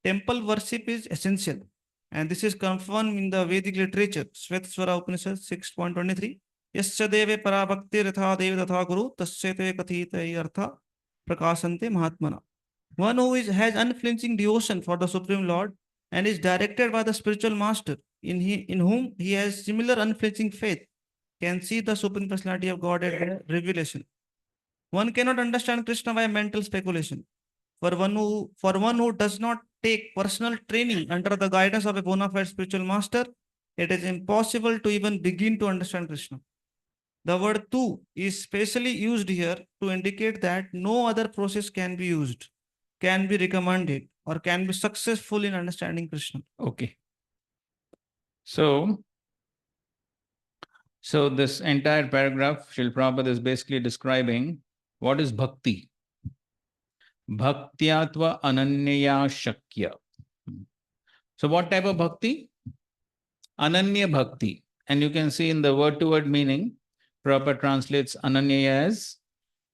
temple worship is essential. And this is confirmed in the Vedic literature. Shvetashvara Upanishad 6.23. Yasya deve parabhakti ratha devi tatha guru tasyate kathite artha prakasante mahatmana. One who has unflinching devotion for the Supreme Lord and is directed by the spiritual master, in whom he has similar unflinching faith, can see the Supreme Personality of God at revelation. One cannot understand Krishna by mental speculation. For one who does not take personal training under the guidance of a bona fide spiritual master, it is impossible to even begin to understand Krishna. The word tu is specially used here to indicate that no other process can be used, can be recommended, or can be successful in understanding Krishna. Okay. So this entire paragraph, Srila Prabhupada is basically describing what is bhakti. Bhaktyatva ananyaya shakya. So what type of bhakti? Ananya bhakti. And you can see in the word-to-word meaning, Prabhupada translates ananyaya as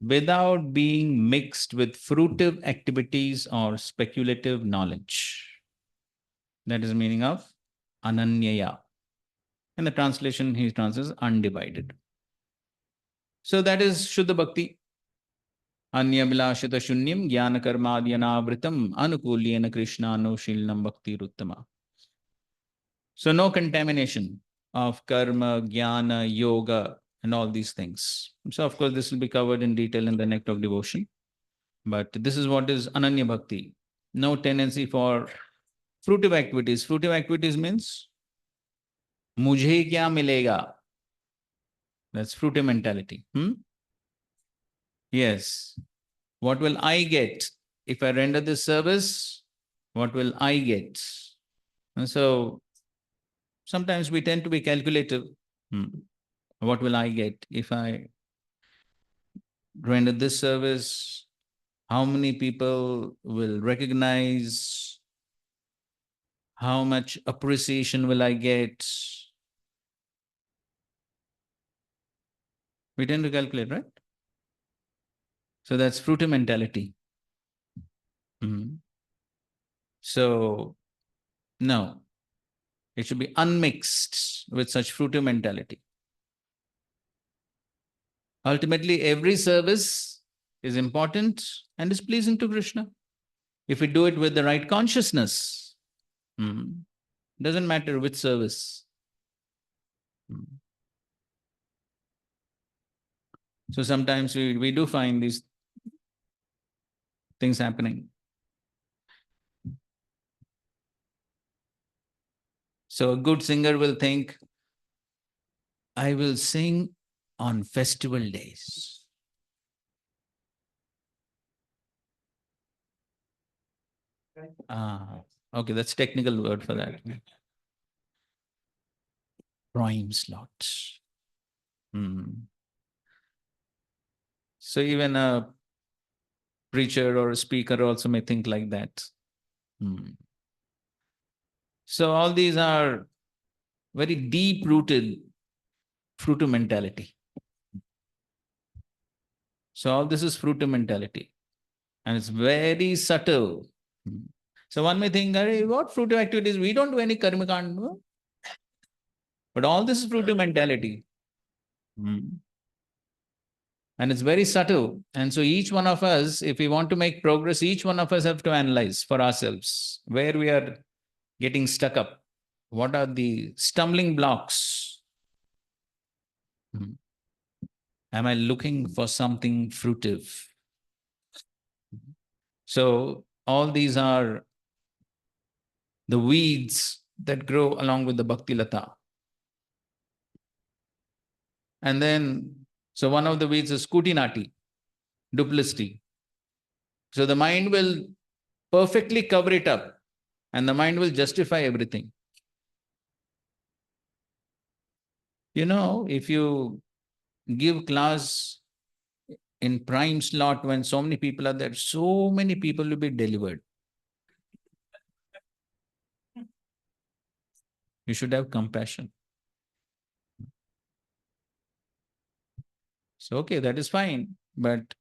without being mixed with fruitive activities or speculative knowledge. That is the meaning of ananyaya. And the translation he translates undivided. So that is Shuddha Bhakti. Anya Bilashita Shunyam Jnana Karmadyanavritam Anukulyena Krishna No Shilnam Bhakti Ruttama. So no contamination of karma, jnana, yoga, and all these things. So of course this will be covered in detail in the Nectar of Devotion. But this is what is Ananya Bhakti. No tendency for fruitive activities. Fruitive activities means Mujhe kya milega? That's fruitive mentality. Yes. What will I get? If I render this service, what will I get? And so sometimes we tend to be calculative. What will I get if I render this service? How many people will recognize? How much appreciation will I get? We tend to calculate, right? So that's fruitive mentality. So, no. It should be unmixed with such fruitive mentality. Ultimately, every service is important and is pleasing to Krishna. If we do it with the right consciousness, doesn't matter which service. So sometimes we do find these things happening. So a good singer will think, I will sing on festival days. Okay, that's technical word for that. Prime slot. So even a preacher or a speaker also may think like that. So all these are very deep-rooted fruitive mentality. So all this is fruitive mentality. And it's very subtle. So one may think, what fruitive activities? We don't do any karma kanda. But all this is fruitive mentality. And it's very subtle. And so each one of us, if we want to make progress, each one of us have to analyze for ourselves where we are getting stuck up. What are the stumbling blocks? Am I looking for something fruitive? So all these are the weeds that grow along with the Bhakti Lata. And then, so one of the weeds is Kutinati, duplicity. So the mind will perfectly cover it up and the mind will justify everything. You know, if you give class in prime slot when so many people are there, so many people will be delivered. You should have compassion. So, okay, that is fine. But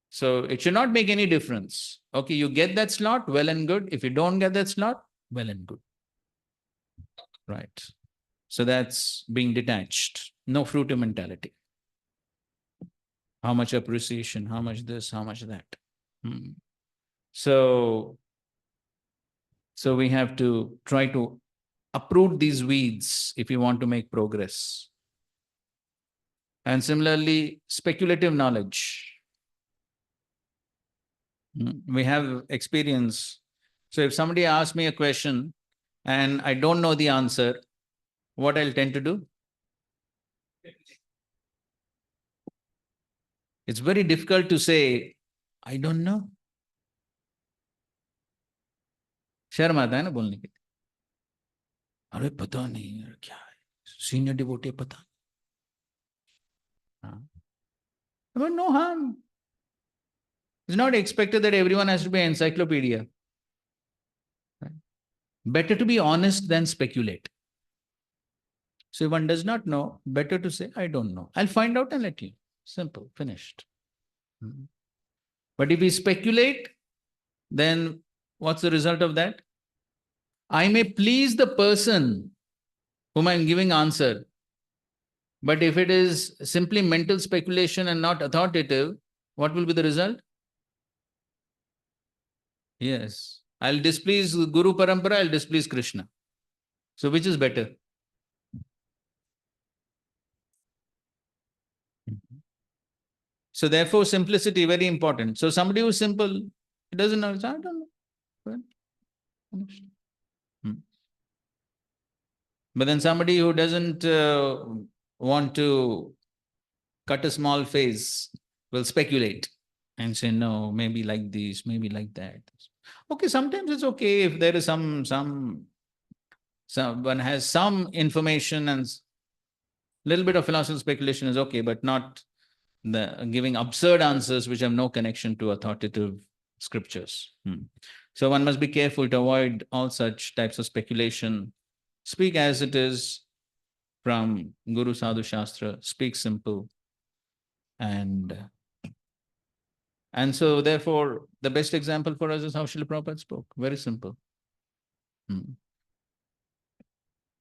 So it should not make any difference. Okay, you get that slot, well and good. If you don't get that slot, well and good. Right. So that's being detached. No fruitive mentality. How much appreciation, how much this, how much that. Hmm. So we have to try to uproot these weeds if you want to make progress. And similarly, speculative knowledge. We have experience. So if somebody asks me a question and I don't know the answer, what I'll tend to do? It's very difficult to say, I don't know. शर्म आता है ना बोलने के लिए. अरे पता नहीं यार क्या है, सीनियर डिवोटी पता. But no harm. It's not expected that everyone has to be an encyclopedia. Better to be honest than speculate. So if one does not know, better to say, I don't know. I'll find out and let you. Simple, finished. But if we speculate, then what's the result of that? I may please the person whom I'm giving answer. But if it is simply mental speculation and not authoritative, what will be the result? Yes. I'll displease Guru Parampara, I'll displease Krishna. So which is better? So therefore, simplicity very important. So somebody who's simple, he doesn't know, I don't know. Well, but then somebody who doesn't want to cut a small face will speculate and say, no, maybe like this, maybe like that. Okay, sometimes it's okay if there is someone has some information and little bit of philosophical speculation is okay, but not the giving absurd answers which have no connection to authoritative scriptures. So one must be careful to avoid all such types of speculation. Speak as it is from Guru Sadhu Shastra, speak simple. And so therefore, the best example for us is how Srila Prabhupada spoke. Very simple.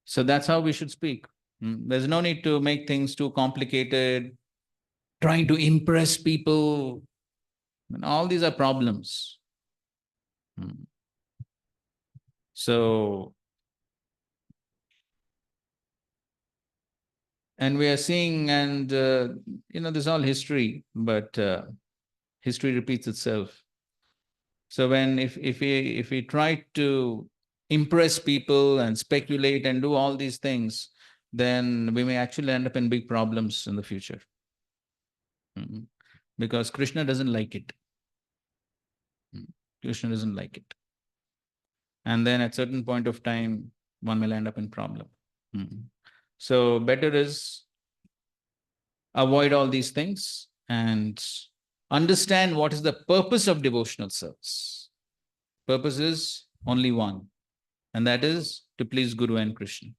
So that's how we should speak. There's no need to make things too complicated, trying to impress people. And all these are problems. So, and we are seeing, and this is all history, but history repeats itself. So if we try to impress people and speculate and do all these things, then we may actually end up in big problems in the future. Because Krishna doesn't like it. Krishna doesn't like it. And then at certain point of time, one will end up in problem. So better is avoid all these things and understand what is the purpose of devotional service. Purpose is only one, and that is to please Guru and Krishna.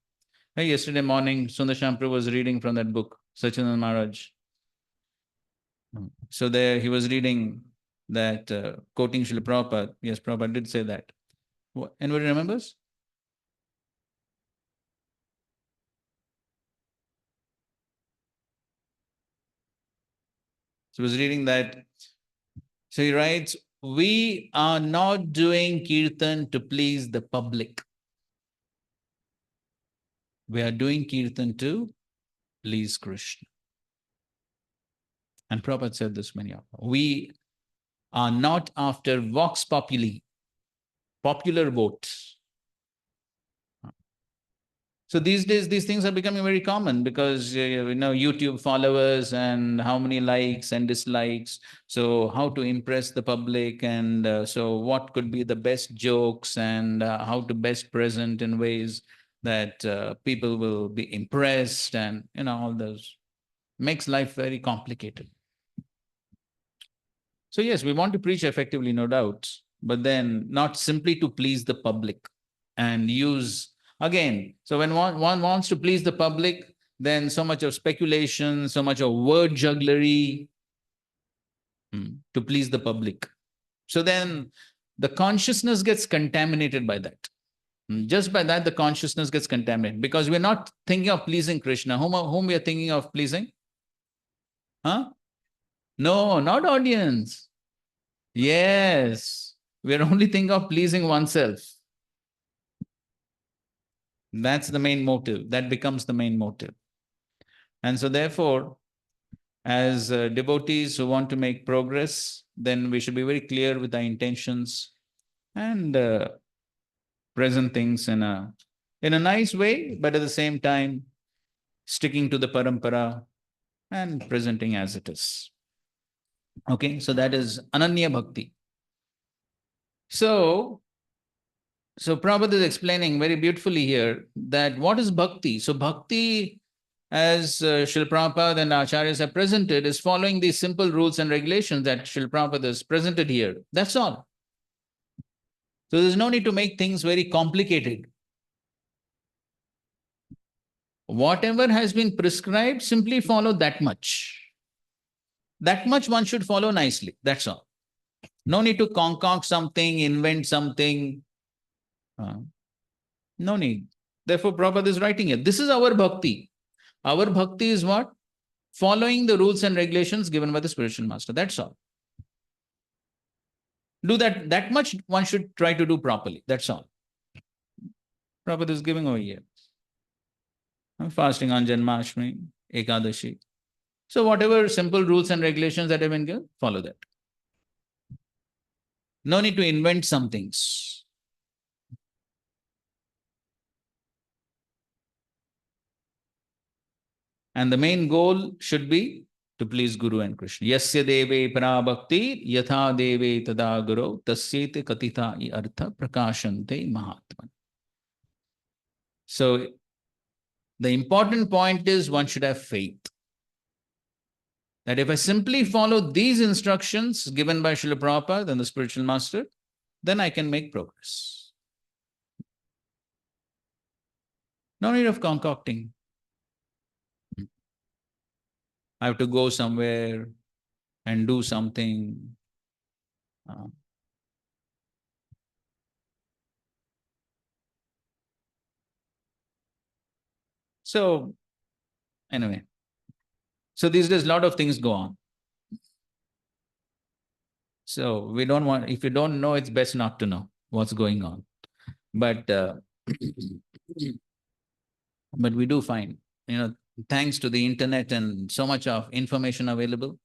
Yesterday morning, Sundar Shampru was reading from that book, Sachidanand Maharaj. So there he was reading that, quoting Srila Prabhupada. Yes, Prabhupada did say that. Anybody remembers? So he was reading that. So he writes, we are not doing kirtan to please the public. We are doing kirtan to please Krishna. And Prabhupada said this many times. We are not after vox populi, popular votes. So these days, these things are becoming very common because, YouTube followers and how many likes and dislikes. So how to impress the public, and so what could be the best jokes, and how to best present in ways that people will be impressed, and, all those makes life very complicated. So yes, we want to preach effectively, no doubt, but then not simply to please the public and use, again, so when one wants to please the public, then so much of speculation, so much of word jugglery, to please the public. So then the consciousness gets contaminated by that. Just by that, the consciousness gets contaminated because we're not thinking of pleasing Krishna. Whom we are thinking of pleasing? Huh? No, not audience. Yes, we're only thinking of pleasing oneself. That's the main motive. That becomes the main motive. And so therefore, as devotees who want to make progress, then we should be very clear with our intentions and present things in a nice way, but at the same time, sticking to the parampara and presenting as it is. Okay, so that is Ananya Bhakti. So Prabhupada is explaining very beautifully here that what is bhakti? So bhakti, as Srila Prabhupada and Acharyas have presented, is following these simple rules and regulations that Srila Prabhupada has presented here. That's all. So there's no need to make things very complicated. Whatever has been prescribed, simply follow that much. That much one should follow nicely. That's all. No need to concoct something, invent something. No need. Therefore, Prabhupada is writing here. This is our bhakti. Our bhakti is what? Following the rules and regulations given by the spiritual master. That's all. Do that. That much one should try to do properly. That's all. Prabhupada is giving over here. I'm fasting on Janmashtami, Ekadashi. So whatever simple rules and regulations that have been given, follow that. No need to invent some things. And the main goal should be to please Guru and Krishna. Yasya deve parabhakti yatha deve tada guru tasyete katita artha prakashante mahatman. So the important point is one should have faith. That if I simply follow these instructions given by Srila Prabhupada and the spiritual master, then I can make progress. No need of concocting. I have to go somewhere and do something. So anyway, so these days a lot of things go on. So we don't want, if you don't know, it's best not to know what's going on. But but we do find, thanks to the internet and so much of information available,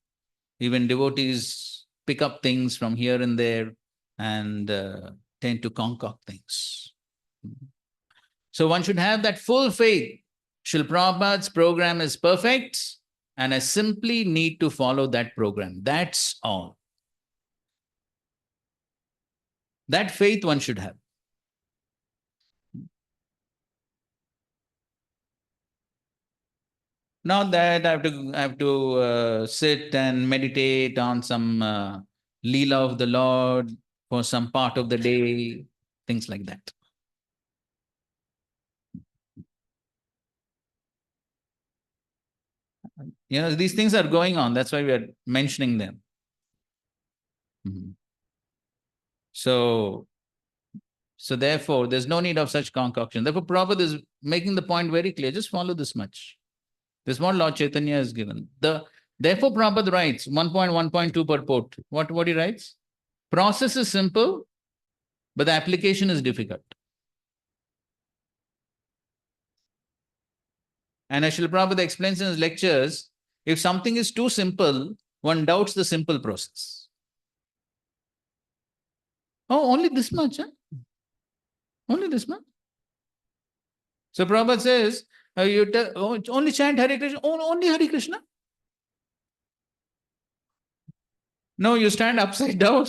even devotees pick up things from here and there and tend to concoct things. So one should have that full faith. Srila Prabhupada's program is perfect and I simply need to follow that program. That's all. That faith one should have. Not that I have to sit and meditate on some Leela of the Lord for some part of the day, things like that. These things are going on. That's why we are mentioning them. So therefore, there's no need of such concoction. Therefore, Prabhupada is making the point very clear. Just follow this much. This is what Lord Chaitanya has given. Therefore, Prabhupada writes 1.1.2 purport. What he writes? Process is simple, but the application is difficult. And as Srila Prabhupada explains in his lectures, if something is too simple, one doubts the simple process. Oh, only this much, huh? Only this much? So Prabhupada says, only chant Hare Krishna, only Hare Krishna? No, you stand upside down.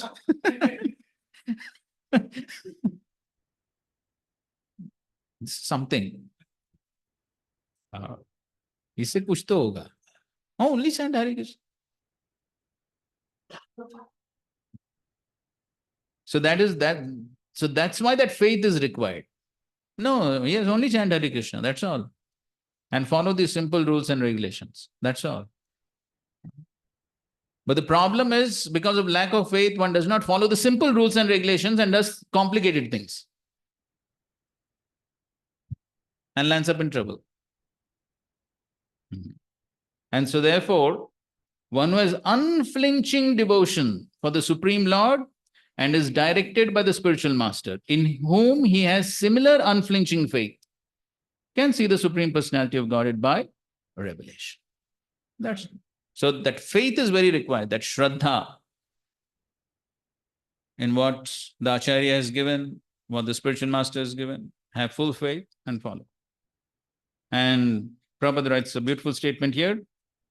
Something. इससे कुछ तो होगा. Only chant Hare Krishna. So that's why that faith is required. No, yes, only chant Hare Krishna, that's all. And follow the simple rules and regulations. That's all. But the problem is, because of lack of faith, one does not follow the simple rules and regulations and does complicated things. And lands up in trouble. And so therefore, one who has unflinching devotion for the Supreme Lord and is directed by the spiritual master, in whom he has similar unflinching faith, can see the Supreme Personality of Godhead by revelation. That's so that faith is very required, that Shraddha in what the Acharya has given, what the spiritual master has given. Have full faith and follow. And Prabhupada writes a beautiful statement here.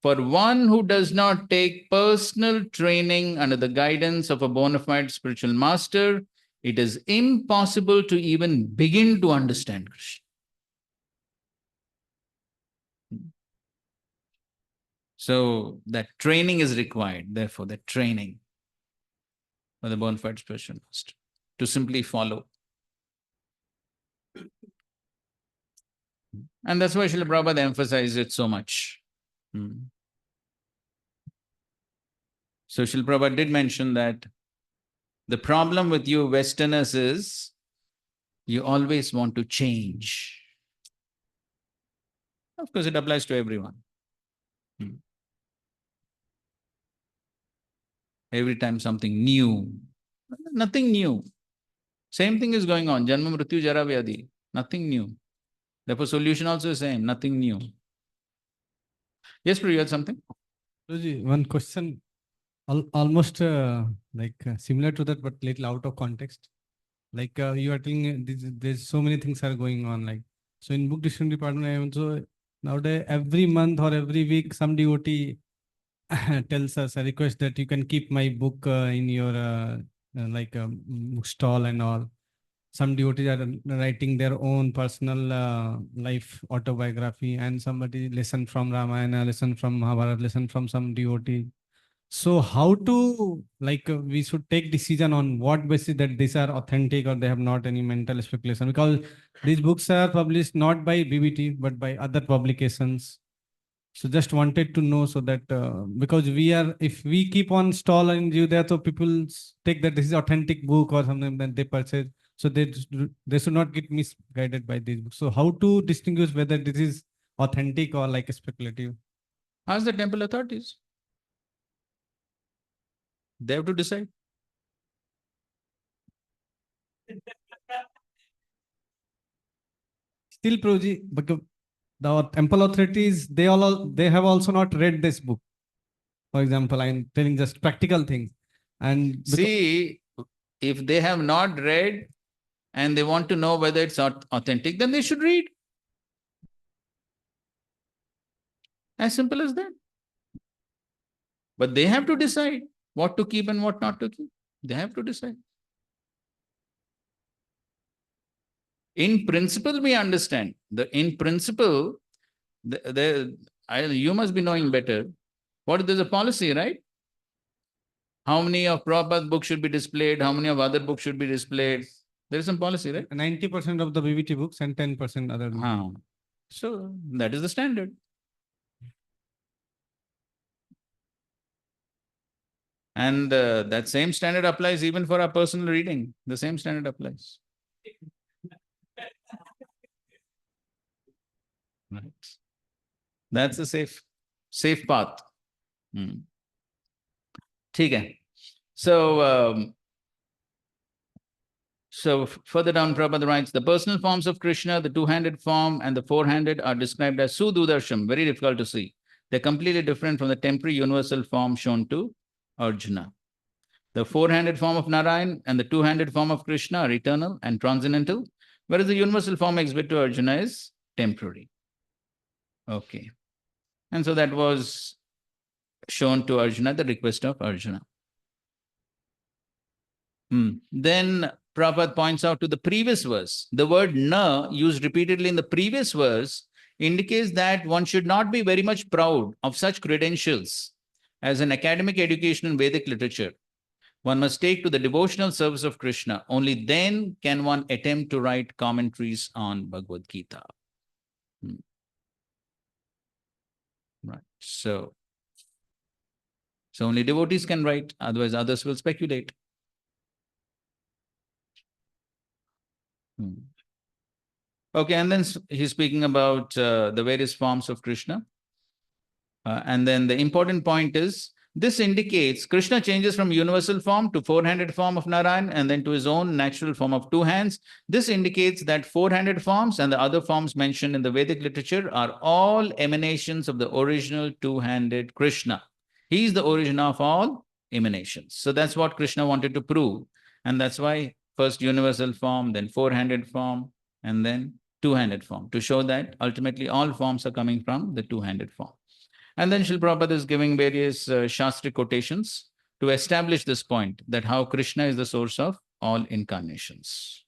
For one who does not take personal training under the guidance of a bona fide spiritual master, it is impossible to even begin to understand Krishna. So that training is required, therefore, that training for the bona fide spiritual master to simply follow. And that's why Srila Prabhupada emphasized it so much. So Srila Prabhupada did mention that the problem with you Westerners is you always want to change. Of course, it applies to everyone. Every time something new. Nothing new. Same thing is going on. Janma, Mrityu, Jara, Vyadhi. Nothing new. Therefore, solution also is same. Nothing new. Yes, Prabhu, you had something? One question, almost similar to that, but little out of context. Like you are telling, there's so many things are going on. Like so, in book distribution department, I also nowadays every month or every week, some devotee tells us a request that you can keep my book in your book stall and all. Some devotees are writing their own personal life autobiography, and somebody listen from Ramayana, listen from Mahabharata, listen from some devotee. So how to we should take decision on what basis that these are authentic or they have not any mental speculation, because these books are published not by BBT but by other publications. So just wanted to know, so that because if we keep on stall and you there, so people take that this is authentic book or something, then they purchase. So they should not get misguided by these books. So how to distinguish whether this is authentic or like speculative? Ask the temple authorities. They have to decide. Still, Prabhuji, because the temple authorities, they have also not read this book. For example, I'm telling just practical things. And see, if they have not read and they want to know whether it's authentic, then they should read. As simple as that. But they have to decide what to keep and what not to keep. They have to decide. In principle, we understand. In principle, you must be knowing better. There's a policy, right? How many of Prabhupada's books should be displayed? How many of other books should be displayed? There is some policy, right? 90% of the BBT books and 10% other books. So that is the standard. And that same standard applies even for our personal reading. The same standard applies. Right. That's the safe path. Okay. So further down, Prabhupada writes, the personal forms of Krishna, the two-handed form and the four-handed, are described as Sududarsham, very difficult to see. They're completely different from the temporary universal form shown to Arjuna. The four-handed form of Narayan and the two-handed form of Krishna are eternal and transcendental, whereas the universal form exhibited to Arjuna is temporary. Okay. And so that was shown to Arjuna at the request of Arjuna. Then Prabhupada points out to the previous verse. The word na, used repeatedly in the previous verse, indicates that one should not be very much proud of such credentials as an academic education in Vedic literature. One must take to the devotional service of Krishna. Only then can one attempt to write commentaries on Bhagavad Gita. Right. So So only devotees can write, otherwise others will speculate. Okay, and then he's speaking about the various forms of Krishna. And then the important point is, this indicates Krishna changes from universal form to four-handed form of Narayan and then to his own natural form of two hands. This indicates that four-handed forms and the other forms mentioned in the Vedic literature are all emanations of the original two-handed Krishna. He is the origin of all emanations. So that's what Krishna wanted to prove. And that's why first universal form, then four-handed form, and then two-handed form, to show that ultimately all forms are coming from the two-handed form. And then Srila Prabhupada is giving various Shastri quotations to establish this point, that how Krishna is the source of all incarnations.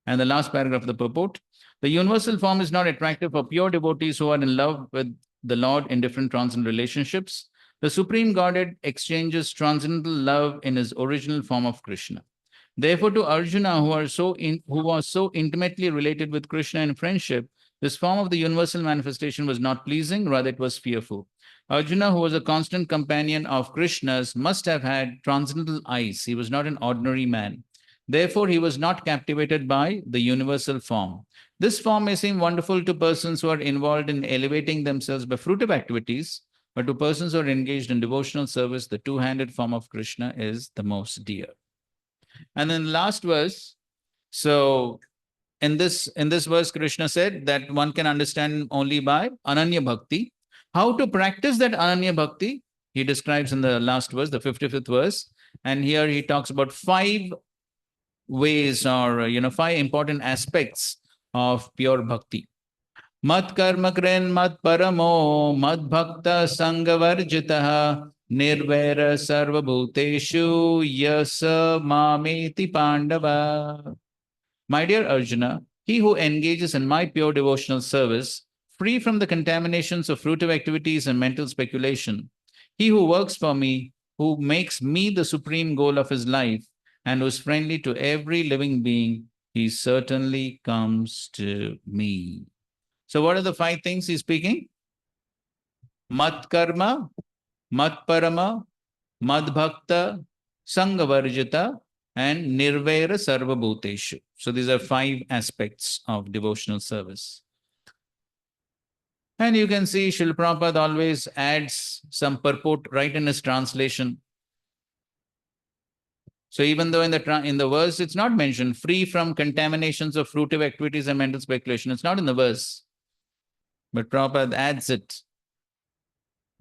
And the last paragraph of the purport, the universal form is not attractive for pure devotees who are in love with the Lord in different transcendental relationships. The Supreme Godhead exchanges transcendental love in his original form of Krishna. Therefore, to Arjuna, who was so intimately related with Krishna in friendship, this form of the universal manifestation was not pleasing, rather it was fearful. Arjuna, who was a constant companion of Krishna's, must have had transcendental eyes. He was not an ordinary man. Therefore, he was not captivated by the universal form. This form may seem wonderful to persons who are involved in elevating themselves by fruitive activities, but to persons who are engaged in devotional service, the two-handed form of Krishna is the most dear. And then the last verse, so in this verse, Krishna said that one can understand only by Ananya Bhakti. How to practice that Ananya Bhakti, he describes in the last verse, the 55th verse. And here he talks about 5 ways or, 5 important aspects of pure Bhakti. Mat karma kren mat paramo mat bhakta sangavarjitaha nirvaira sarva bhuteshu yasa mameti pandava. My dear Arjuna, he who engages in my pure devotional service, free from the contaminations of fruitive activities and mental speculation, he who works for me, who makes me the supreme goal of his life, and who is friendly to every living being, he certainly comes to me. So what are the 5 things he's speaking? Mat karma, mat parama, mad bhakta, sangavarjita, and nirvaira sarva bhuteshu. So these are 5 aspects of devotional service. And you can see Srila Prabhupada always adds some purport right in his translation. So even though in the verse it's not mentioned, free from contaminations of fruitive activities and mental speculation, it's not in the verse. But Prabhupada adds it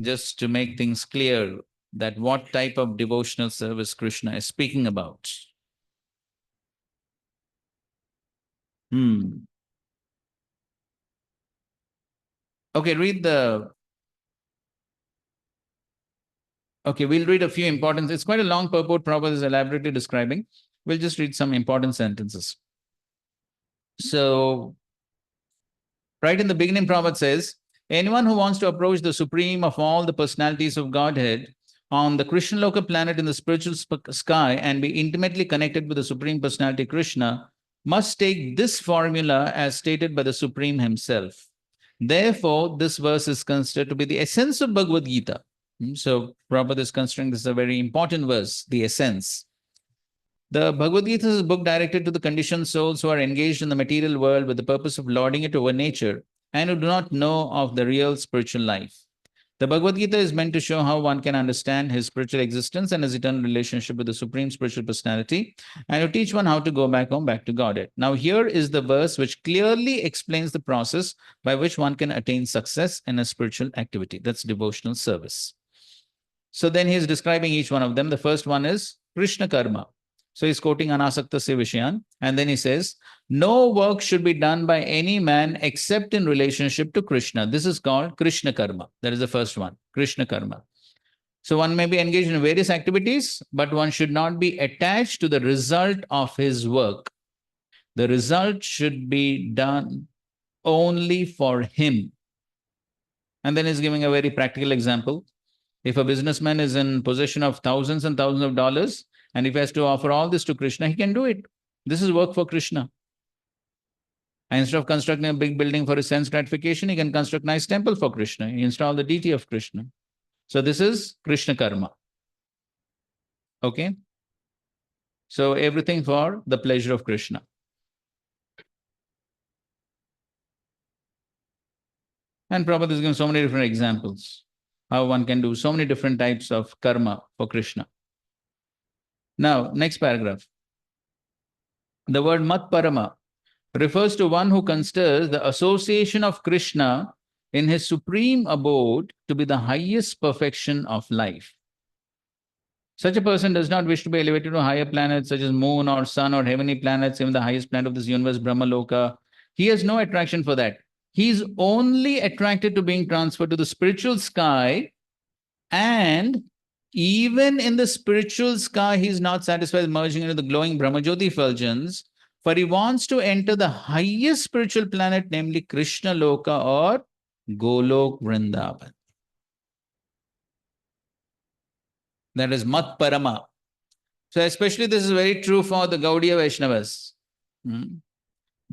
just to make things clear that what type of devotional service Krishna is speaking about. Okay, we'll read a few important, it's quite a long purport Prabhupada is elaborately describing. We'll just read some important sentences. So, right in the beginning, Prabhupada says, anyone who wants to approach the supreme of all the personalities of Godhead on the Krishna Loka planet in the spiritual sky and be intimately connected with the Supreme Personality Krishna must take this formula as stated by the Supreme himself. Therefore, this verse is considered to be the essence of Bhagavad Gita. So, Prabhupada is considering this is a very important verse, the essence. The Bhagavad Gita is a book directed to the conditioned souls who are engaged in the material world with the purpose of lording it over nature and who do not know of the real spiritual life. The Bhagavad Gita is meant to show how one can understand his spiritual existence and his eternal relationship with the Supreme Spiritual Personality, and to teach one how to go back home, back to Godhead. Now, here is the verse which clearly explains the process by which one can attain success in a spiritual activity. That's devotional service. So then he is describing each one of them. The first one is Krishna Karma. So he's quoting Anasaktasya Vishayan, and then he says, no work should be done by any man except in relationship to Krishna. This is called Krishna Karma. That is the first one, Krishna Karma. So one may be engaged in various activities, but one should not be attached to the result of his work. The result should be done only for him. And then he's giving a very practical example. If a businessman is in possession of thousands and thousands of dollars, and if he has to offer all this to Krishna, he can do it. This is work for Krishna. And instead of constructing a big building for his sense gratification, he can construct a nice temple for Krishna. He install the deity of Krishna. So this is Krishna karma. Okay. So everything for the pleasure of Krishna. And Prabhupada is giving so many different examples how one can do so many different types of karma for Krishna. Now, next paragraph. The word mat parama refers to one who considers the association of Krishna in his supreme abode to be the highest perfection of life. Such a person does not wish to be elevated to higher planets such as moon or sun or heavenly planets, even the highest planet of this universe, Brahmaloka. He has no attraction for that. He is only attracted to being transferred to the spiritual sky, and even in the spiritual sky, he is not satisfied with merging into the glowing Brahmajyoti effulgence, for he wants to enter the highest spiritual planet, namely Krishna Loka or Golok Vrindavan. That is Mat Parama. So especially this is very true for the Gaudiya Vaishnavas.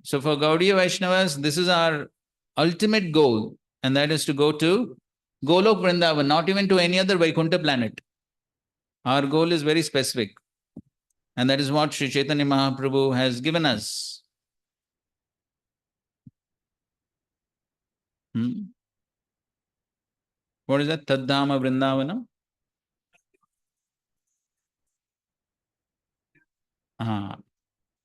So for Gaudiya Vaishnavas, this is our ultimate goal, and that is to go to Golok Vrindavan, not even to any other Vaikuntha planet. Our goal is very specific, and that is what Sri Chaitanya Mahaprabhu has given us. What is that? Taddhama Vrindavanam?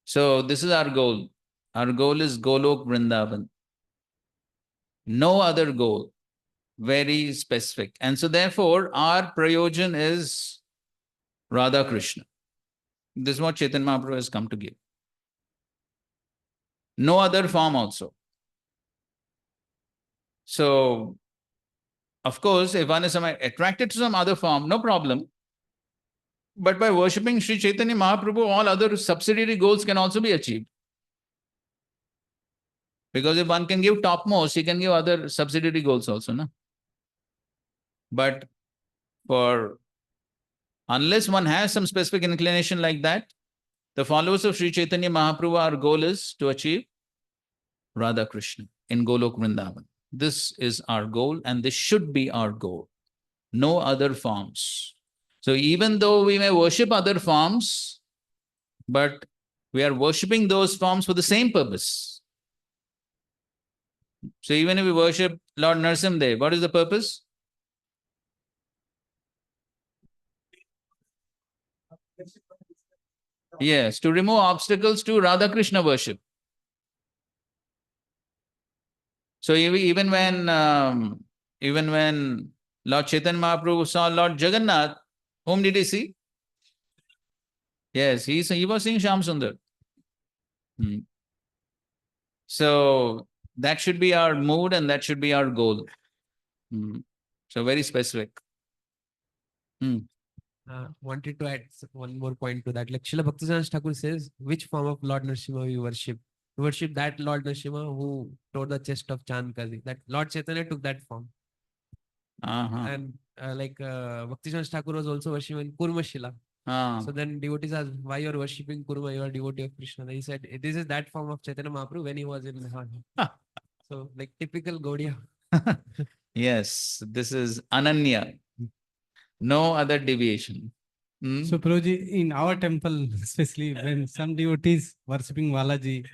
So this is our goal. Our goal is Golok Vrindavan. No other goal. Very specific. And so therefore, our prayojan is Radha Krishna. This is what Chaitanya Mahaprabhu has come to give. No other form also. So, of course, if one is attracted to some other form, no problem. But by worshipping Sri Chaitanya Mahaprabhu, all other subsidiary goals can also be achieved. Because if one can give topmost, he can give other subsidiary goals also, no? But unless one has some specific inclination like that, the followers of Sri Chaitanya Mahaprabhu, our goal is to achieve Radha Krishna in Golok Vrindavan. This is our goal, and this should be our goal. No other forms. So even though we may worship other forms, but we are worshipping those forms for the same purpose. So even if we worship Lord Narasimhadev, what is the purpose? Yes, to remove obstacles to Radha Krishna worship. So even when Lord Chaitanya Mahaprabhu saw Lord Jagannath, whom did he see? Yes, he was seeing Shyam Sundar. So that should be our mood and that should be our goal. So very specific. Wanted to add one more point to that. Like Srila Bhaktivedanta Thakur says, which form of Lord Narasimha we worship? We worship that Lord Narasimha who tore the chest of Chandkazi. That Lord Chaitanya took that form. And Bhaktivedanta Thakur was also worshipping Kurma Shila. So then devotees asked, why you are worshipping Kurma? You are devotee of Krishna. He said, this is that form of Chaitanya Mahaprabhu when he was in Nihal. So like typical Gaudiya. Yes, this is Ananya. No other deviation. So Prabhuji, in our temple, especially when some devotees worshipping Balaji,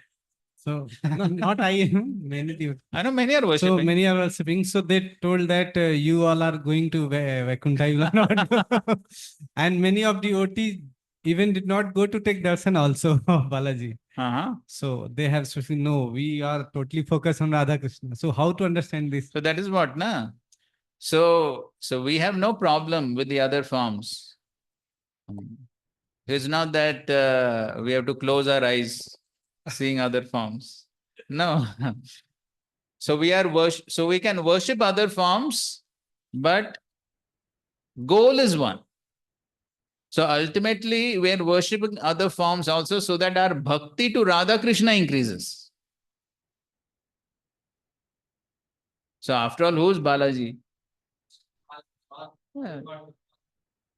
so not I, many devotees. I know many are worshipping. So many are worshipping. So they told that you all are going to Vaikuntha, you will not. And many of devotees even did not go to take darshan also of Balaji. So they have to say, no, we are totally focused on Radha Krishna. So how to understand this? So that is what, na? So we have no problem with the other forms. It's not that we have to close our eyes seeing other forms. No. So we can worship other forms, but goal is one. So ultimately we are worshipping other forms also so that our bhakti to Radha Krishna increases. So after all, who's Balaji?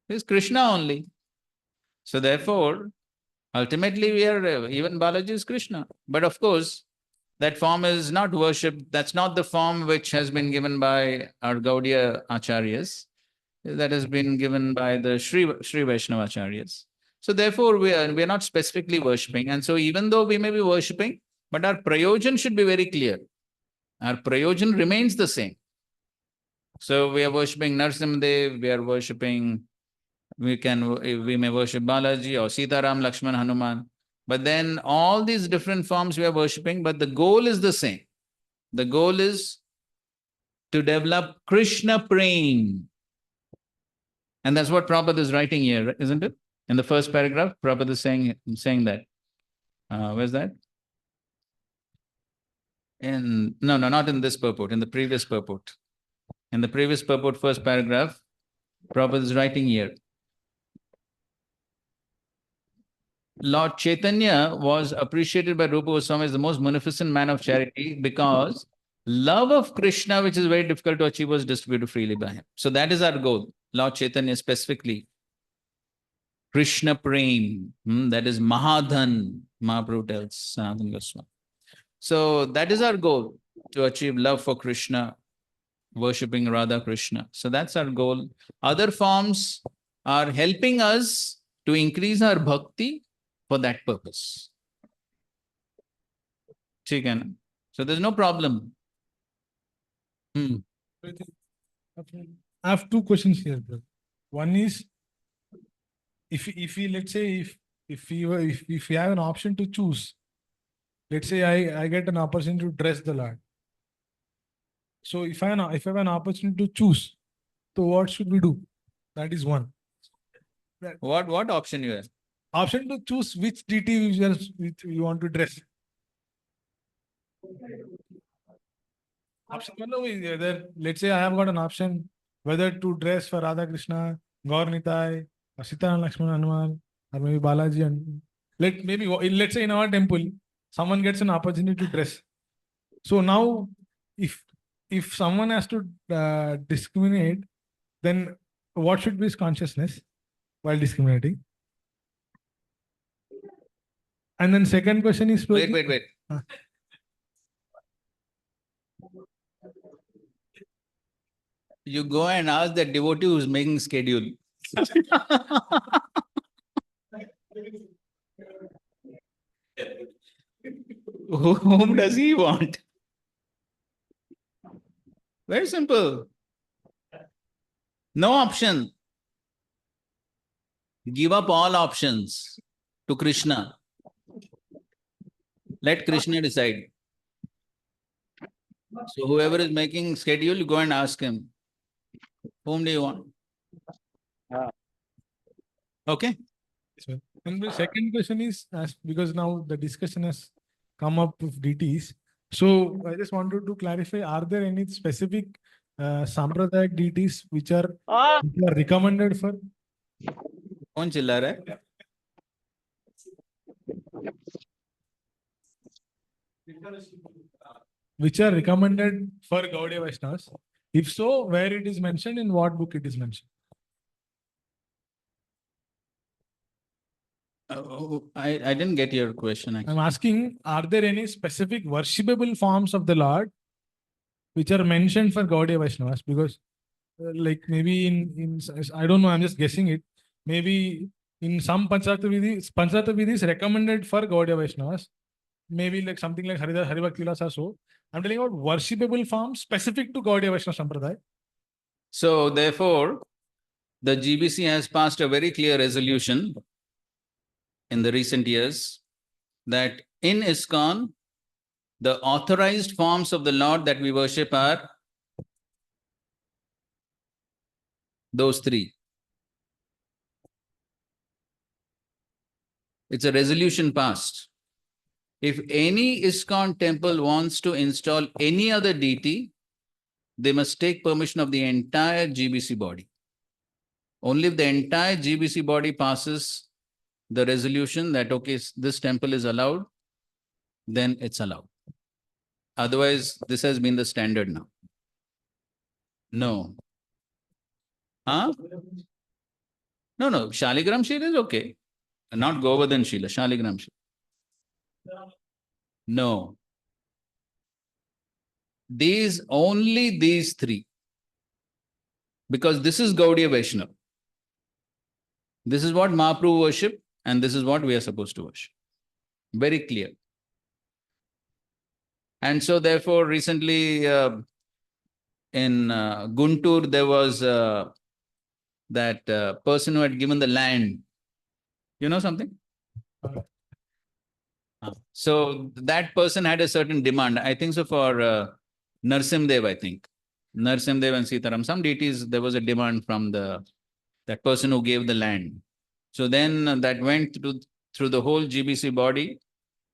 It's Krishna only. So therefore, ultimately we are, even Balaji is Krishna. But of course, that form is not worshipped. That's not the form which has been given by our Gaudiya Acharyas. that has been given by the Sri Vaishnavacharyas. So therefore, we are not specifically worshipping. And so even though we may be worshipping, but our prayojan should be very clear. Our prayojan remains the same. So we are worshipping Narsimhadev, we are worshipping, we may worship Balaji or Sitaram, Lakshman, Hanuman. But then all these different forms we are worshipping, but the goal is the same. The goal is to develop Krishna Prem. And that's what Prabhupada is writing here, isn't it? In the first paragraph, Prabhupada is saying that. Where's that? No, not in this purport, in the previous purport. In the previous purport, first paragraph, Prabhupada is writing here. Lord Chaitanya was appreciated by Rupa Goswami as the most munificent man of charity because love of Krishna, which is very difficult to achieve, was distributed freely by him. So that is our goal. Lord Chaitanya specifically. Krishna Prem, that is Mahadhan, Mahaprabhu tells Sanatana Goswami. So that is our goal, to achieve love for Krishna, worshipping Radha Krishna. So that's our goal. Other forms are helping us to increase our bhakti for that purpose. So there's no problem. I have two questions here, brother. One is, if we let's say if we have an option to choose, let's say I get an opportunity to dress the Lord. So if I have an opportunity to choose, so what should we do? That is one. What option you have? Option to choose which deity you want to dress. Option one is either, let's say I have got an option whether to dress for Radha Krishna, Gaur Nitai, or Sitaram Lakshman Hanuman, or maybe Balaji, and let's say in our temple, someone gets an opportunity to dress. So now, if someone has to discriminate, then what should be his consciousness while discriminating? And then second question is... Wait. You go and ask the devotee who's making schedule. Whom does he want? Very simple. No option. Give up all options to Krishna. Let Krishna decide. So whoever is making schedule, you go and ask him, whom do you want? Okay. And the second question is, because now the discussion has come up with deities. So I just wanted to clarify, are there any specific Sampradayak deities which are recommended for? कौन चिल्ला रहा है? Which are recommended for Gaudiya Vaishnavas? If so, where it is mentioned, in what book it is mentioned? I didn't get your question. Actually. I'm asking, are there any specific worshipable forms of the Lord which are mentioned for Gaudiya Vaishnavas? Because like maybe in I don't know, I'm just guessing it. Maybe in some Pancharatta Vidhi is recommended for Gaudiya Vaishnavas. Maybe like something like Haribhakti Vilas or so. I'm telling about worshipable forms specific to Gaudiya Vaishnava Sampradaya. So therefore, the GBC has passed a very clear resolution in the recent years that in ISKCON, the authorized forms of the Lord that we worship are those three. It's a resolution passed. If any ISKCON temple wants to install any other deity, they must take permission of the entire GBC body. Only if the entire GBC body passes the resolution that, okay, this temple is allowed, then it's allowed. Otherwise, this has been the standard now. No. Huh? No. Shaligram Shila is okay. Not Govardhan Shila, Shaligram Shila. No. Only these three. Because this is Gaudiya Vaishnava. This is what Mahaprabhu worship, and this is what we are supposed to worship. Very clear. And so therefore, recently in Guntur, there was that person who had given the land. You know something? So that person had a certain demand. I think so for Narsimdev, I think. Narsimdev and Sitaram, some deities, there was a demand from that person who gave the land. So then that went through the whole GBC body.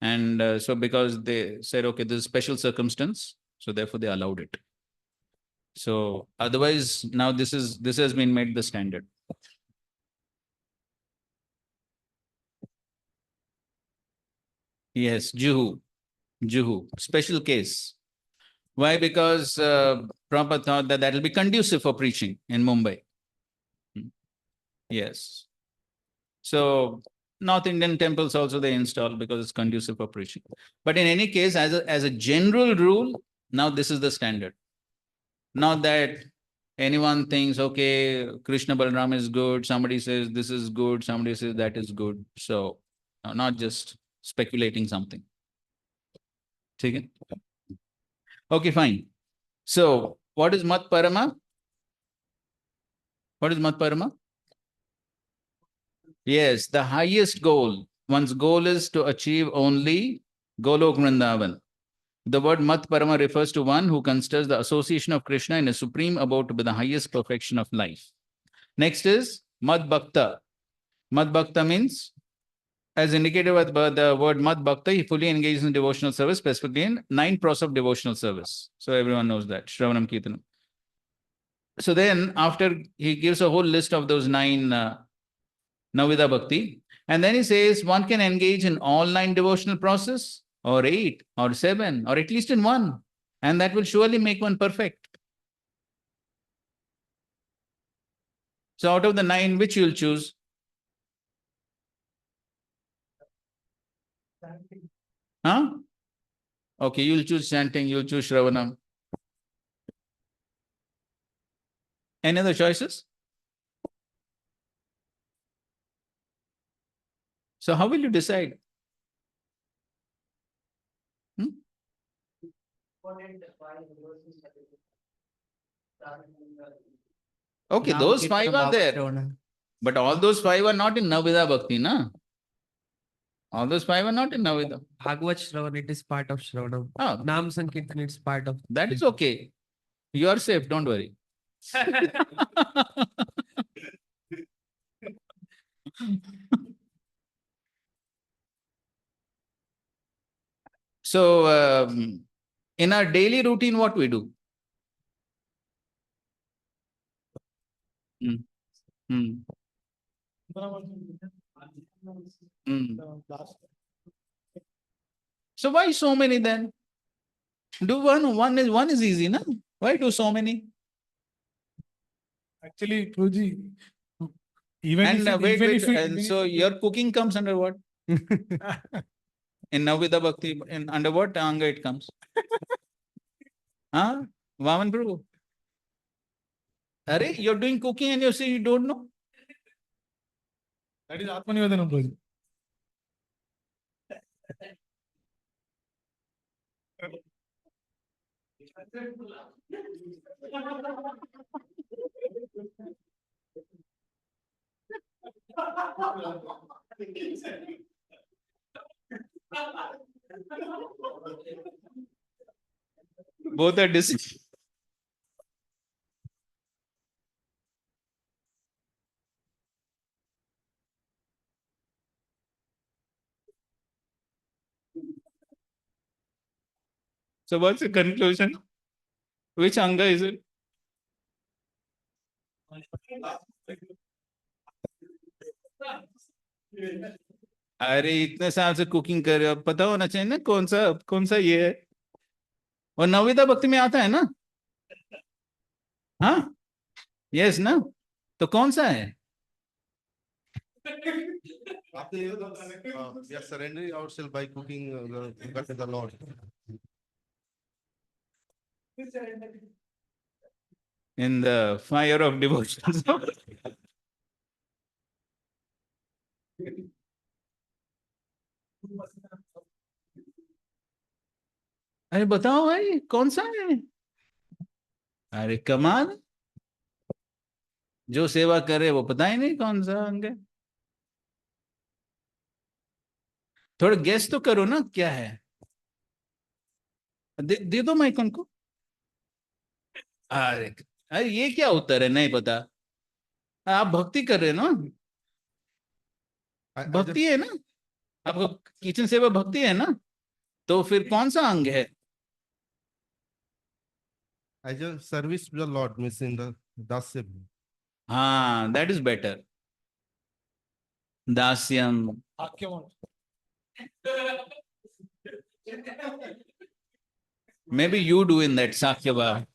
And so because they said, okay, this is special circumstance, so therefore they allowed it. So otherwise, now this has been made the standard. Yes, Juhu, special case. Why? Because Prabhupada thought that will be conducive for preaching in Mumbai. Yes. So North Indian temples also they install because it's conducive for preaching. But in any case, as a general rule, now this is the standard. Not that anyone thinks, okay, Krishna Balaram is good, somebody says this is good, somebody says that is good. So not just speculating something. Okay, fine. So what is Mat Parama? What is Mat Parama? Yes, the highest goal. One's goal is to achieve only Golok Vrindavan. The word Mat Parama refers to one who considers the association of Krishna in a supreme abode to be the highest perfection of life. Next is Mad Bhakta. Mad Bhakta means, as indicated by the word Mad Bhakta, he fully engages in devotional service, specifically in 9 pros of devotional service. So everyone knows that, Shravanam Kirtanam. So then after he gives a whole list of those 9 Navida Bhakti, and then he says one can engage in all 9 devotional process, or 8, or 7, or at least in 1, and that will surely make one perfect. So out of the 9, which you'll choose? Huh? Okay, you'll choose chanting, you'll choose Shravanam. Any other choices? So how will you decide? Okay, those 5 are there. But all those 5 are not in Navida Bhakti, na? All those 5 are not in Navida. Bhagavad Shravan, it is part of Shravanam. Oh, Nam Sankirtan, it's part of. that is okay. You are safe, don't worry. So, in our daily routine, what we do? Hmm. Hmm. Hmm. So why so many then? Do one is easy, na? Why do so many? Actually, Guruji, even And if so your cooking comes under what? In Navida Bhakti, under what anga it comes? Huh? Vaman Prabhu. Are you're doing cooking and you say you don't know? that is Atmanivedanam, Guruji. Both are dis. So what's the conclusion? Which anga is it? अरे इतने साल से cooking कर रहे हो, पता होना चाहिए ना कौन सा ये है. और नवविदा भक्ति में आता है ना? हाँ, यस ना? तो कौन सा है? We are surrendering ourselves by cooking the Lord. in the fire of devotion. अरे बताओ भाई कौन सा है? अरे कमाल, जो सेवा करे वो पता ही नहीं कौन सा अंग है। थोड़ा गेस तो करो ना क्या है। दे दो माइक उनको। अरे अरे ये क्या उत्तर है, नहीं पता। आप भक्ति कर रहे हो ना, I भक्ति just, है ना, आपको किचन सेवा भक्ति है ना, तो फिर कौन सा अंग है? I just service to the Lord, means in the Dasya. हाँ, that is better, Dasyam. Maybe you do in that साक्यवा।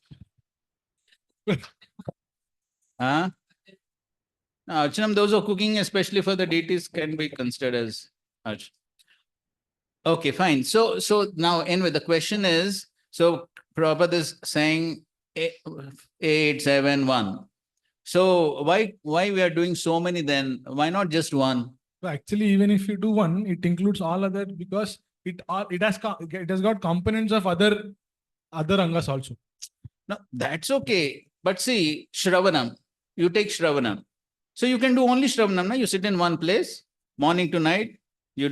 Huh? Archanam, those who are cooking, especially for the deities, can be considered as Arch. Okay, fine. So now anyway, the question is, so Prabhupada is saying 871. So why we are doing so many then? Why not just one? So actually, even if you do one, it includes all other, because it has got components of other angas also. No, that's okay. But see, Shravanam, you take Shravanam. So you can do only Shravanam, na? You sit in one place, morning to night, you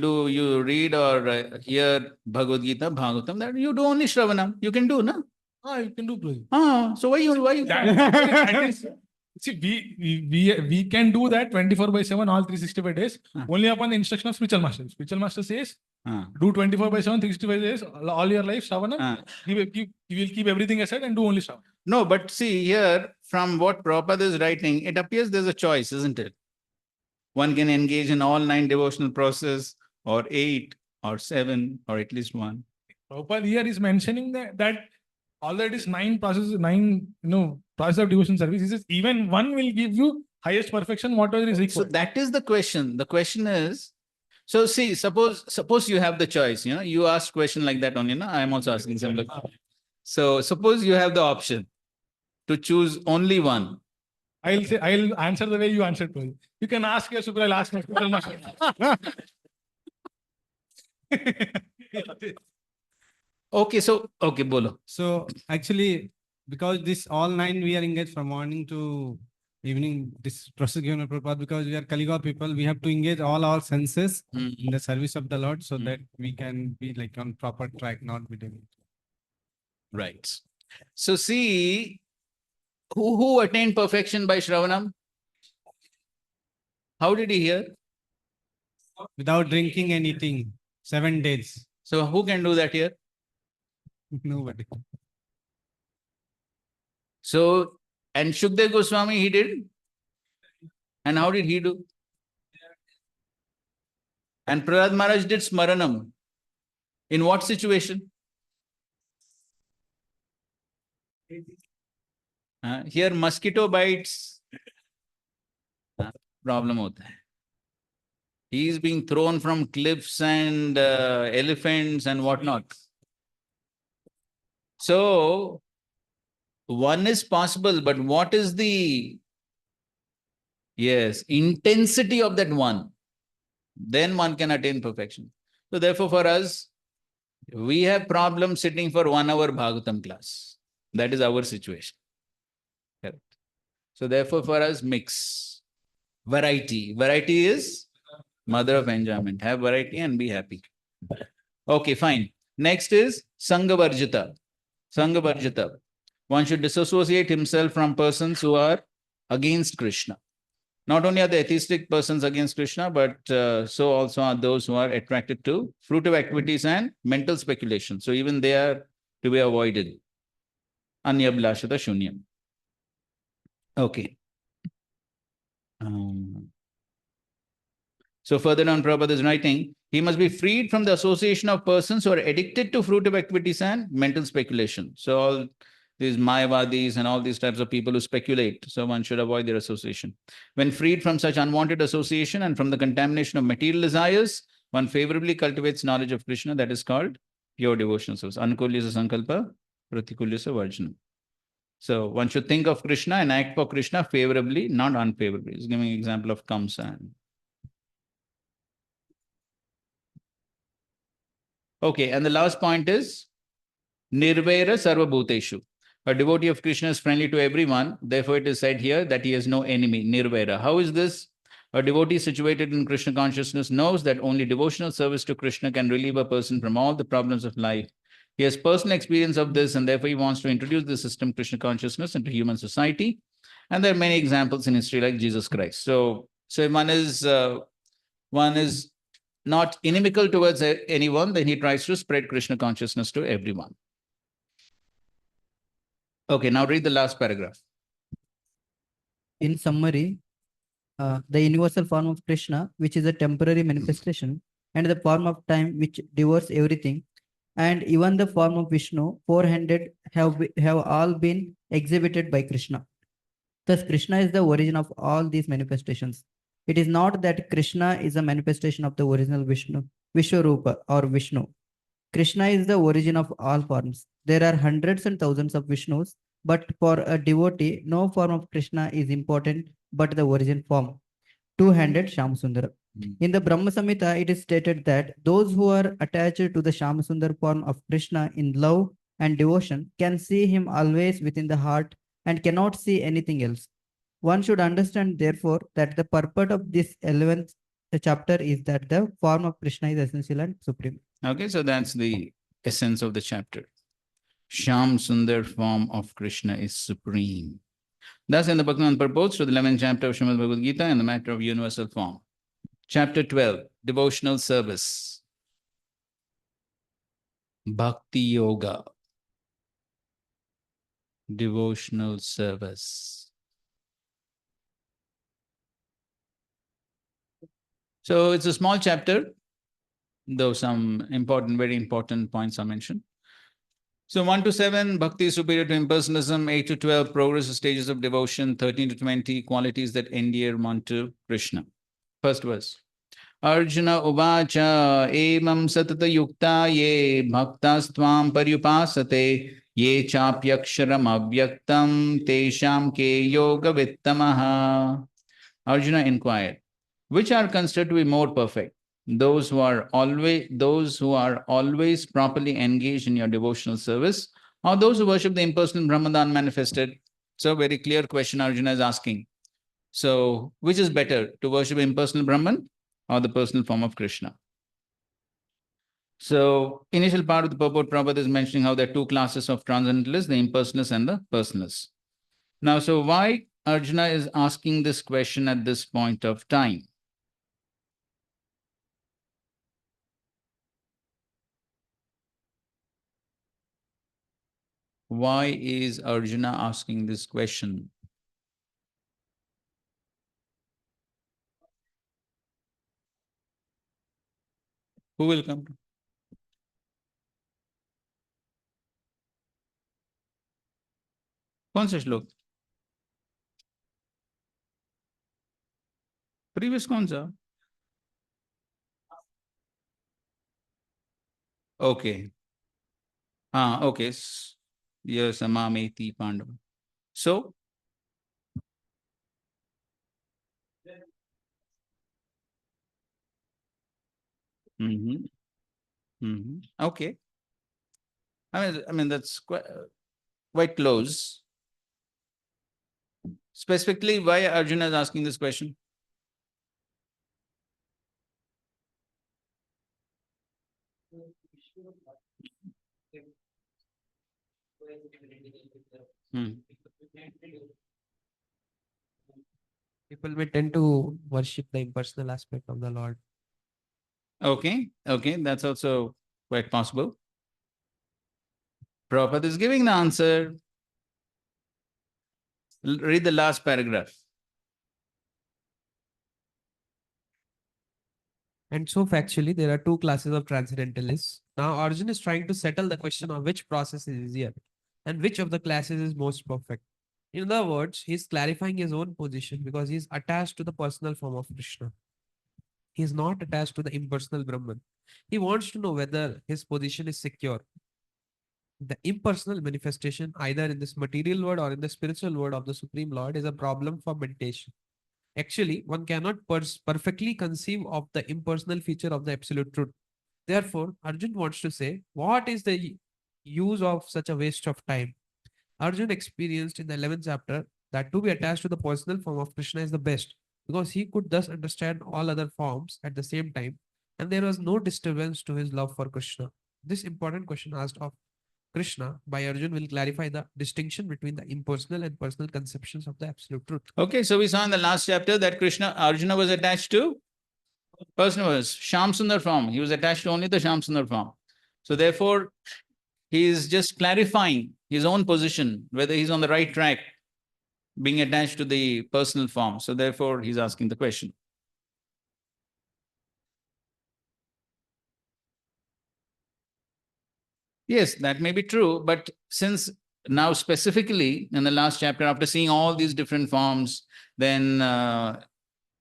read or hear Bhagavad Gita, Bhagavatam, that you do only Shravanam. You can do, na? You can do Prabhu. So why you That is, see, we can do that 24/7, all 365 days, only upon the instruction of spiritual master. Spiritual master says, do 24/7, 365 days, all your life, Shravanam. You will keep everything aside and do only Shravanam. No, but see here, from what Prabhupada is writing, it appears there's a choice, isn't it? One can engage in all 9 devotional process, or 8, or 7, or at least 1. Prabhupada here is mentioning that although it is 9 processes, 9 process of devotion service, he says even one will give you highest perfection, whatever is So required. that is the question. The question is, so see, suppose you have the choice, you ask question like that only, I am also asking similar. So suppose you have the option to choose only one. I'll answer the way you answered, Prabhu. You can ask your super, I'll ask my super master. Okay, bolo. So actually, because this all 9 we are engaged from morning to evening, this process given by Prabhupada, because we are Kaliga people, we have to engage all our senses in the service of the Lord, so that we can be like on proper track, not be doing. Right. So see, who attained perfection by Shravanam? How did he hear? Without drinking and eating, 7 days. So who can do that here? Nobody. So, and Shukdev Goswami, he did. And how did he do? And Prahlad Maharaj did Smaranam. In what situation? Here mosquito bites. Problem hota hai. He is being thrown from cliffs and elephants and whatnot. So, one is possible, but what is the intensity of that one? Then one can attain perfection. So therefore for us, we have problem sitting for 1 hour Bhagavatam class. That is our situation. Correct. So therefore for us, mix. Variety. Variety is mother of enjoyment. Have variety and be happy. Okay, fine. Next is Sangha Varjita. Sangha Varjita. One should disassociate himself from persons who are against Krishna. Not only are the atheistic persons against Krishna, but so also are those who are attracted to fruitive activities and mental speculation. So even they are to be avoided. Anyabhlashata shunyam. Okay. So further down, Prabhupada is writing, he must be freed from the association of persons who are addicted to fruitive activities and mental speculation. So all these Mayavadis and all these types of people who speculate, so one should avoid their association. When freed from such unwanted association and from the contamination of material desires, one favorably cultivates knowledge of Krishna, that is called pure devotion. So Anukulyasa Sankalpa, Pratikulyasa Varjanam. So one should think of Krishna and act for Krishna favorably, not unfavorably. He's giving an example of Kamsa. Okay, and the last point is Nirvaira Sarva Bhuteshu. A devotee of Krishna is friendly to everyone. Therefore, it is said here that he has no enemy. Nirvaira. How is this? A devotee situated in Krishna consciousness knows that only devotional service to Krishna can relieve a person from all the problems of life. He has personal experience of this, and therefore he wants to introduce the system Krishna consciousness into human society. And there are many examples in history, like Jesus Christ. So one is not inimical towards anyone, then he tries to spread Krishna consciousness to everyone. Okay, now read the last paragraph. In summary, the universal form of Krishna, which is a temporary manifestation, and the form of time which devours everything, and even the form of Vishnu, four-handed, have all been exhibited by Krishna. Thus, Krishna is the origin of all these manifestations. It is not that Krishna is a manifestation of the original Vishnu, Vishwarupa or Vishnu. Krishna is the origin of all forms. There are hundreds and thousands of Vishnus, but for a devotee, no form of Krishna is important but the origin form, two-handed Shyamsundara. In the Brahma Samhita, it is stated that those who are attached to the Shyamsundar form of Krishna in love and devotion can see him always within the heart and cannot see anything else. One should understand, therefore, that the purport of this 11th chapter is that the form of Krishna is essential and supreme. Okay, so that's the essence of the chapter. Shyam Sundar form of Krishna is supreme. Thus, in the Bhaktivedanta purports to the 11th chapter of Srimad Bhagavad Gita and the matter of universal form. Chapter 12, Devotional Service. Bhakti Yoga. Devotional Service. So it's a small chapter, though some important, very important points are mentioned. So 1 to 7, Bhakti is superior to impersonalism. 8 to 12, progressive stages of devotion. 13 to 20, qualities that endear one to Krishna. First verse. Arjuna uvacha evam satata yukta ye bhaktastvam paryupasate ye chapyaksharam avyaktam tesham ke yoga vittamaha. Arjuna inquired, which are considered to be more perfect? Those who are always properly engaged in your devotional service, or those who worship the impersonal Brahmadan manifested? So very clear question Arjuna is asking. So which is better, to worship impersonal Brahman or the personal form of Krishna? So initial part of the purport Prabhupada is mentioning how there are two classes of transcendentalists, the impersonalists and the personalists. Now, so why Arjuna is asking this question at this point of time? Why is Arjuna asking this question? Who will come? कौन सा श्लोक? Previous कौन सा? Okay. Okay. Yes, Samameti Pandava. So, okay. I mean that's quite close. Specifically, why Arjuna is asking this question? People may tend to worship the impersonal aspect of the Lord. Okay, that's also quite possible. Prabhupada is giving the answer. Read the last paragraph. And so factually, there are two classes of transcendentalists. Now, Arjuna is trying to settle the question of which process is easier and which of the classes is most perfect. In other words, he's clarifying his own position because he's attached to the personal form of Krishna. He's not attached to the impersonal Brahman. He wants to know whether his position is secure. the impersonal manifestation, either in this material world or in the spiritual world of the Supreme Lord, is a problem for meditation. Actually, one cannot perfectly conceive of the impersonal feature of the absolute truth. Therefore, Arjun wants to say, what is the use of such a waste of time? Arjun experienced in the 11th chapter that to be attached to the personal form of Krishna is the best, because he could thus understand all other forms at the same time, and there was no disturbance to his love for Krishna. This important question asked of Krishna by Arjun will clarify the distinction between the impersonal and personal conceptions of the absolute truth. Okay, so we saw in the last chapter that Arjuna was attached to personal was Sham Sundar form. He was attached to only the Sham Sundar form. So therefore, he is just clarifying his own position, whether he's on the right track, being attached to the personal form. So therefore, he's asking the question. Yes, that may be true, but since now specifically in the last chapter, after seeing all these different forms, then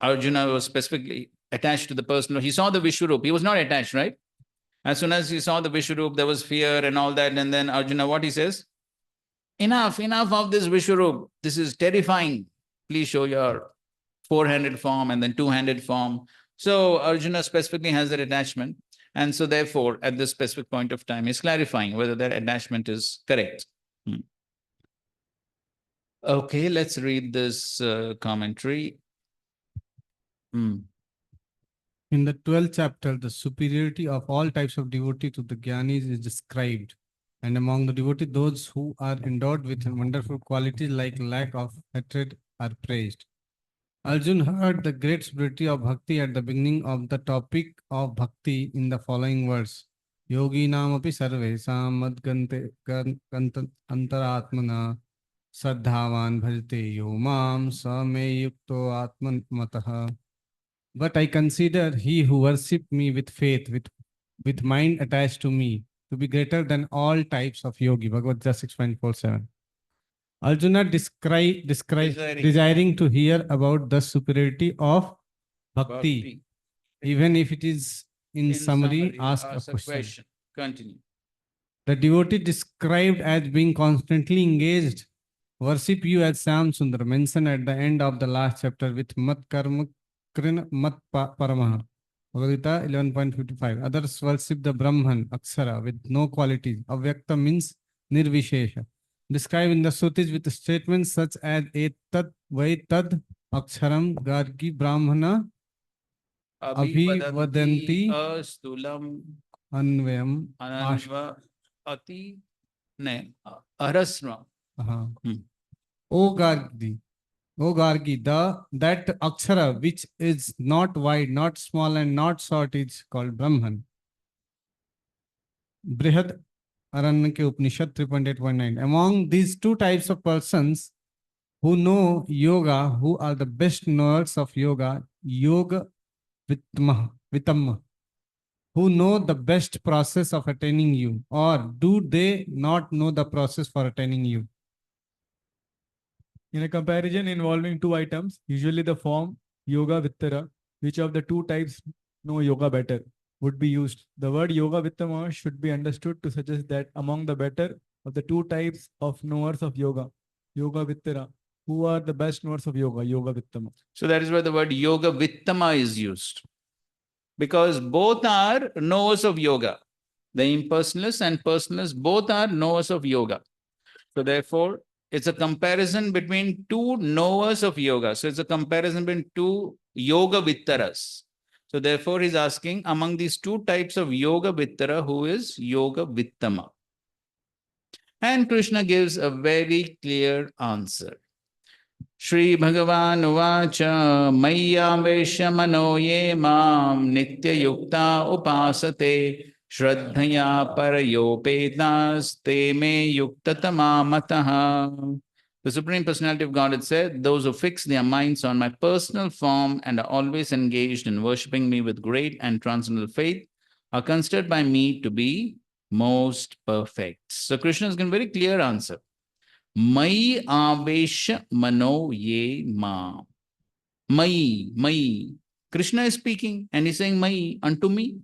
Arjuna was specifically attached to the person. He saw the Vishwarup. He was not attached, right? As soon as he saw the Vishwarup, there was fear and all that. And then Arjuna, what he says? Enough of this Vishwarup. This is terrifying. Please show your four-handed form and then two-handed form. So Arjuna specifically has that attachment. And so therefore, at this specific point of time, he's clarifying whether that attachment is correct. Okay, let's read this commentary. In the 12th chapter, the superiority of all types of devotee to the Gyanis is described. And among the devotees, those who are endowed with wonderful qualities like lack of hatred are praised. Arjun heard the great superiority of bhakti at the beginning of the topic of bhakti in the following verse. Yogi namapi sarve samadgante antaratmana saddhavan bhajate yo mam same yukto atmanmataha. But I consider he who worship me with faith, with mind attached to me, to be greater than all types of yogi. Bhagavad Gita 6.47. Arjuna desiring to hear about the superiority of bhakti, even if it is in summary, ask a question. Continue. The devotee described as being constantly engaged worship you as Sam Sundar mentioned at the end of the last chapter with mat karma krin mat paramaha. Bhagavad Gita 11.55. Others worship the Brahman, Aksara, with no qualities. Avyakta means nirvishesha. Described in the Srutis with statements such as etad vaitad aksharam gargi brahmana abhivadanti astulam anvayam ananva ati ne arasra. O Gargi, that Akshara which is not wide, not small, and not short is called Brahman. Brihad Aranyaka Upanishad 3.8.9. Among these two types of persons who know yoga, who are the best knowers of yoga, yoga vitamma, who know the best process of attaining you, or do they not know the process for attaining you? In a comparison involving two items, usually the form yoga vittara, which of the two types know yoga better, would be used. The word yoga vittama should be understood to suggest that among the better of the two types of knowers of yoga, yoga vittara, who are the best knowers of yoga, yoga vittama. So that is where the word yoga vittama is used. Because both are knowers of yoga. The impersonalists and personalists both are knowers of yoga. So therefore, it's a comparison between two knowers of yoga. So it's a comparison between two yoga vittaras. So therefore, he's asking among these two types of yoga vittara, who is yoga vittama? And Krishna gives a very clear answer. Shri Bhagavan Uvacha Maya Vesha Mano Ye Mam Nitya Yukta Upasate Shraddhaya Parayopetas Te Me Yuktatama Mataha. The Supreme Personality of Godhead said, those who fix their minds on my personal form and are always engaged in worshipping me with great and transcendental faith are considered by me to be most perfect. So Krishna has given a very clear answer. Mai avesha mano ye ma. Mai. Krishna is speaking and he's saying Mai unto me.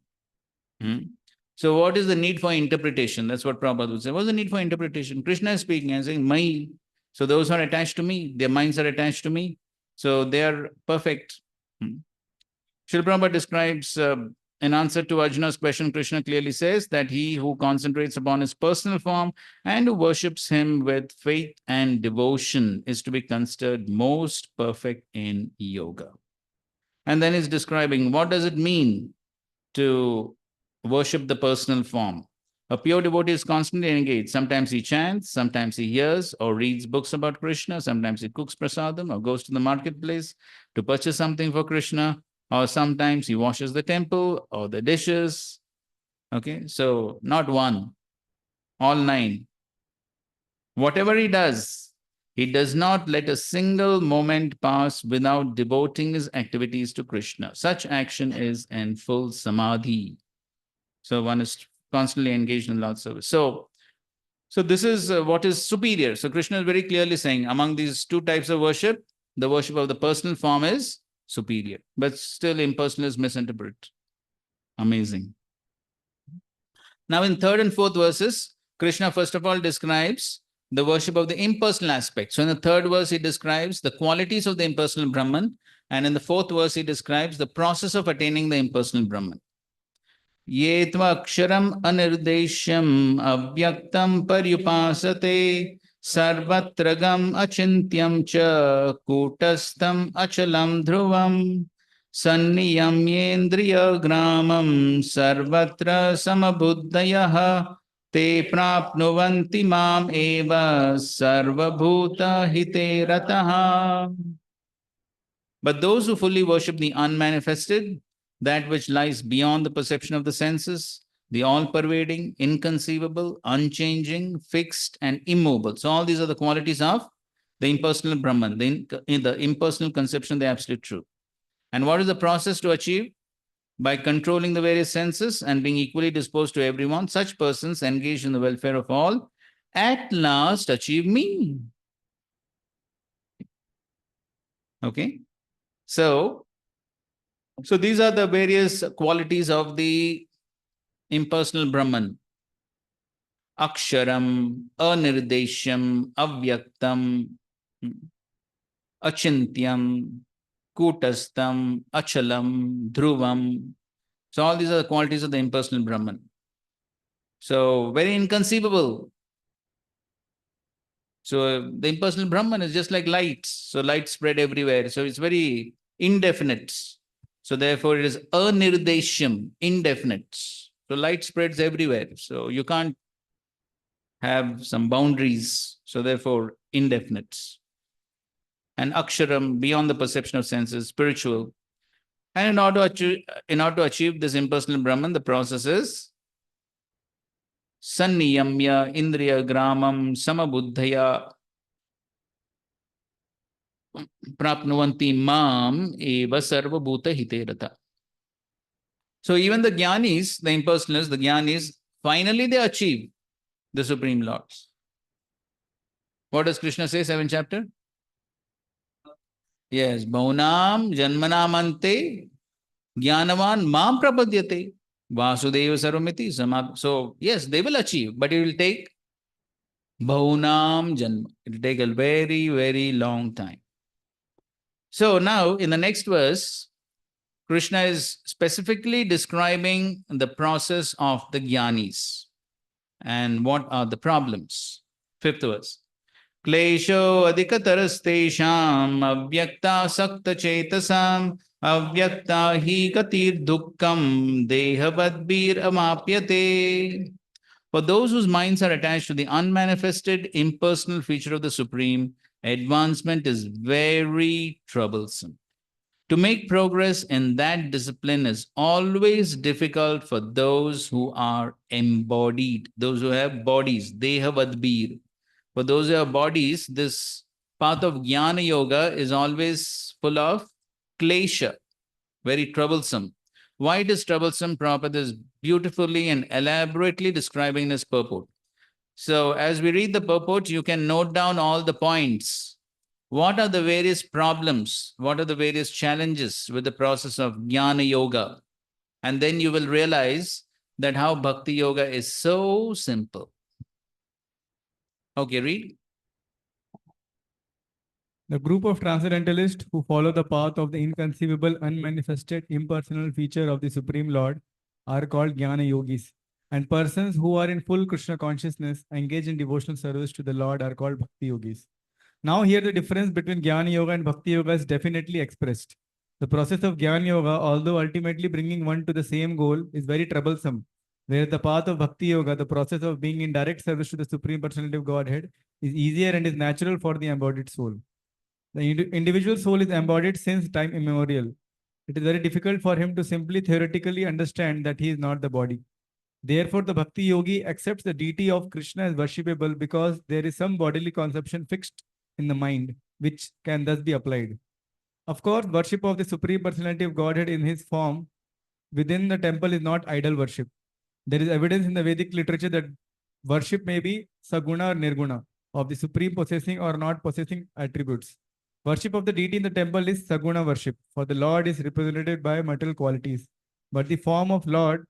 So what is the need for interpretation? That's what Prabhupada would say. What's the need for interpretation? Krishna is speaking and saying, Mai. So those who are attached to me, their minds are attached to me. So they are perfect. Srila Prabhupada describes, in answer to Arjuna's question, Krishna clearly says that he who concentrates upon his personal form and who worships him with faith and devotion is to be considered most perfect in yoga. And then he's describing what does it mean to worship the personal form. A pure devotee is constantly engaged. Sometimes he chants, sometimes he hears or reads books about Krishna, sometimes he cooks prasadam or goes to the marketplace to purchase something for Krishna, or sometimes he washes the temple or the dishes. Okay, so not one, all 9. Whatever he does not let a single moment pass without devoting his activities to Krishna. Such action is in full samadhi. So one is constantly engaged in Lord's service. So this is what is superior. So Krishna is very clearly saying among these 2 types of worship, the worship of the personal form is superior, but still impersonal is misinterpreted. Amazing. Now in 3rd and 4th verses, Krishna first of all describes the worship of the impersonal aspect. So in the 3rd verse, he describes the qualities of the impersonal Brahman. And in the 4th verse, he describes the process of attaining the impersonal Brahman. Ye tvaksharam anirdeshyam avyaktam paryupasate sarvatragam achintyam cha kutastam achalam dhruvam sanniyamyendriya gramam sarvatra samabuddhayah te prapnuvanti mam eva sarvabhuta hite rataha. But those who fully worship the unmanifested, that which lies beyond the perception of the senses, the all-pervading, inconceivable, unchanging, fixed, and immobile. So all these are the qualities of the impersonal Brahman, the impersonal conception of the absolute truth. And what is the process to achieve? By controlling the various senses and being equally disposed to everyone, such persons engaged in the welfare of all at last achieve me. Okay? So these are the various qualities of the impersonal Brahman. Aksharam, Anirdeshyam, Avyaktam, Achintyam, Kutastam, Achalam, Dhruvam. So all these are the qualities of the impersonal Brahman. So very inconceivable. So the impersonal Brahman is just like light. So light spread everywhere. So it's very indefinite. So therefore it is anirdeshyam, indefinite. So light spreads everywhere. So you can't have some boundaries. So therefore indefinite. And aksharam, beyond the perception of senses, spiritual. And in order to achieve this impersonal Brahman, the process is sanniyamya indriya gramam samabuddhaya prapnuvanti mam eva sarva bhuta hiterata. So even the jnanis, the impersonalists, the jnanis, finally they achieve the Supreme Lords. What does Krishna say, 7th chapter? Yes, Bhaunam Janmanamante Jnanavan Mam Prapadyate Vasudeva Sarvamiti Samad. So yes, they will achieve, but it will take Bhaunam Janma. It will take a very, very long time. So now in the next verse, Krishna is specifically describing the process of the jnanis and what are the problems. 5th verse. Klesho adhikatarastesham avyakta sakta chetasam avyakta hi gatir dukkam dehavadbir amapyate. For those whose minds are attached to the unmanifested, impersonal feature of the Supreme, advancement is very troublesome. To make progress in that discipline is always difficult for those who are embodied, those who have bodies, dehavadbir. For those who have bodies, this path of Jnana Yoga is always full of klesha, very troublesome. Why it is troublesome, Prabhupada is beautifully and elaborately describing this purport. So as we read the purport, you can note down all the points. What are the various problems? What are the various challenges with the process of Jnana Yoga? And then you will realize that how Bhakti Yoga is so simple. Okay, read. The group of transcendentalists who follow the path of the inconceivable, unmanifested, impersonal feature of the Supreme Lord are called Jnana Yogis. And persons who are in full Krishna consciousness engage in devotional service to the Lord are called Bhakti Yogis. Now, here the difference between Jnana Yoga and Bhakti Yoga is definitely expressed. The process of Jnana Yoga, although ultimately bringing one to the same goal, is very troublesome. Where the path of Bhakti Yoga, the process of being in direct service to the Supreme Personality of Godhead, is easier and is natural for the embodied soul. The individual soul is embodied since time immemorial. It is very difficult for him to simply theoretically understand that he is not the body. Therefore, the Bhakti Yogi accepts the deity of Krishna as worshipable because there is some bodily conception fixed in the mind, which can thus be applied. Of course, worship of the Supreme Personality of Godhead in his form within the temple is not idol worship. There is evidence in the Vedic literature that worship may be saguna or nirguna, of the supreme possessing or not possessing attributes. Worship of the deity in the temple is saguna worship, for the Lord is represented by material qualities. But the form of Lord,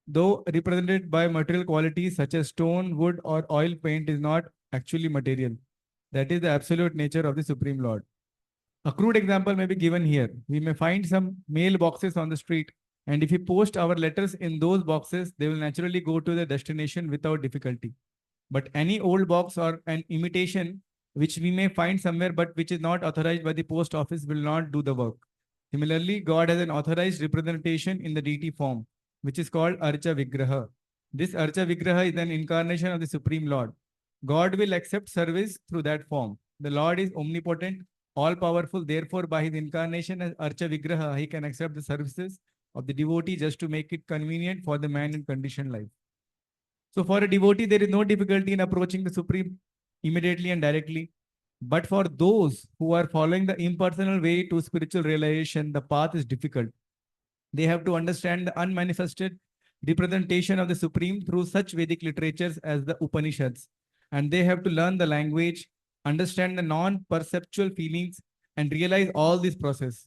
though represented by material qualities such as stone, wood, or oil paint, is not actually material. That is the absolute nature of the Supreme Lord. A crude example may be given here. We may find some mail boxes on the street, and if we post our letters in those boxes, they will naturally go to the destination without difficulty. But any old box or an imitation which we may find somewhere but which is not authorized by the post office will not do the work. Similarly, God has an authorized representation in the deity form, which is called Archa Vigraha. This Archa Vigraha is an incarnation of the Supreme Lord. God will accept service through that form. The Lord is omnipotent, all powerful. Therefore, by his incarnation as Archa Vigraha, he can accept the services of the devotee just to make it convenient for the man in conditioned life. So for a devotee, there is no difficulty in approaching the Supreme immediately and directly. But for those who are following the impersonal way to spiritual realization, the path is difficult. They have to understand the unmanifested representation of the Supreme through such Vedic literatures as the Upanishads. And they have to learn the language, understand the non-perceptual feelings, and realize all this process.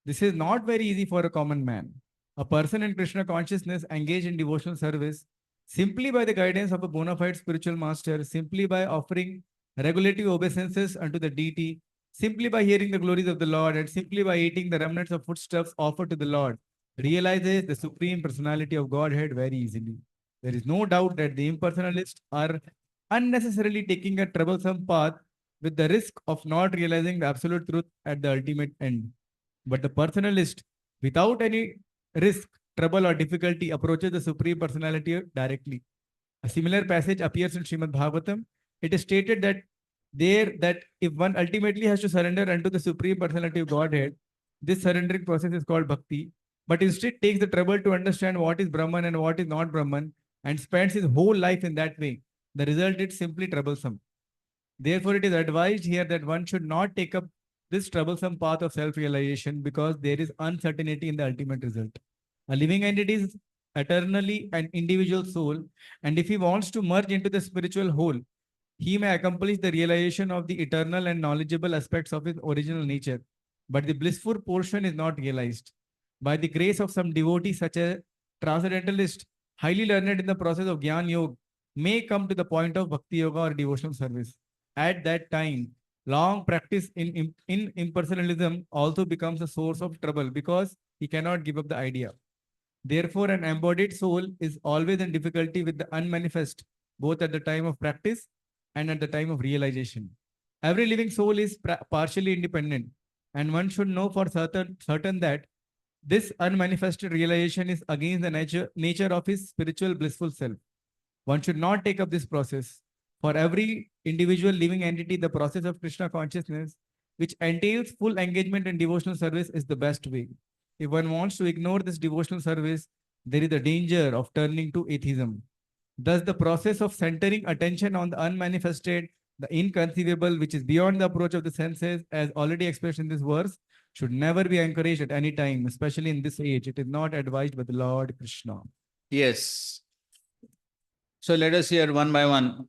This is not very easy for a common man. A person in Krishna consciousness engaged in devotional service simply by the guidance of a bona fide spiritual master, simply by offering regulative obeisances unto the deity, simply by hearing the glories of the Lord, and simply by eating the remnants of foodstuffs offered to the Lord, realizes the Supreme Personality of Godhead very easily. There is no doubt that the impersonalists are unnecessarily taking a troublesome path with the risk of not realizing the absolute truth at the ultimate end. But the personalist, without any risk, trouble, or difficulty, approaches the Supreme Personality directly. A similar passage appears in Srimad Bhagavatam. It is stated that if one ultimately has to surrender unto the Supreme Personality of Godhead, this surrendering process is called bhakti. But instead takes the trouble to understand what is Brahman and what is not Brahman, and spends his whole life in that way. The result is simply troublesome. Therefore, it is advised here that one should not take up this troublesome path of self-realization because there is uncertainty in the ultimate result. A living entity is eternally an individual soul, and if he wants to merge into the spiritual whole, he may accomplish the realization of the eternal and knowledgeable aspects of his original nature. But the blissful portion is not realized. By the grace of some devotee, such a transcendentalist, highly learned in the process of Jnana Yoga, may come to the point of Bhakti Yoga or devotional service. At that time, long practice in impersonalism also becomes a source of trouble because he cannot give up the idea. Therefore, an embodied soul is always in difficulty with the unmanifest, both at the time of practice and at the time of realization. Every living soul is partially independent, and one should know for certain that this unmanifested realization is against the nature of his spiritual blissful self. One should not take up this process. For every individual living entity, the process of Krishna consciousness, which entails full engagement in devotional service, is the best way. If one wants to ignore this devotional service, there is a danger of turning to atheism. Thus, the process of centering attention on the unmanifested, the inconceivable, which is beyond the approach of the senses, as already expressed in this verse, should never be encouraged at any time, especially in this age. It is not advised by the Lord Krishna. Yes. So let us hear one by one.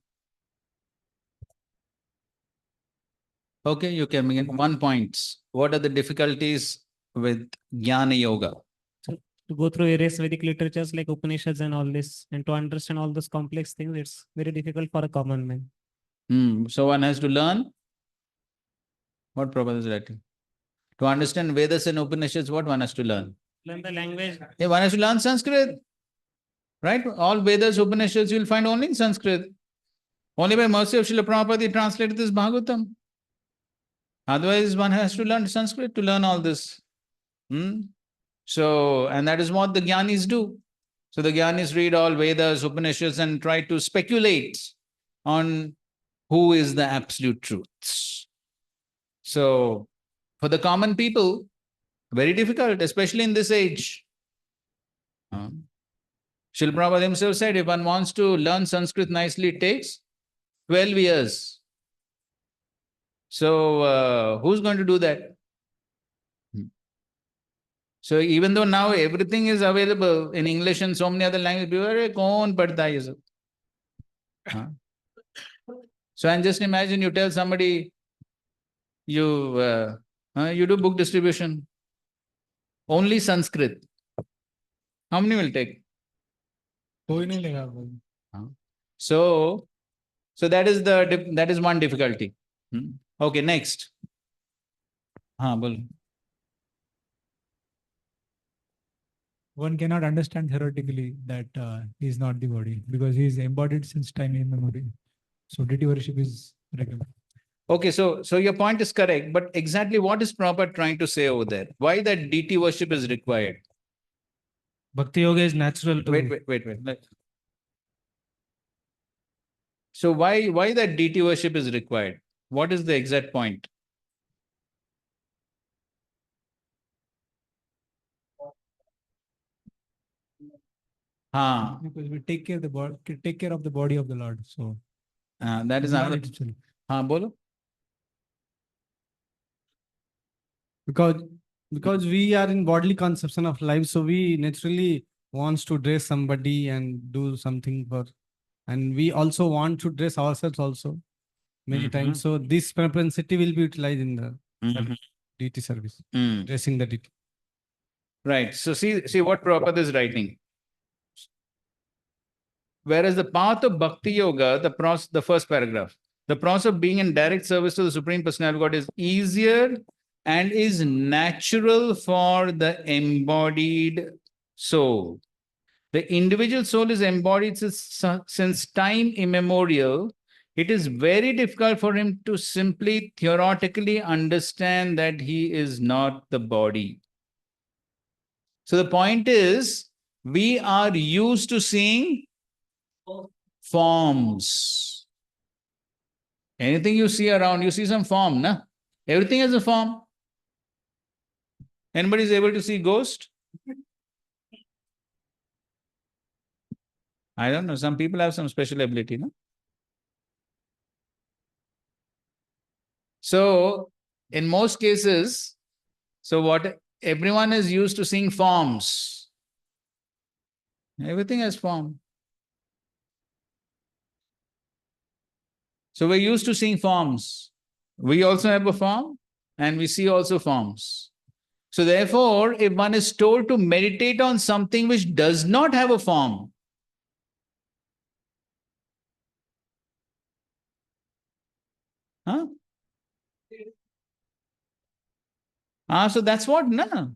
Okay, you can begin. 1 point. What are the difficulties with Jnana Yoga? to go through various Vedic literatures like Upanishads and all this, and to understand all those complex things, it's very difficult for a common man. So one has to learn what Prabhupada is writing. To understand Vedas and Upanishads, what one has to learn? Learn the language. Yeah, one has to learn Sanskrit. Right? All Vedas, Upanishads, you will find only in Sanskrit. Only by mercy of Srila Prabhupada he translated this Bhagavatam. Otherwise, one has to learn Sanskrit to learn all this. So, and that is what the Jnanis do. So the Jnanis read all Vedas, Upanishads and try to speculate on who is the absolute truths. So, for the common people, very difficult, especially in this age. Srila Prabhupada himself said, if one wants to learn Sanskrit nicely, it takes 12 years. So, who's going to do that? So, even though now everything is available in English and so many other languages, people are like, kaun padhta hai ye sab? So, and just imagine you tell somebody, you do book distribution, only Sanskrit. How many will take? कोई नहीं लेगा भाई. So that is one difficulty. Okay, next. Bol. One cannot understand theoretically that he is not the body because he is embodied since time immemorial. So deity worship is recommended. Okay, so your point is correct, but exactly what is Prabhupada trying to say over there? Why that deity worship is required? Bhakti yoga is natural to. Wait. So why that deity worship is required? What is the exact point? Because we take care of the body of the Lord. So that is another. Bolo. Because we are in bodily conception of life, so we naturally wants to dress somebody and do something for, and we also want to dress ourselves also many times. So this propensity will be utilized in the deity service, dressing the deity. Right. So see what Prabhupada is writing. Whereas the path of Bhakti Yoga, the first paragraph, the process of being in direct service to the Supreme Personality of God is easier and is natural for the embodied soul. The individual soul is embodied since time immemorial. It is very difficult for him to simply theoretically understand that he is not the body. So the point is, we are used to seeing forms. Anything you see around, you see some form, na? Everything has a form. Anybody is able to see ghost? I don't know. Some people have some special ability, no? So, in most cases, what everyone is used to seeing forms. Everything has form. So we're used to seeing forms. We also have a form and we see also forms. So therefore, if one is told to meditate on something which does not have a form, so that's what, no.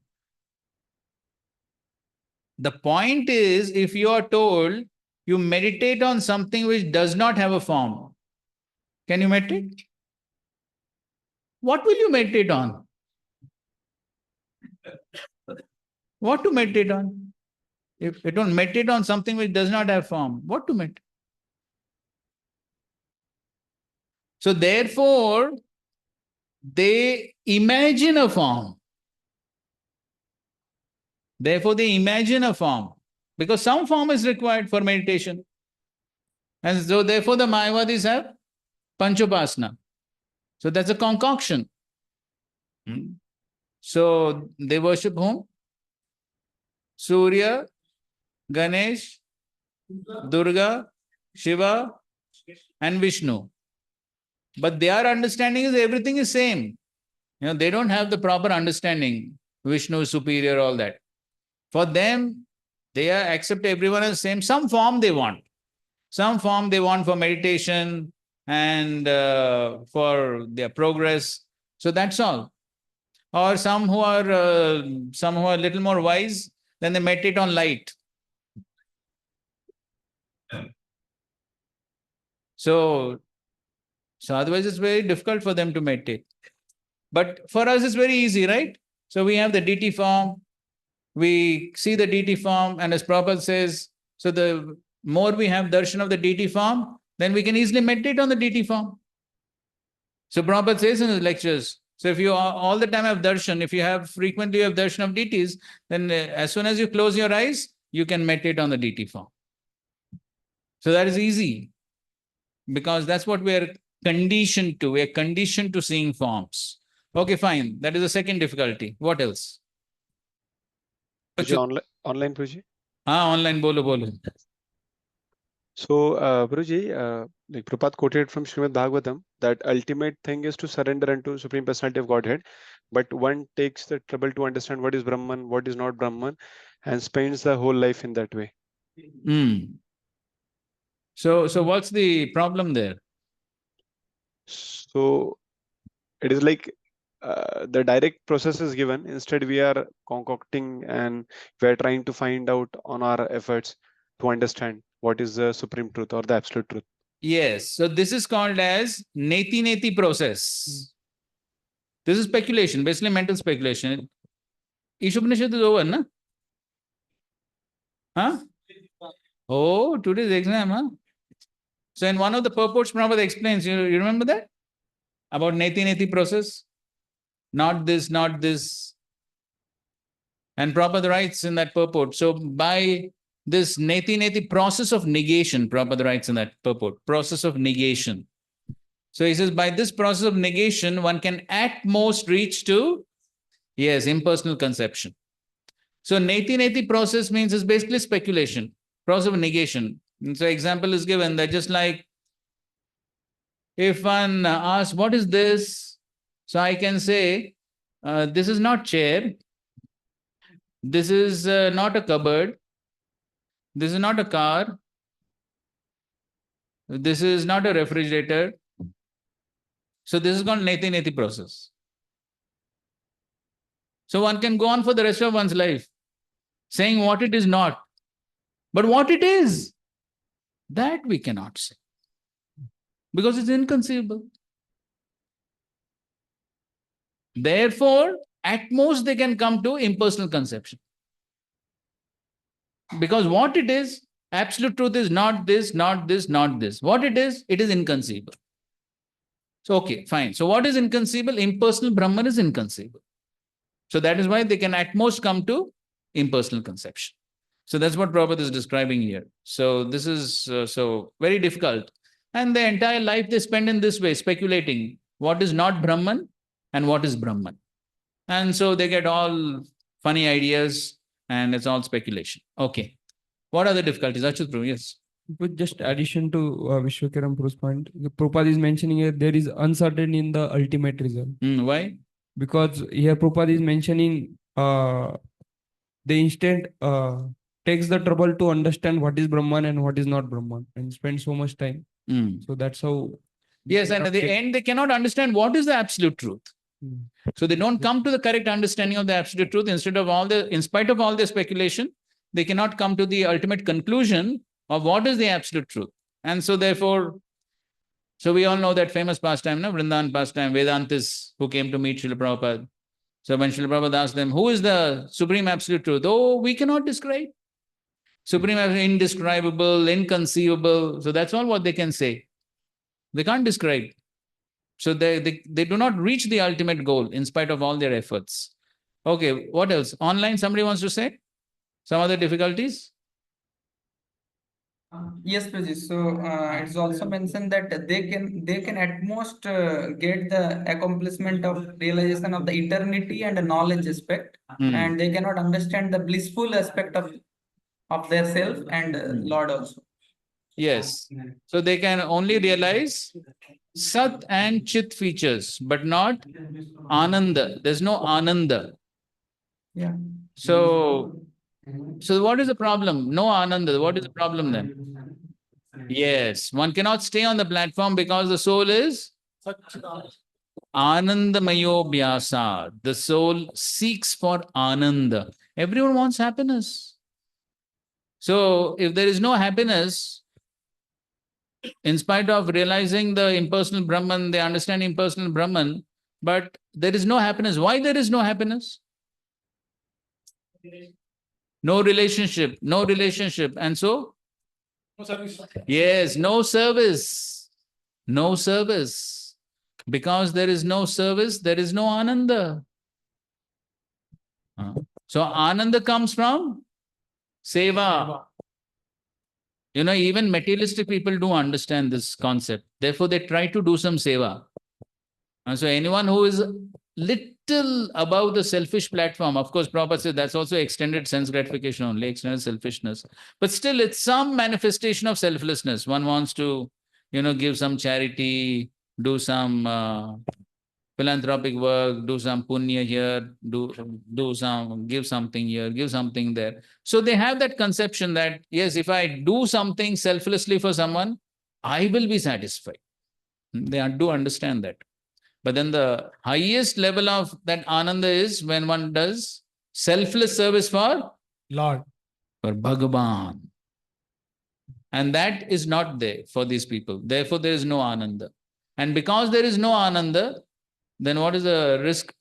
The point is, if you are told you meditate on something which does not have a form, can you meditate? What will you meditate on? What to meditate on? If you don't meditate on something which does not have form, what to meditate? So therefore, they imagine a form. Therefore, they imagine a form. Because some form is required for meditation. And so therefore, the Mayavadis have Panchopasana. So that's a concoction. So they worship whom? Surya, Ganesh, Durga, Shiva, and Vishnu. But their understanding is everything is same. They don't have the proper understanding. Vishnu is superior, all that. For them, they accept everyone as same. Some form they want. Some form they want for meditation and for their progress. So that's all. Or some who are a little more wise, then they meditate on light. So otherwise it's very difficult for them to meditate. But for us it's very easy, right? So we have the DT form, we see the DT form, and as Prabhupada says, so the more we have darshan of the DT form, then we can easily meditate on the DT form. So Prabhupada says in his lectures, so if you all the time have darshan, if you have frequently have darshan of DTs, then as soon as you close your eyes, you can meditate on the DT form. So that is easy, because that's what we are conditioned to. We are conditioned to seeing forms. Okay, fine. That is the second difficulty. What else? Online Guruji. Online, bolo. So, Guruji, like Prabhupada quoted from Srimad Bhagavatam that ultimate thing is to surrender unto Supreme Personality of Godhead. But one takes the trouble to understand what is Brahman, what is not Brahman, and spends the whole life in that way. So what's the problem there? So it is like the direct process is given. Instead, we are concocting and we are trying to find out on our efforts to understand what is the supreme truth or the absolute truth. Yes. So this is called as neti process. This is speculation, basically mental speculation. Ishopanishad is over, na? Huh? Oh, today's exam, huh? So in one of the purports, Prabhupada explains, you remember that? About neti process? Not this, not this. And Prabhupada writes in that purport, so by this neti process of negation, Prabhupada writes in that purport, process of negation. So he says, by this process of negation, one can at most reach to, yes, impersonal conception. So neti process means it's basically speculation, process of negation. And so example is given that just like if one asks, what is this? So I can say, this is not chair. This is not a cupboard. This is not a car. This is not a refrigerator. So this is called neti process. So one can go on for the rest of one's life saying what it is not. But what it is, that we cannot say. Because it's inconceivable. Therefore, at most they can come to impersonal conception. Because what it is, absolute truth is not this, not this, not this. What it is inconceivable. So, okay, fine. So what is inconceivable? Impersonal Brahman is inconceivable. So that is why they can at most come to impersonal conception. So that's what Prabhupada is describing here. So this is so very difficult. And the entire life they spend in this way, speculating what is not Brahman and what is Brahman. And so they get all funny ideas and it's all speculation. Okay. What are the difficulties? Achut Prabhu, yes. With just addition to Vishwakaram Prabhu's point, Prabhupada is mentioning here there is uncertainty in the ultimate result. Why? Because here Prabhupada is mentioning the instant takes the trouble to understand what is Brahman and what is not Brahman and spend so much time. So that's how. Yes, and at the end, they cannot understand what is the absolute truth. So they don't come to the correct understanding of the absolute truth. In spite of all the speculation, they cannot come to the ultimate conclusion of what is the absolute truth. And so therefore, so we all know that famous pastime, no? Vrindavan pastime, Vedantis who came to meet Srila Prabhupada. So when Srila Prabhupada asked them, who is the supreme absolute truth? Oh, we cannot describe. Supreme absolute, indescribable, inconceivable. So that's all what they can say. They can't describe. So they do not reach the ultimate goal in spite of all their efforts. Okay, what else? Online, somebody wants to say? Some other difficulties? Yes, Prajit. So it's also mentioned that they can at most get the accomplishment of realization of the eternity and the knowledge aspect, and they cannot understand the blissful aspect of their self and Lord also. Yes. So they can only realize Sat and Chit features, but not Ananda. There's no Ananda. Yeah. So So what is the problem? No Ananda. What is the problem then? Yes, one cannot stay on the platform because the soul is Anandamayo Bhyasa. The soul seeks for Ananda. Everyone wants happiness. So if there is no happiness, in spite of realizing the impersonal Brahman, they understand impersonal Brahman, but there is no happiness. Why there is no happiness? No relationship, no relationship. And so? No service. Yes, no service. No service. Because there is no service, there is no Ananda. So Ananda comes from Seva. You know, even materialistic people do understand this concept. Therefore, they try to do some Seva. And so anyone who is little above the selfish platform, of course, Prabhupada says that's also extended sense gratification only, extended selfishness. But still, it's some manifestation of selflessness. One wants to, you know, give some charity, do some philanthropic work, do some punya here, give something here, give something there. So they have that conception that, yes, if I do something selflessly for someone, I will be satisfied. They do understand that. But then the highest level of that Ananda is when one does selfless service for Lord. For Bhagavan. And that is not there for these people. Therefore, there is no Ananda. And because there is no Ananda, then what is the risk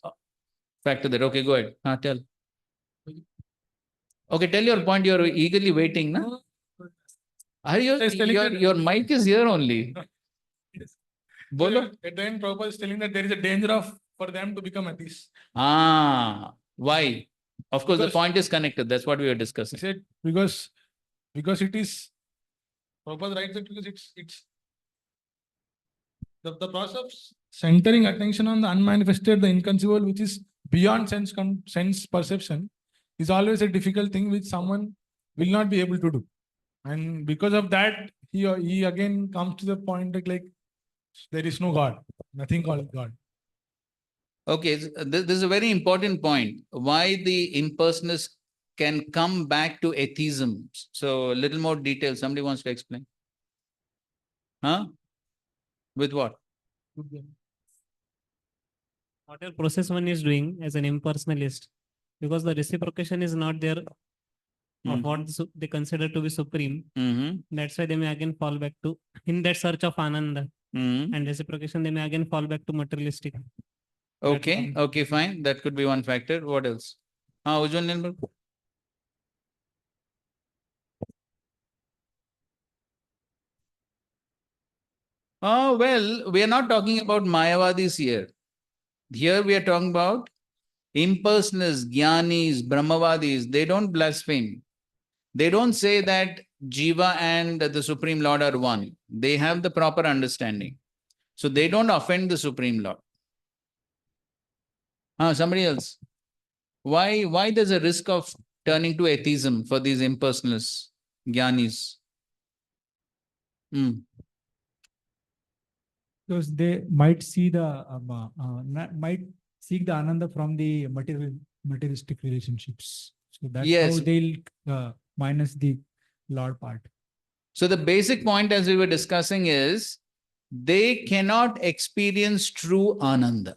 factor there? Okay, go ahead. Tell. Okay, tell your point. You're eagerly waiting, na? Are you, your mic is here only. Bolo? At the end, Prabhupada is telling that there is a danger for them to become atheists. Why? Of course, the point is connected. That's what we were discussing. He said because it is, Prabhupada writes that because it's the process of centering attention on the unmanifested, the inconceivable, which is beyond sense perception, is always a difficult thing which someone will not be able to do. And because of that, he again comes to the point that like there is no God, nothing called God. Okay, this is a very important point. Why the impersonalists can come back to atheism. So a little more detail. Somebody wants to explain? Huh? With what? Whatever process one is doing as an impersonalist, because the reciprocation is not there of what they consider to be supreme. That's why they may again fall back to, in that search of Ananda and reciprocation, they may again fall back to materialistic. Okay, okay, fine. That could be one factor. What else? Ujjwal? Oh, well, we are not talking about Mayavadis here. Here we are talking about impersonalists, Jnanis, Brahmavadis. They don't blaspheme. They don't say that Jiva and the Supreme Lord are one. They have the proper understanding. So they don't offend the Supreme Lord. Somebody else. Why there's a risk of turning to atheism for these impersonalists, Jnanis? Because they might see might seek the Ananda from the materialistic relationships. So that's how they'll minus the Lord part. So the basic point as we were discussing is they cannot experience true Ananda.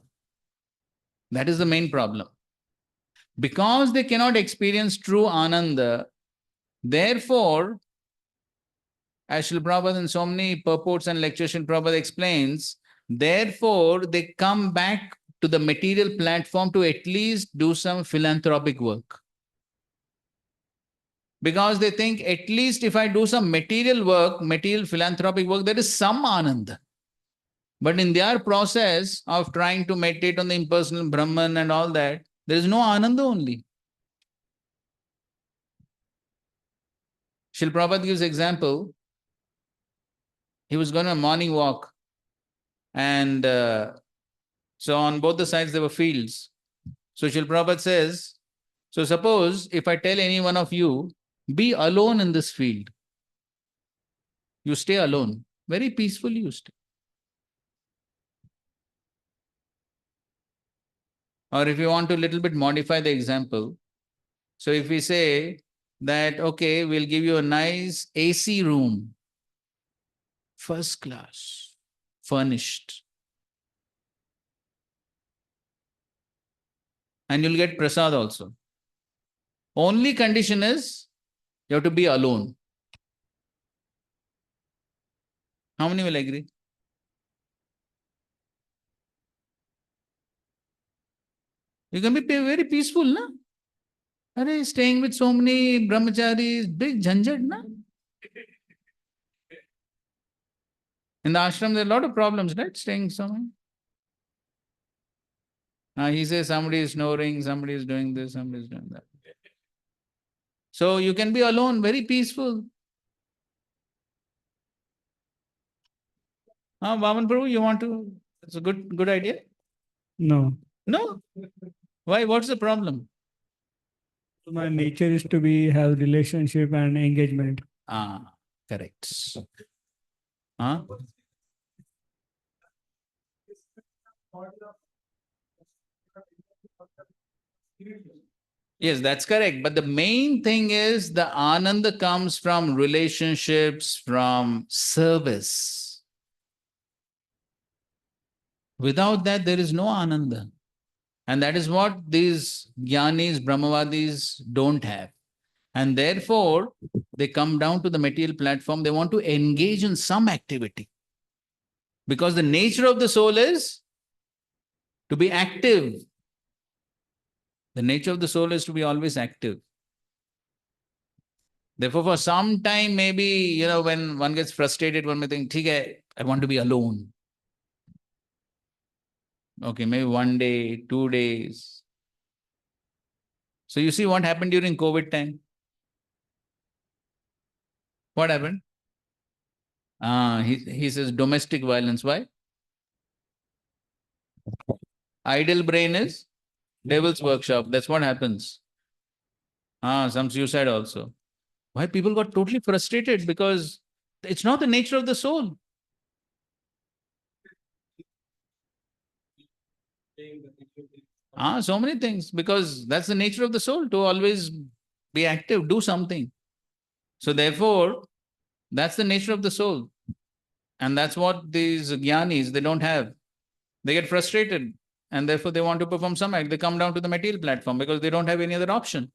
That is the main problem. Because they cannot experience true Ananda, therefore, as Srila Prabhupada in so many purports and lectures, Srila Prabhupada explains, therefore they come back to the material platform to at least do some philanthropic work. Because they think at least if I do some material work, material philanthropic work, there is some Ananda. But in their process of trying to meditate on the impersonal Brahman and all that, there is no Ananda only. Srila Prabhupada gives example. He was going on a morning walk. And so on both the sides there were fields. So Srila Prabhupada says, so suppose if I tell any one of you, be alone in this field. You stay alone. Very peacefully you stay. Or if you want to a little bit modify the example. So if we say, that, okay, we'll give you a nice AC room, first class, furnished. And you'll get prasad also. Only condition is you have to be alone. How many will agree? You can be very peaceful, na? Are staying with so many brahmacharis, big jhanjat, na? In the ashram, there are a lot of problems, right? Staying somewhere. He says somebody is snoring, somebody is doing this, somebody is doing that. So you can be alone, very peaceful. Vaman Prabhu, you want to? It's a good idea. No, No. Why? What's the problem? my nature is to be have relationship and engagement. Correct. Huh? Yes, that's correct. But the main thing is the ananda comes from relationships, from service. Without that, there is no ananda. And that is what these jnanis, brahmavadis don't have. And therefore, they come down to the material platform. They want to engage in some activity. Because the nature of the soul is to be active. The nature of the soul is to be always active. Therefore, for some time, maybe, when one gets frustrated, one may think, okay, I want to be alone. Okay, maybe 1 day, 2 days. So you see what happened during COVID time? What happened? He says domestic violence. Why? Idle brain is devil's workshop. That's what happens. Some suicide also. Why? People got totally frustrated because it's not the nature of the soul. So many things, because that's the nature of the soul, to always be active, do something. So therefore, that's the nature of the soul. And that's what these jnanis, they don't have. They get frustrated and therefore they want to perform some act. They come down to the material platform because they don't have any other option.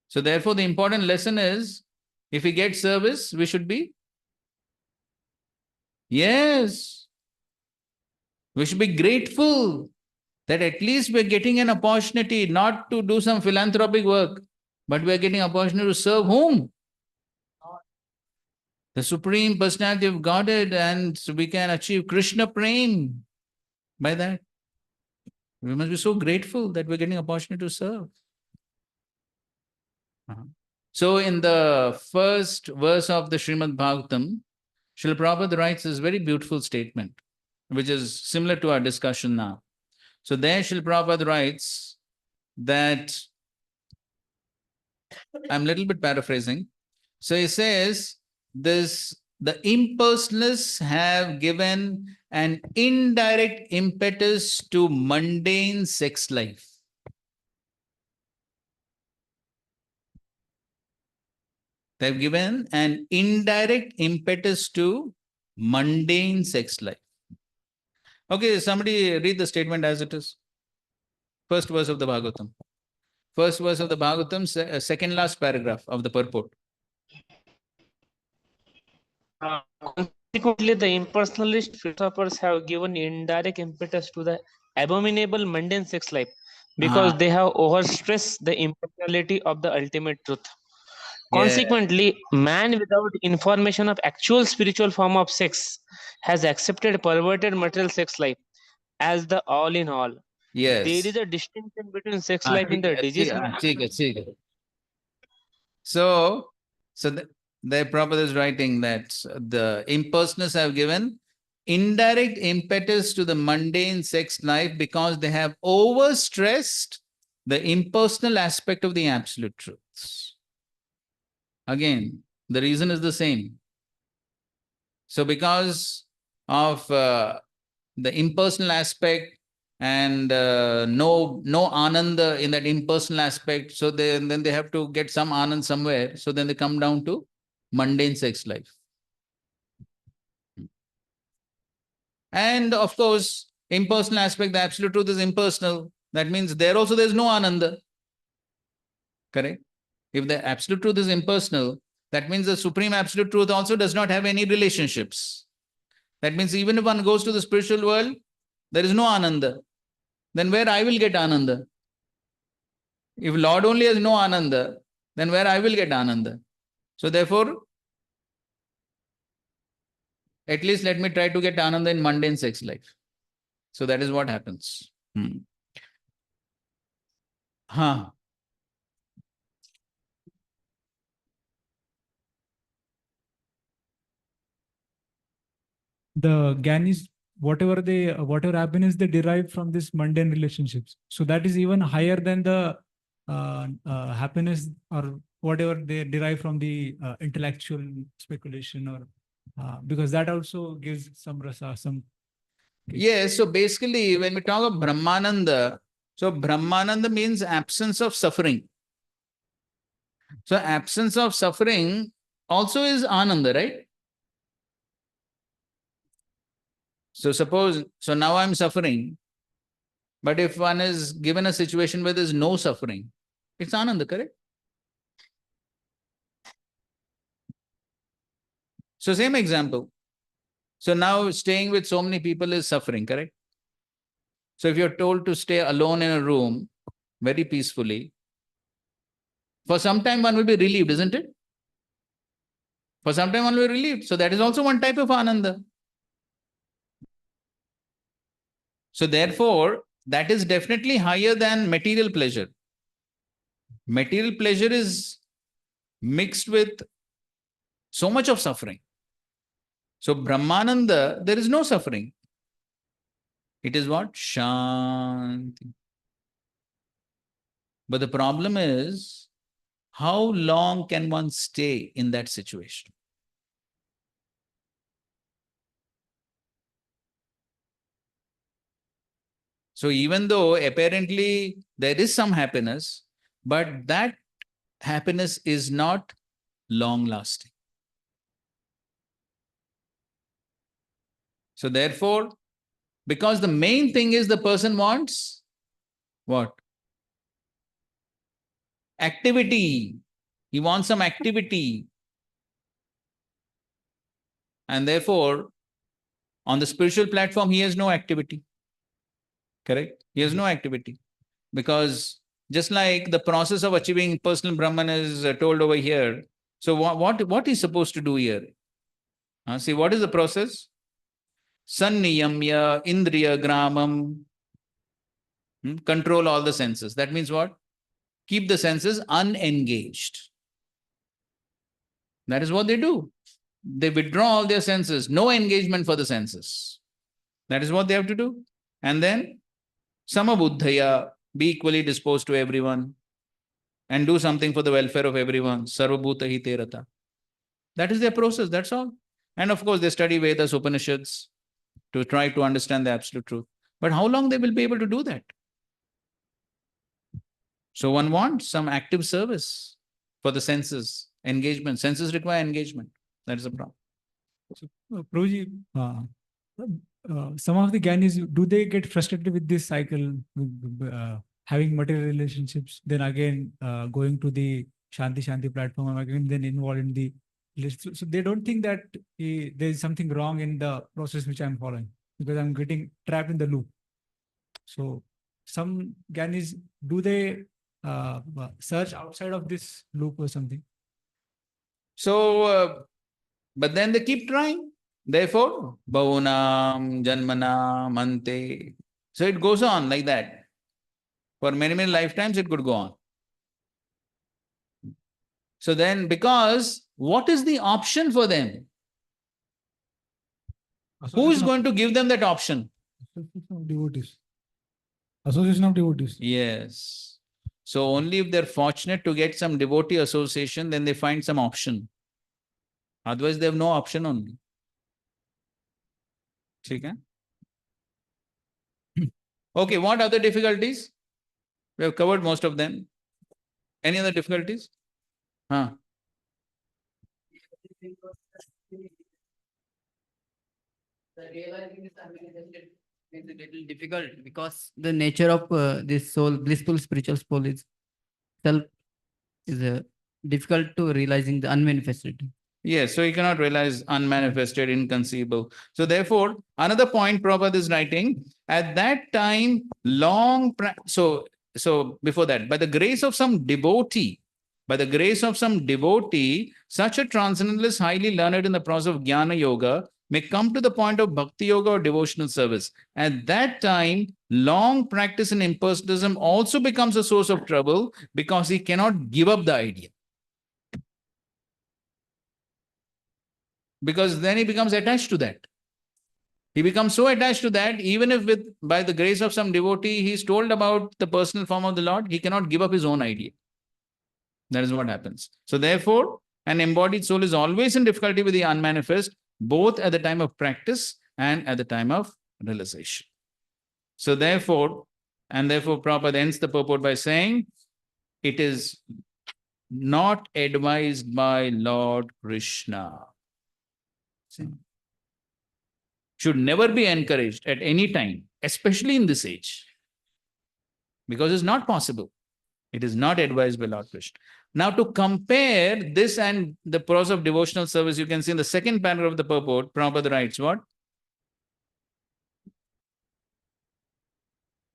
So therefore, the important lesson is, if we get service, we should be, yes, we should be grateful that at least we're getting an opportunity not to do some philanthropic work, but we're getting an opportunity to serve whom? The Supreme Personality of Godhead, and we can achieve Krishna Prem by that. We must be so grateful that we're getting an opportunity to serve. So in the first verse of the Srimad Bhagavatam, Srila Prabhupada writes this very beautiful statement, which is similar to our discussion now. So there Srila Prabhupada writes that, I'm a little bit paraphrasing. So he says, the impersonalists have given an indirect impetus to mundane sex life. They've given an indirect impetus to mundane sex life. Okay, somebody read the statement as it is. First verse of the Bhagavatam. First verse of the Bhagavatam, second last paragraph of the purport. Consequently, the impersonalist philosophers have given indirect impetus to the abominable mundane sex life because they have overstressed the impersonality of the ultimate truth. Consequently, man without information of actual spiritual form of sex has accepted perverted material sex life as the all in all. Yes. There is a distinction between sex life in the disease. So the Prabhupada is writing that the impersonalists have given indirect impetus to the mundane sex life because they have overstressed the impersonal aspect of the absolute truths. Again, the reason is the same. So because of the impersonal aspect, and no ananda in that impersonal aspect. So then they have to get some anand somewhere. So then they come down to mundane sex life. And of course, impersonal aspect, the absolute truth is impersonal. That means there also there's no ananda. Correct? If the absolute truth is impersonal, that means the supreme absolute truth also does not have any relationships. That means even if one goes to the spiritual world, there is no ananda. Then where I will get ananda? If Lord only has no ananda, then where I will get ananda? So therefore, at least let me try to get ananda in mundane sex life. So that is what happens. Huh. The Gyanis, whatever happiness they derive from this mundane relationships. So that is even higher than the happiness or whatever they derive from the intellectual speculation, or because that also gives some rasa, some. Yes, so basically when we talk of Brahmananda, so Brahmananda means absence of suffering. So absence of suffering also is Ananda, right? So suppose, so now I'm suffering, but if one is given a situation where there's no suffering, it's Ananda, correct? So same example. So now staying with so many people is suffering, correct? So if you're told to stay alone in a room very peacefully, for some time one will be relieved, isn't it? For some time one will be relieved. So that is also one type of Ananda. So therefore, that is definitely higher than material pleasure. Material pleasure is mixed with so much of suffering. So Brahmananda, there is no suffering. It is what? Shanti. But the problem is, how long can one stay in that situation? So even though apparently there is some happiness, but that happiness is not long lasting. So therefore, because the main thing is the person wants what? Activity. He wants some activity. And therefore, on the spiritual platform, he has no activity. Correct? He has no activity. Because just like the process of achieving personal Brahman is told over here, so what is supposed to do here? See, what is the process? Sanniyamya indriya gramam. Control all the senses. That means what? Keep the senses unengaged. That is what they do. They withdraw all their senses. No engagement for the senses. That is what they have to do. And then samabuddhaya, be equally disposed to everyone and do something for the welfare of everyone. Sarvabhuta hite rata. That is their process. That's all. And of course, they study Vedas, Upanishads to try to understand the absolute truth. But how long they will be able to do that? So one wants some active service for the senses, engagement. Senses require engagement. That is the problem. So, Prabhuji, some of the Gyanis, do they get frustrated with this cycle, having material relationships, then again going to the Shanti platform, and again then involved in the. So they don't think that there is something wrong in the process which I'm following, because I'm getting trapped in the loop. So some Gyanis, do they search outside of this loop or something? So, but then they keep trying. Therefore, Bhavunam, Janmanam, Ante. So it goes on like that. For many, many lifetimes, it could go on. So then, because what is the option for them? Who is going to give them that option? Devotees. Association of devotees. Yes. So only if they're fortunate to get some devotee association, then they find some option. Otherwise, they have no option only. Okay? Okay, what other difficulties? We have covered most of them. Any other difficulties? Huh? The realizing this unmanifested is a little difficult because the nature of this soul, blissful spiritual soul is self is difficult to realizing the unmanifested. Yes, so you cannot realize unmanifested, inconceivable. So therefore, another point Prabhupada is writing, at that time, so before that, by the grace of some devotee, such a transcendentalist highly learned in the process of jnana yoga may come to the point of bhakti yoga or devotional service. At that time, long practice in impersonalism also becomes a source of trouble because he cannot give up the idea. Because then he becomes attached to that. He becomes so attached to that, even if by the grace of some devotee, he is told about the personal form of the Lord, he cannot give up his own idea. That is what happens. So therefore, an embodied soul is always in difficulty with the unmanifest, both at the time of practice and at the time of realization. So therefore, Prabhupada ends the purport by saying, it is not advised by Lord Krishna. Should never be encouraged at any time, especially in this age, because it's not possible. It is not advised by Lord Krishna. Now, to compare this and the process of devotional service, you can see in the second paragraph of the purport, Prabhupada writes what?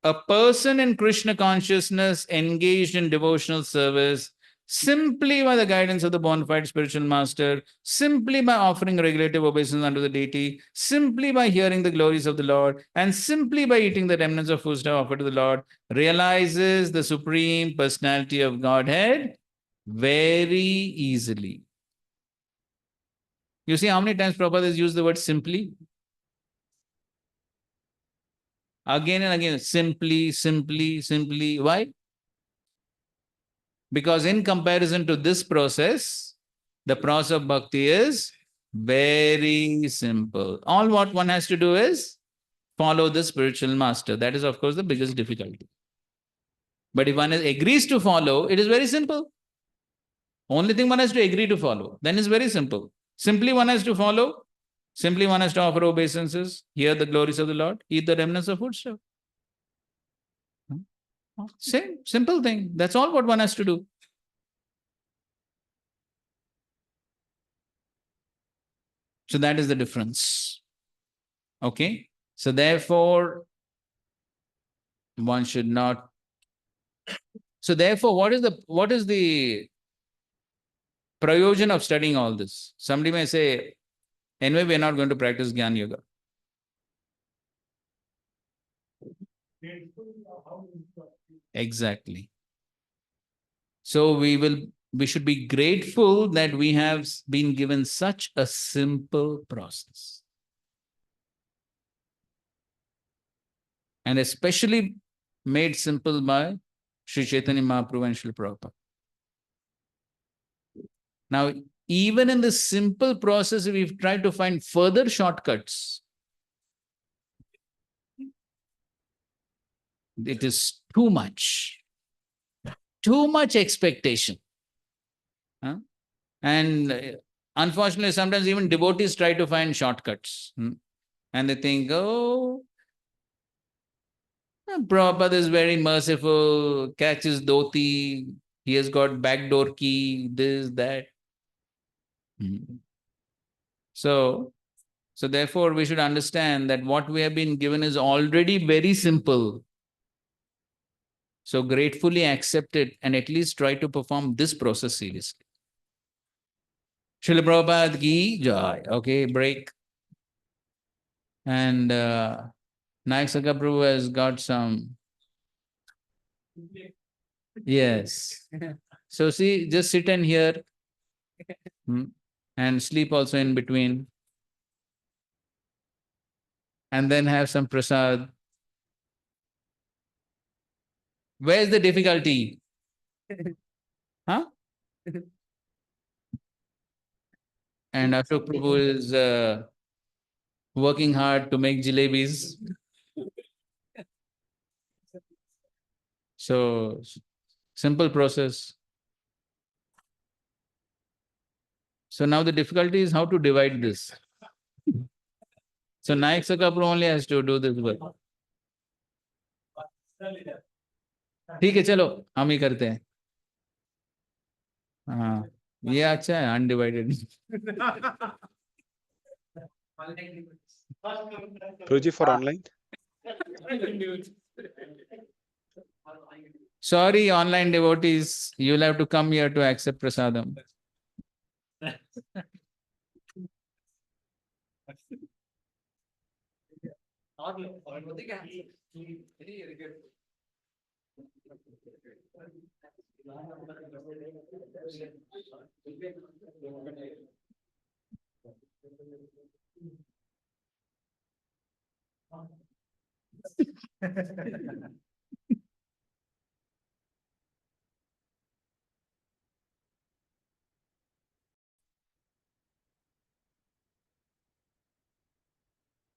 A person in Krishna consciousness engaged in devotional service simply by the guidance of the bona fide spiritual master, simply by offering regulative obeisance unto the deity, simply by hearing the glories of the Lord, and simply by eating the remnants of food offered to the Lord, realizes the Supreme Personality of Godhead very easily. You see how many times Prabhupada has used the word simply? Again and again, simply, simply, simply. Why? Because in comparison to this process, the process of bhakti is very simple. All what one has to do is follow the spiritual master. That is, of course, the biggest difficulty. But if one agrees to follow, it is very simple. Only thing one has to agree to follow. Then it's very simple. Simply one has to follow. Simply one has to offer obeisances, hear the glories of the Lord, eat the remnants of foodstuff. Same, simple thing. That's all what one has to do. So that is the difference. Okay. So therefore, one should not. So therefore, what is the prayojan of studying all this? Somebody may say, anyway, we are not going to practice Jnana Yoga. Exactly. So we should be grateful that we have been given such a simple process. And especially made simple by Sri Chaitanya Mahaprabhu and Srila Prabhupada. Now, even in this simple process, we've tried to find further shortcuts. It is too much expectation. Huh? And unfortunately, sometimes even devotees try to find shortcuts. And they think, oh, Prabhupada is very merciful, catches dhoti, he has got backdoor key, this, that. So therefore, we should understand that what we have been given is already very simple. So gratefully accept it and at least try to perform this process seriously. Srila Prabhupada ki jai. Okay, break. And Nayak Sakha Prabhu has got some. Yes. So see, just sit and hear. And sleep also in between. And then have some prasad. Where's the difficulty? Huh? And Ashok Prabhu is working hard to make jalebis. So, simple process. So now the difficulty is how to divide this. So Nayak Sakapur only has to do this work. ठीक है चलो हम ही करते हैं. हाँ ये अच्छा है undivided. Guruji, for online. Sorry, online devotees, you'll have to come here to accept prasadam.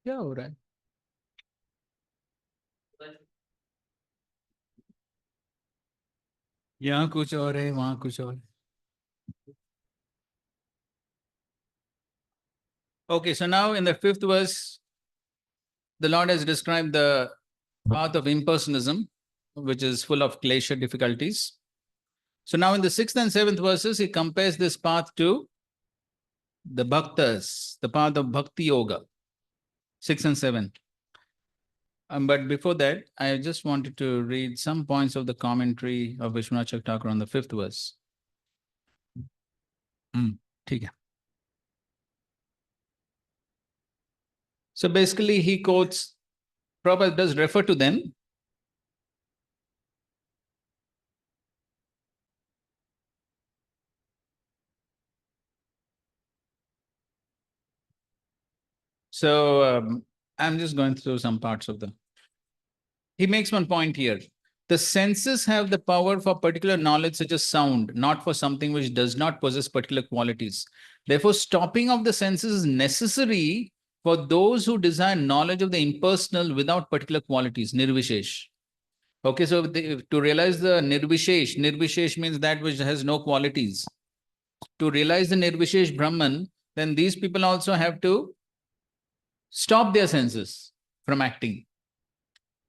क्या हो रहा है? यहाँ कुछ और है, वहां कुछ और. Okay, so now in the 5th verse, the Lord has described the path of impersonalism, which is full of klesha difficulties. So now in the 6th and 7th verses, he compares this path to the bhaktas, the path of bhakti yoga, 6 and 7. But before that, I just wanted to read some points of the commentary of Vishwanath Chakravarti Thakur on the 5th verse. ठीक है. So basically he quotes, Prabhupada does refer to them. So I'm just going through some parts of them. He makes one point here. The senses have the power for particular knowledge such as sound, not for something which does not possess particular qualities. Therefore, stopping of the senses is necessary for those who desire knowledge of the impersonal without particular qualities, nirvishesh. Okay, so to realize the nirvishesh, nirvishesh means that which has no qualities. To realize the nirvishesh Brahman, then these people also have to stop their senses from acting.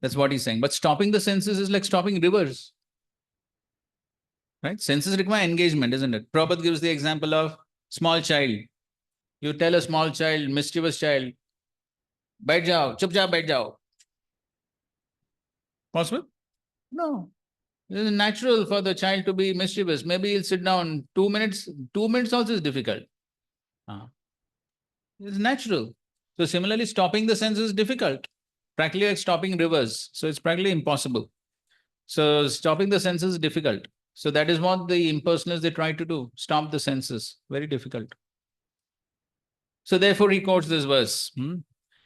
That's what he's saying. But stopping the senses is like stopping rivers. Right? Senses require engagement, isn't it? Prabhupada gives the example of small child. You tell a small child, mischievous child, baith jao, chupchaap baith jao. Possible? No. It is natural for the child to be mischievous. Maybe he'll sit down 2 minutes. 2 minutes also is difficult. It's natural. So similarly, stopping the senses is difficult. Practically like stopping rivers. So it's practically impossible. So stopping the senses is difficult. So that is what the impersonalists they try to do. Stop the senses. Very difficult. So therefore he quotes this verse.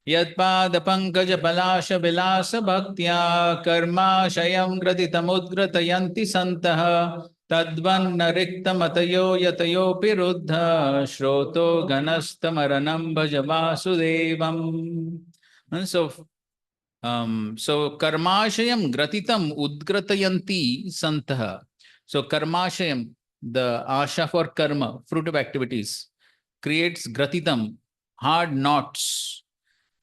Yatpada pankaja palasha vilasa bhaktya karma shayam gratitamudgratayanti santaha tadvanna rikta matayo yatayo piruddha shroto ganastamaranam bhaja vasudevam. And so karmashayam gratitam udgratayanti santaha. So karmashayam, the asha for karma, fruit of activities, creates gratitam, hard knots.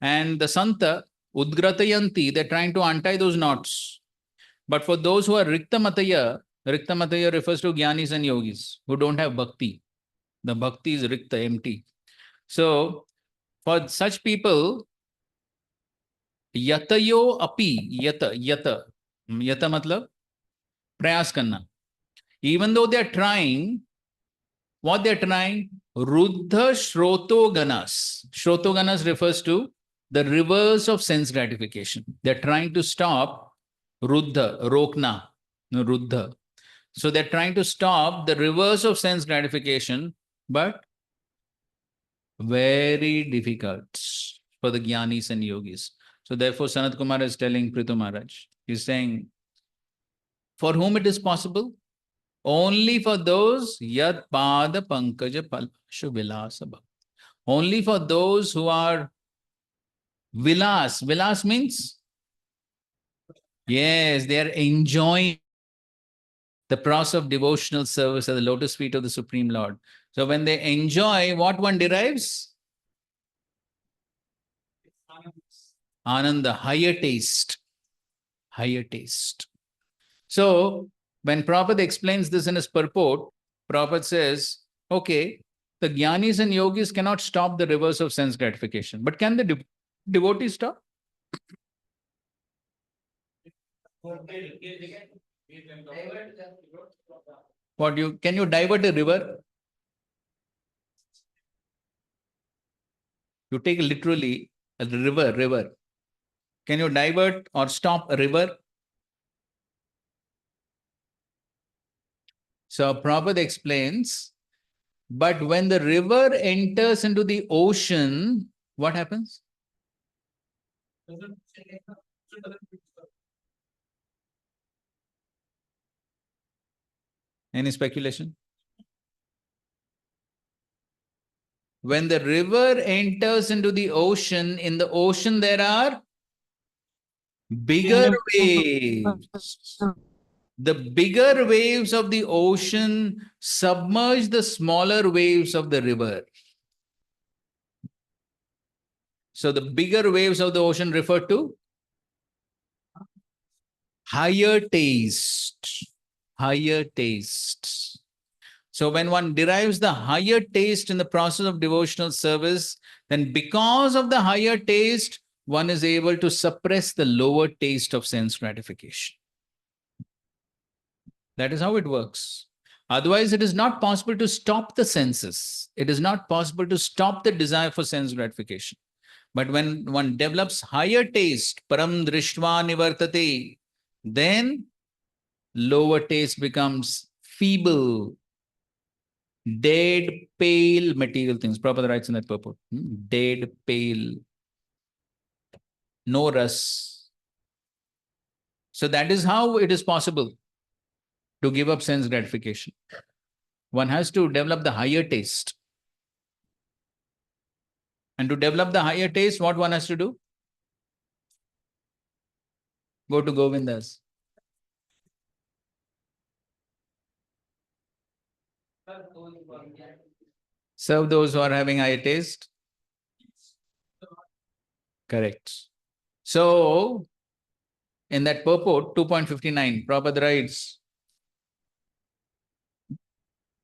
And the santa, udgratayanti, they're trying to untie those knots. But for those who are rikta mataya refers to jnanis and yogis who don't have bhakti. The bhakti is rikta, empty. So for such people, yatayo api, yata matlab prayas karna. Even though they are trying, what they are trying? Ruddha shrotoganas. Shrotoganas refers to the rivers of sense gratification. They are trying to stop ruddha, rokna, no, ruddha. So they are trying to stop the rivers of sense gratification, but very difficult for the jnanis and yogis. So therefore, Sanat Kumar is telling Prithu Maharaj, he's saying, for whom it is possible? Only for those yad pada pankaja palashu vilasa bhakti. Only for those who are vilas. Vilas means Yes, they are enjoying the process of devotional service at the lotus feet of the Supreme Lord. So when they enjoy, what one derives? Ananda, higher taste. Higher taste. So when Prabhupada explains this in his purport, Prabhupada says, okay, the jnanis and yogis cannot stop the rivers of sense gratification, but can the devotees stop? Can you divert a river? You take literally a river. Can you divert or stop a river? So Prabhupada explains, but when the river enters into the ocean, what happens? Any speculation? When the river enters into the ocean, in the ocean there are bigger waves. The bigger waves of the ocean submerge the smaller waves of the river. So the bigger waves of the ocean refer to higher taste. Higher taste. So when one derives the higher taste in the process of devotional service, then because of the higher taste, one is able to suppress the lower taste of sense gratification. That is how it works. Otherwise, it is not possible to stop the senses. It is not possible to stop the desire for sense gratification. But when one develops higher taste, param drishtva nivartate, then lower taste becomes feeble, dead, pale material things. Prabhupada writes in that purport. Dead, pale, no ras. So that is how it is possible to give up sense gratification. One has to develop the higher taste. And to develop the higher taste, what one has to do? Go to Govindas. Serve those who are having higher taste. Correct. So, in that purport, 2.59, Prabhupada writes,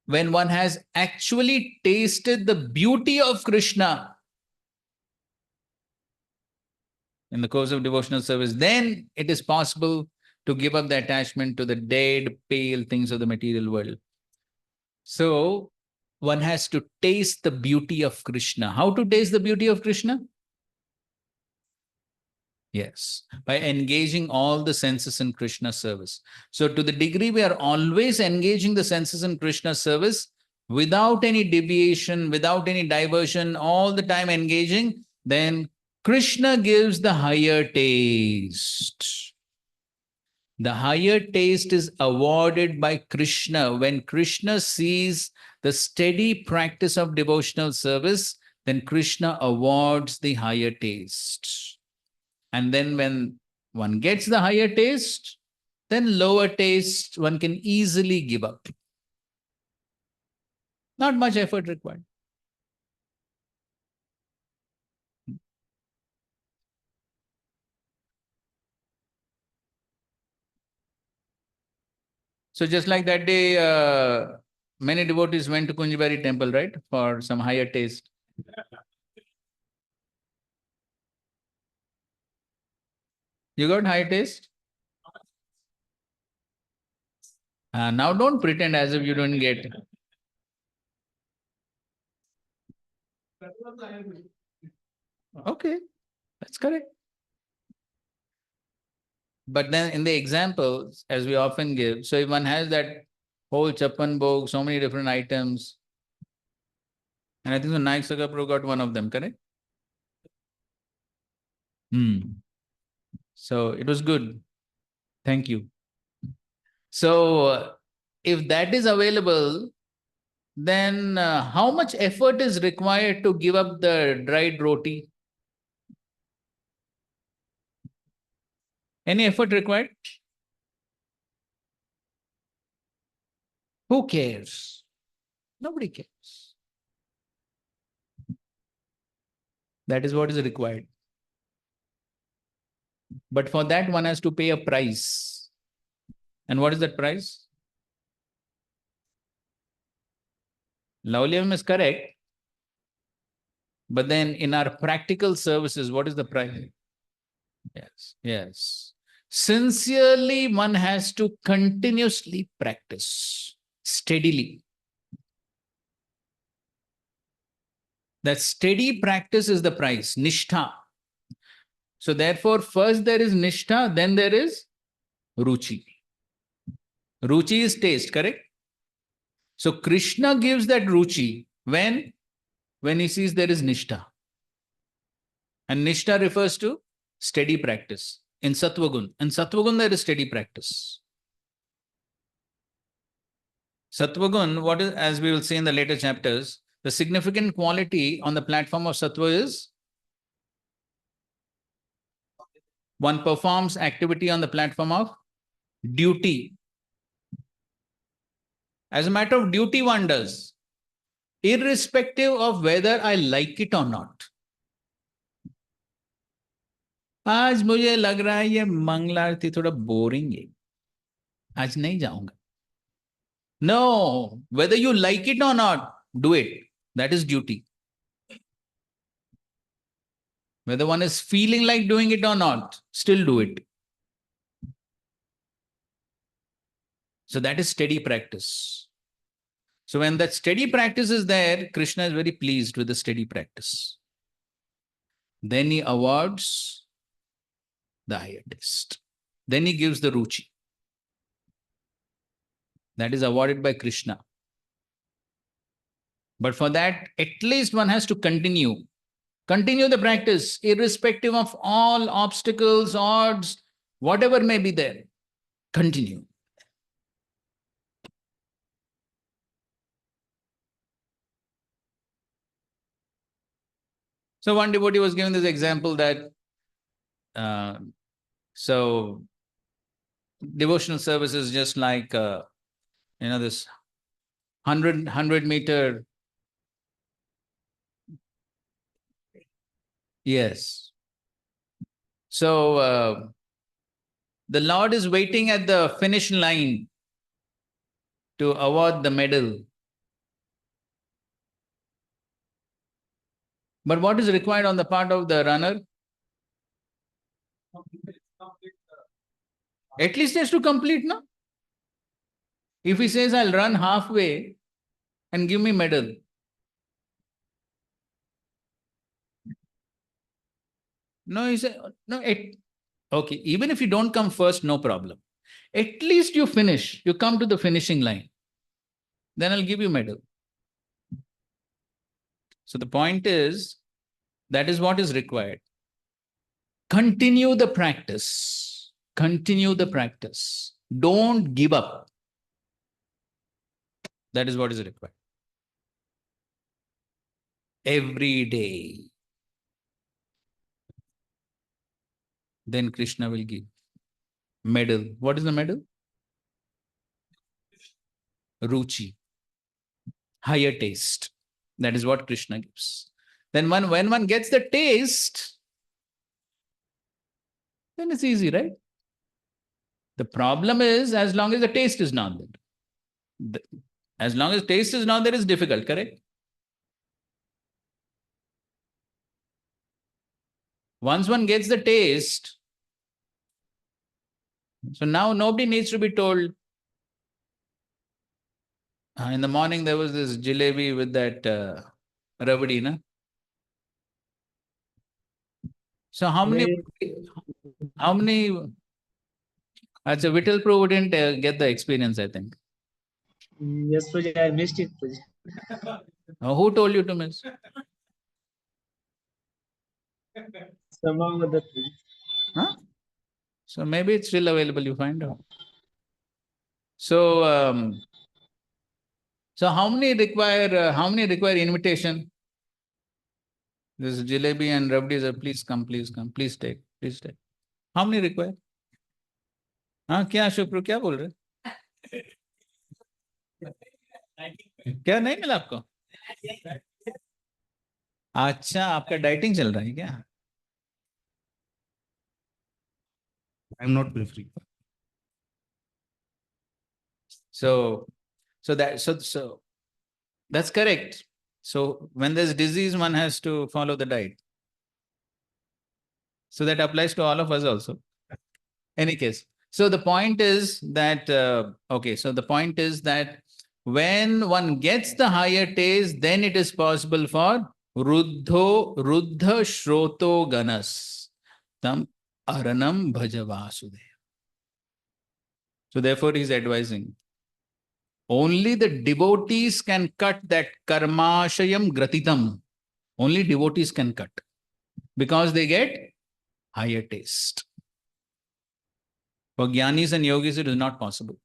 when one has actually tasted the beauty of Krishna in the course of devotional service, then it is possible to give up the attachment to the dead, pale things of the material world. So, one has to taste the beauty of Krishna. How to taste the beauty of Krishna? Yes, by engaging all the senses in Krishna service. So to the degree we are always engaging the senses in Krishna service without any deviation, without any diversion, all the time engaging, then Krishna gives the higher taste. The higher taste is awarded by Krishna. When Krishna sees the steady practice of devotional service, then Krishna awards the higher taste. And then when one gets the higher taste, then lower taste one can easily give up. Not much effort required. So just like that day, many devotees went to Kunjibari temple, right? For some higher taste. You got high taste? Now don't pretend as if you don't get. Okay, that's correct. But then in the examples, as we often give, so if one has that whole Chappan Bhog, so many different items, and I think the Naik Sakapro got one of them, correct? So it was good. Thank you. So if that is available, then how much effort is required to give up the dried roti? Any effort required? Who cares? Nobody cares. That is what is required. But for that, one has to pay a price. And what is that price? Laulyam is correct. But then in our practical services, what is the price? Yes, yes. Sincerely, one has to continuously practice steadily. That steady practice is the price, nishtha. So therefore, first there is nishtha, then there is ruchi. Ruchi is taste, correct? So Krishna gives that ruchi when he sees there is nishtha. And nishtha refers to steady practice in Sattvagun. In Sattvagun, there is steady practice. Sattvagun, what is, as we will see in the later chapters, the significant quality on the platform of Sattva is one performs activity on the platform of duty. As a matter of duty, one does, irrespective of whether I like it or not. आज मुझे लग रहा है ये मंगला आरती थोड़ा boring है, आज नहीं जाऊंगा. No, whether you like it or not, do it. That is duty. Whether one is feeling like doing it or not, still do it. So that is steady practice. So when that steady practice is there, Krishna is very pleased with the steady practice. Then he awards the higher taste. Then he gives the ruchi. That is awarded by Krishna. But for that, at least one has to continue. Continue the practice, irrespective of all obstacles, odds, whatever may be there. Continue. So one devotee was given this example that so devotional service is just like this 100 meter. Yes. So the Lord is waiting at the finish line to award the medal. But what is required on the part of the runner? At least he has to complete, no? If he says, I'll run halfway and give me medal. No, he said, no, okay, even if you don't come first, no problem. At least you finish, you come to the finishing line. Then I'll give you medal. So the point is, that is what is required. Continue the practice. Continue the practice. Don't give up. That is what is required. Every day. Then Krishna will give medal. What is the medal? Ruchi. Higher taste. That is what Krishna gives. Then when one gets the taste, then it's easy, right? The problem is, as long as the taste is not there. As long as taste is not there, it's difficult, correct? Once one gets the taste, so now nobody needs to be told. In the morning, there was this jalebi with that rabdi, na? So how many, Achha, Vittal Prabhu wouldn't get the experience, I think. Yes, Prabhuji, I missed it, Prabhuji. Who told you to miss? Somehow or other, Prabhuji. Huh? So maybe it's still available, you find out. So, so how many require invitation? This jalebi and rabdi, please come, please come, please take, please take. How many require? हाँ क्या शुक्र क्या बोल रहे? क्या नहीं मिला आपको? अच्छा आपका डाइटिंग चल रहा है क्या? I am not preferring. So that's correct. So when there's disease, one has to follow the diet. So that applies to all of us also. Any case. So the point is that, okay, so the point is that when one gets the higher taste, then it is possible for Ruddha Shroto Ganas Tam Aranam Bhajavasude. So therefore he is advising. Only the devotees can cut that karmashayam gratitam. Only devotees can cut because they get higher taste. For jnanis and yogis, it is not possible.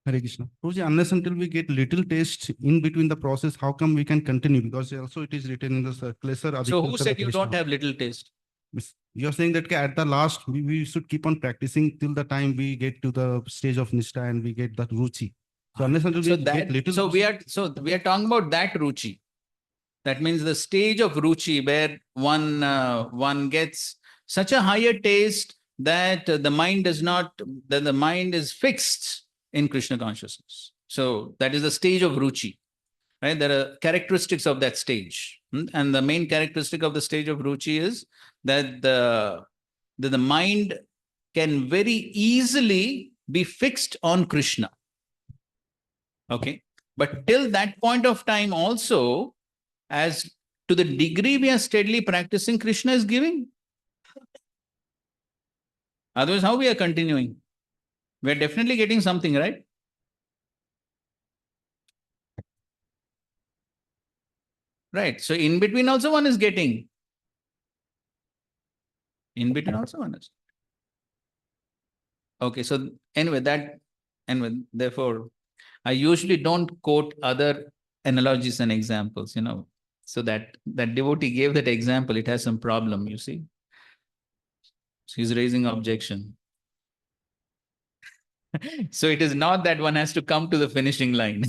Hare Krishna. Guruji, unless until we get little taste in between the process, how come we can continue? Because also it is written in the circular. So who said you don't have little taste? You're saying that at the last, we should keep on practicing till the time we get to the stage of Nishta and we get that Ruchi. So unless until we get little... So we are talking about that Ruchi. That means the stage of Ruchi where one gets such a higher taste that the mind is fixed in Krishna consciousness. So that is the stage of Ruchi. Right? There are characteristics of that stage. And the main characteristic of the stage of Ruchi is that the mind can very easily be fixed on Krishna. Okay. But till that point of time also, as to the degree we are steadily practicing, Krishna is giving. Otherwise, how we are continuing? We are definitely getting something, right? Right. So in between also one is getting. In between also one is. Okay. So anyway, therefore, I usually don't quote other analogies and examples, so that devotee gave that example, it has some problem, you see. So he's raising objection. So it is not that one has to come to the finishing line.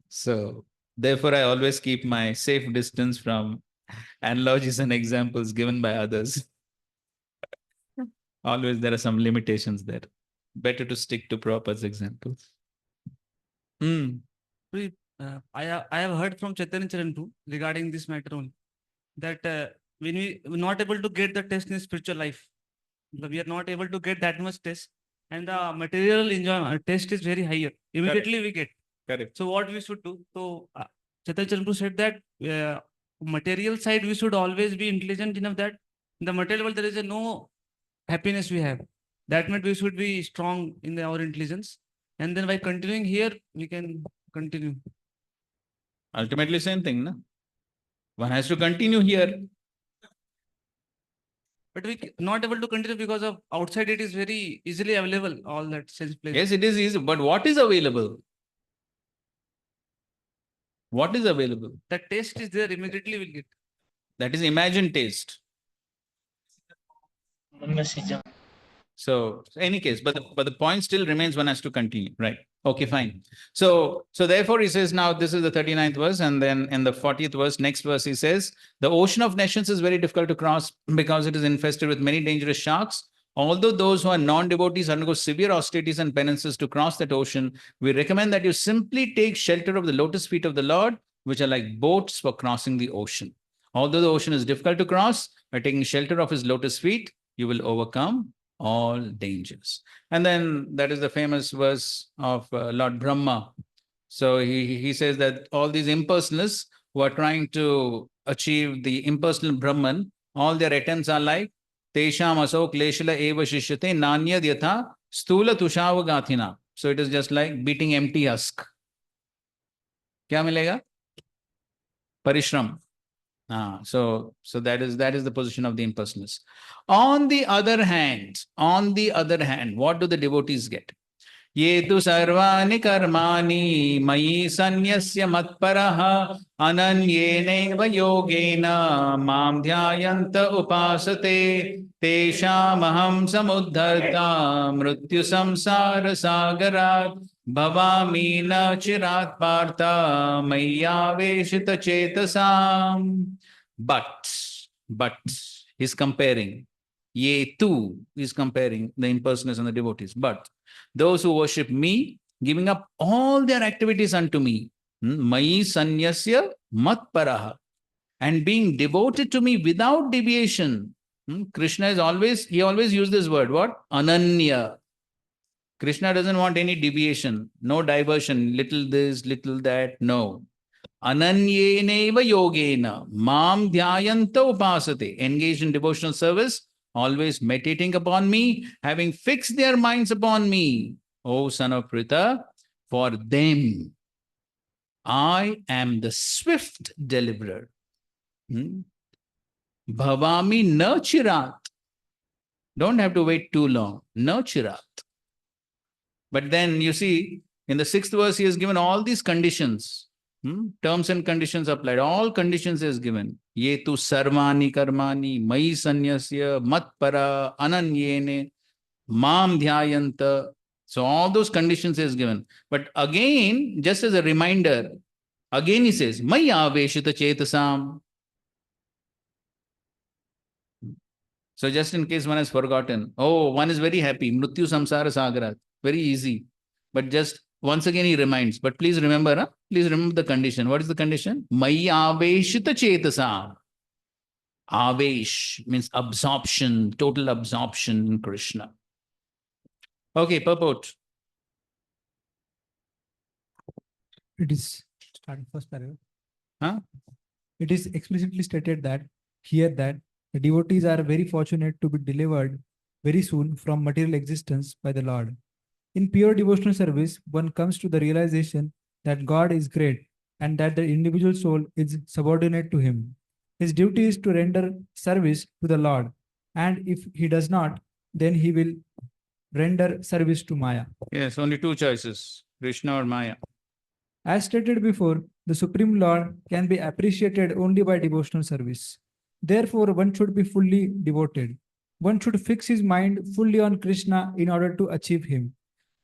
So therefore, I always keep my safe distance from analogies and examples given by others. Always there are some limitations there. Better to stick to Prabhupada's examples. I have heard from Chaitanya Charan too regarding this matter only, that when we are not able to get the test in spiritual life, we are not able to get that much test, and the material enjoyment test is very higher. Immediately we get. Correct. So what we should do? So Chaitanya Charan said that material side we should always be intelligent enough that in the material world there is no happiness we have. That means we should be strong in our intelligence, and then by continuing here we can continue. Ultimately, same thing, no? One has to continue here. But we not able to continue because of outside it is very easily available, all that sense place. Yes, it is easy. But what is available? What is available? The taste is there, immediately we'll get. That is imagined taste. So any case, but the point still remains, one has to continue, right? Okay, fine. So therefore he says, now this is the 39th verse, and then in the 40th verse, next verse he says, the ocean of nations is very difficult to cross because it is infested with many dangerous sharks. Although those who are non-devotees undergo severe austerities and penances to cross that ocean, we recommend that you simply take shelter of the lotus feet of the Lord, which are like boats for crossing the ocean. Although the ocean is difficult to cross, by taking shelter of his lotus feet, you will overcome all dangers. And then that is the famous verse of Lord Brahma. So he says that all these impersonalists who are trying to achieve the impersonal Brahman, all their attempts are like Tesham aso kleshila eva shishyate nanyad yatha stula tushava. So it is just like beating empty husk. Kya milega? Parishram. So that is the position of the impersonalists. On the other hand, what do the devotees get? ये तु सर्वाणि कर्माणि मयि सन्न्यस्य मत्परः अनन्येनैव योगेन मां ध्यायन्त उपासते तेषामहं समुद्धर्ता मृत्युसंसारसागरात् भवामि न चिरात् Partha मय्यावेशितचेतसाम्. But he's comparing. Ye tu is comparing the impersonators and the devotees. But those who worship me, giving up all their activities unto me, mayi sanyasya matparaha, and being devoted to me without deviation. Krishna is always, he always used this word, what? Ananya. Krishna doesn't want any deviation, no diversion, little this, little that, no. Ananyeneva yogena mam dhyayanta upasate. Engaged in devotional service, always meditating upon me, having fixed their minds upon me. O son of Pritha, for them I am the swift deliverer. Bhavami na chirat. Don't have to wait too long. Na chirat. But then you see, in the 6th verse, he has given all these conditions. Terms and conditions applied. All conditions is given. Ye tu sarvani karmani, mai sanyasya, matpara, ananyene, mam dhyayanta. So all those conditions is given. But again, just as a reminder, again he says, maya veshita chetasam. So just in case one has forgotten, oh, one is very happy, mrityu samsara sagarat, very easy. But just once again he reminds, but please remember, please remember the condition. What is the condition? Maya aveshita chetasam. Avesh means absorption, total absorption in Krishna. Okay, purport. It is starting first paragraph. Huh? It is explicitly stated that here that the devotees are very fortunate to be delivered very soon from material existence by the Lord. In pure devotional service, one comes to the realization that God is great and that the individual soul is subordinate to him. His duty is to render service to the Lord, and if he does not, then he will render service to Maya. Yes, only two choices, Krishna or Maya. As stated before, the Supreme Lord can be appreciated only by devotional service. Therefore, one should be fully devoted. One should fix his mind fully on Krishna in order to achieve him.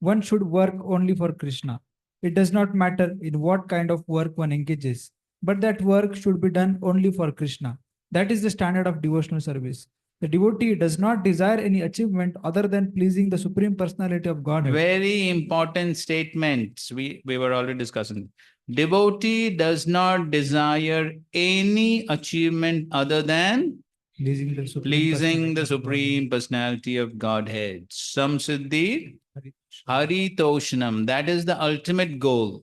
One should work only for Krishna. It does not matter in what kind of work one engages, but that work should be done only for Krishna. That is the standard of devotional service. The devotee does not desire any achievement other than pleasing the Supreme Personality of Godhead. Very important statements we were already discussing. Devotee does not desire any achievement other than pleasing the Supreme Personality of Godhead. Samsiddhi Haritoshnam. That is the ultimate goal.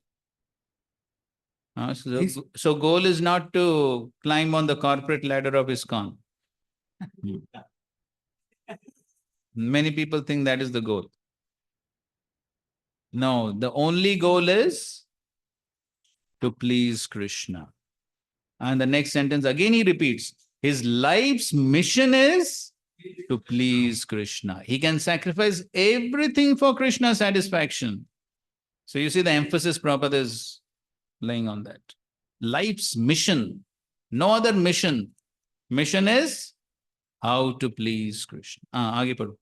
So goal is not to climb on the corporate ladder of ISKCON. Many people think that is the goal. No, the only goal is to please Krishna. And the next sentence again he repeats, his life's mission is to please Krishna. He can sacrifice everything for Krishna's satisfaction. So you see the emphasis Prabhupada is laying on that. Life's mission, no other mission. Mission is how to please Krishna. Aage padho.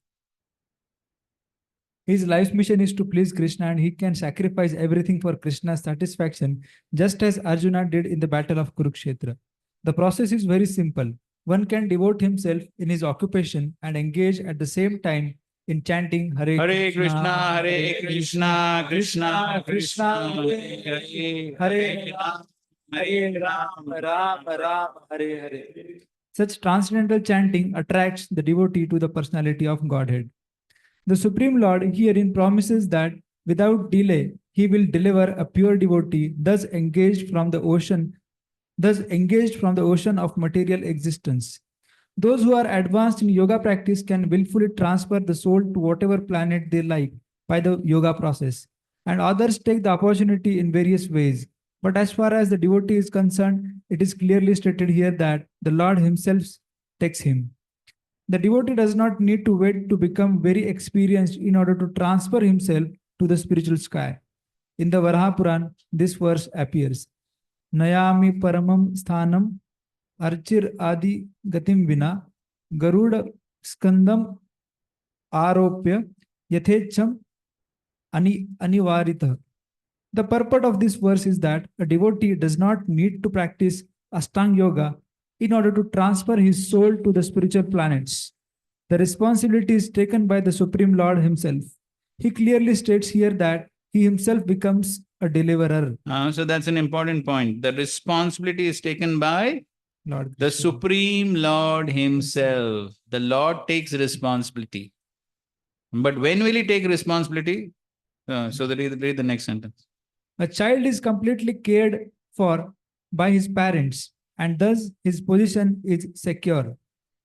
His life's mission is to please Krishna, and he can sacrifice everything for Krishna's satisfaction, just as Arjuna did in the battle of Kurukshetra. The process is very simple. One can devote himself in his occupation and engage at the same time in chanting Hare Krishna, Hare Krishna, Krishna Krishna, Hare Hare, Hare Ram, Ram Ram, Hare Hare. Such transcendental chanting attracts the devotee to the personality of Godhead. The Supreme Lord herein promises that without delay, he will deliver a pure devotee, thus engaged from the ocean of material existence. Those who are advanced in yoga practice can willfully transfer the soul to whatever planet they like by the yoga process, and others take the opportunity in various ways. But as far as the devotee is concerned, it is clearly stated here that the Lord himself takes him. The devotee does not need to wait to become very experienced in order to transfer himself to the spiritual sky. In the Varaha Puran, this verse appears. Nayami paramam sthanam archir adi gatim vina garuda skandam aropya yathecham anivarita. The purport of this verse is that a devotee does not need to practice Ashtanga Yoga in order to transfer his soul to the spiritual planets. The responsibility is taken by the Supreme Lord himself. He clearly states here that he himself becomes a deliverer. So that's an important point. The responsibility is taken by Lord the Krishna. Supreme Lord himself. The Lord takes responsibility. But when will he take responsibility? Read the next sentence. A child is completely cared for by his parents, and thus his position is secure.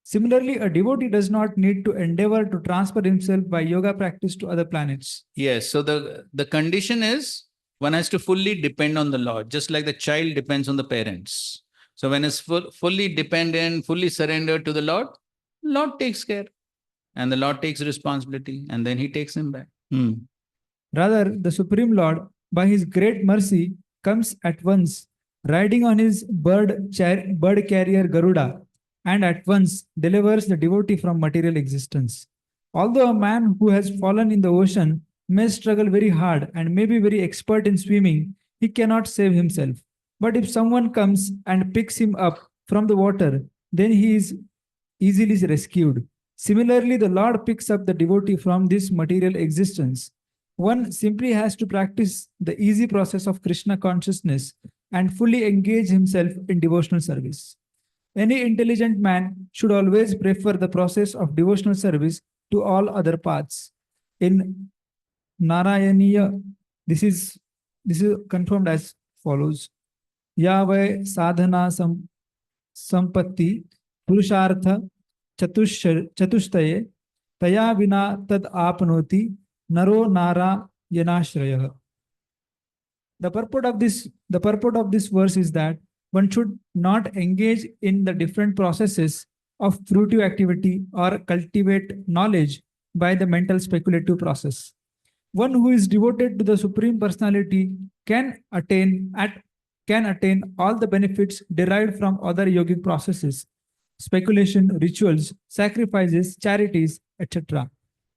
Similarly, a devotee does not need to endeavor to transfer himself by yoga practice to other planets. Yes, so the condition is one has to fully depend on the Lord, just like the child depends on the parents. So when it's fully dependent, fully surrendered to the Lord takes care. And the Lord takes responsibility, and then he takes him back. Rather, the Supreme Lord, by his great mercy, comes at once, riding on his bird carrier Garuda, and at once delivers the devotee from material existence. Although a man who has fallen in the ocean may struggle very hard and may be very expert in swimming, he cannot save himself. But if someone comes and picks him up from the water, then he is easily rescued. Similarly, the Lord picks up the devotee from this material existence. One simply has to practice the easy process of Krishna consciousness and fully engage himself in devotional service. Any intelligent man should always prefer the process of devotional service to all other paths. In Narayaniya, this is confirmed as follows. Yavai sadhana sampatti purushartha chatushtaye taya vina tad apnoti naro nara yanashraya. The purport of this verse is that one should not engage in the different processes of fruitive activity or cultivate knowledge by the mental speculative process. One who is devoted to the Supreme Personality can attain all the benefits derived from other yogic processes, speculation, rituals, sacrifices, charities, etc.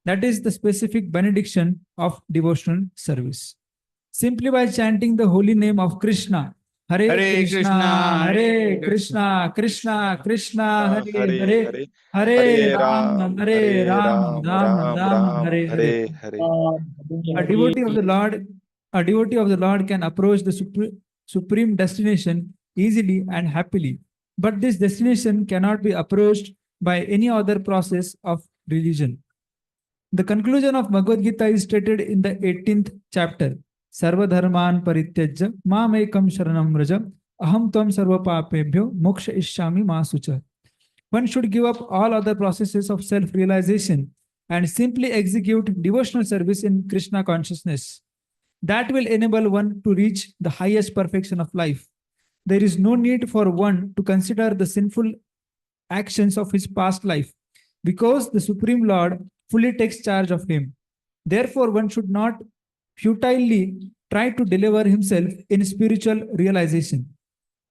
That is the specific benediction of devotional service. Simply by chanting the holy name of Krishna, Hare Krishna, Hare Krishna, Krishna Krishna, Hare Hare, Hare Ram, Ram Ram, Hare Hare. A devotee of the Lord can approach the supreme destination easily and happily. But this destination cannot be approached by any other process of religion. The conclusion of Bhagavad Gita is stated in the 18th chapter. Sarva dharman parityajya mamekam sharanam vraja aham tvam sarva papebhyo moksha ishyami ma sucha. One should give up all other processes of self-realization and simply execute devotional service in Krishna consciousness. That will enable one to reach the highest perfection of life. There is no need for one to consider the sinful actions of his past life, because the Supreme Lord fully takes charge of him. Therefore, one should not futilely try to deliver himself in spiritual realization.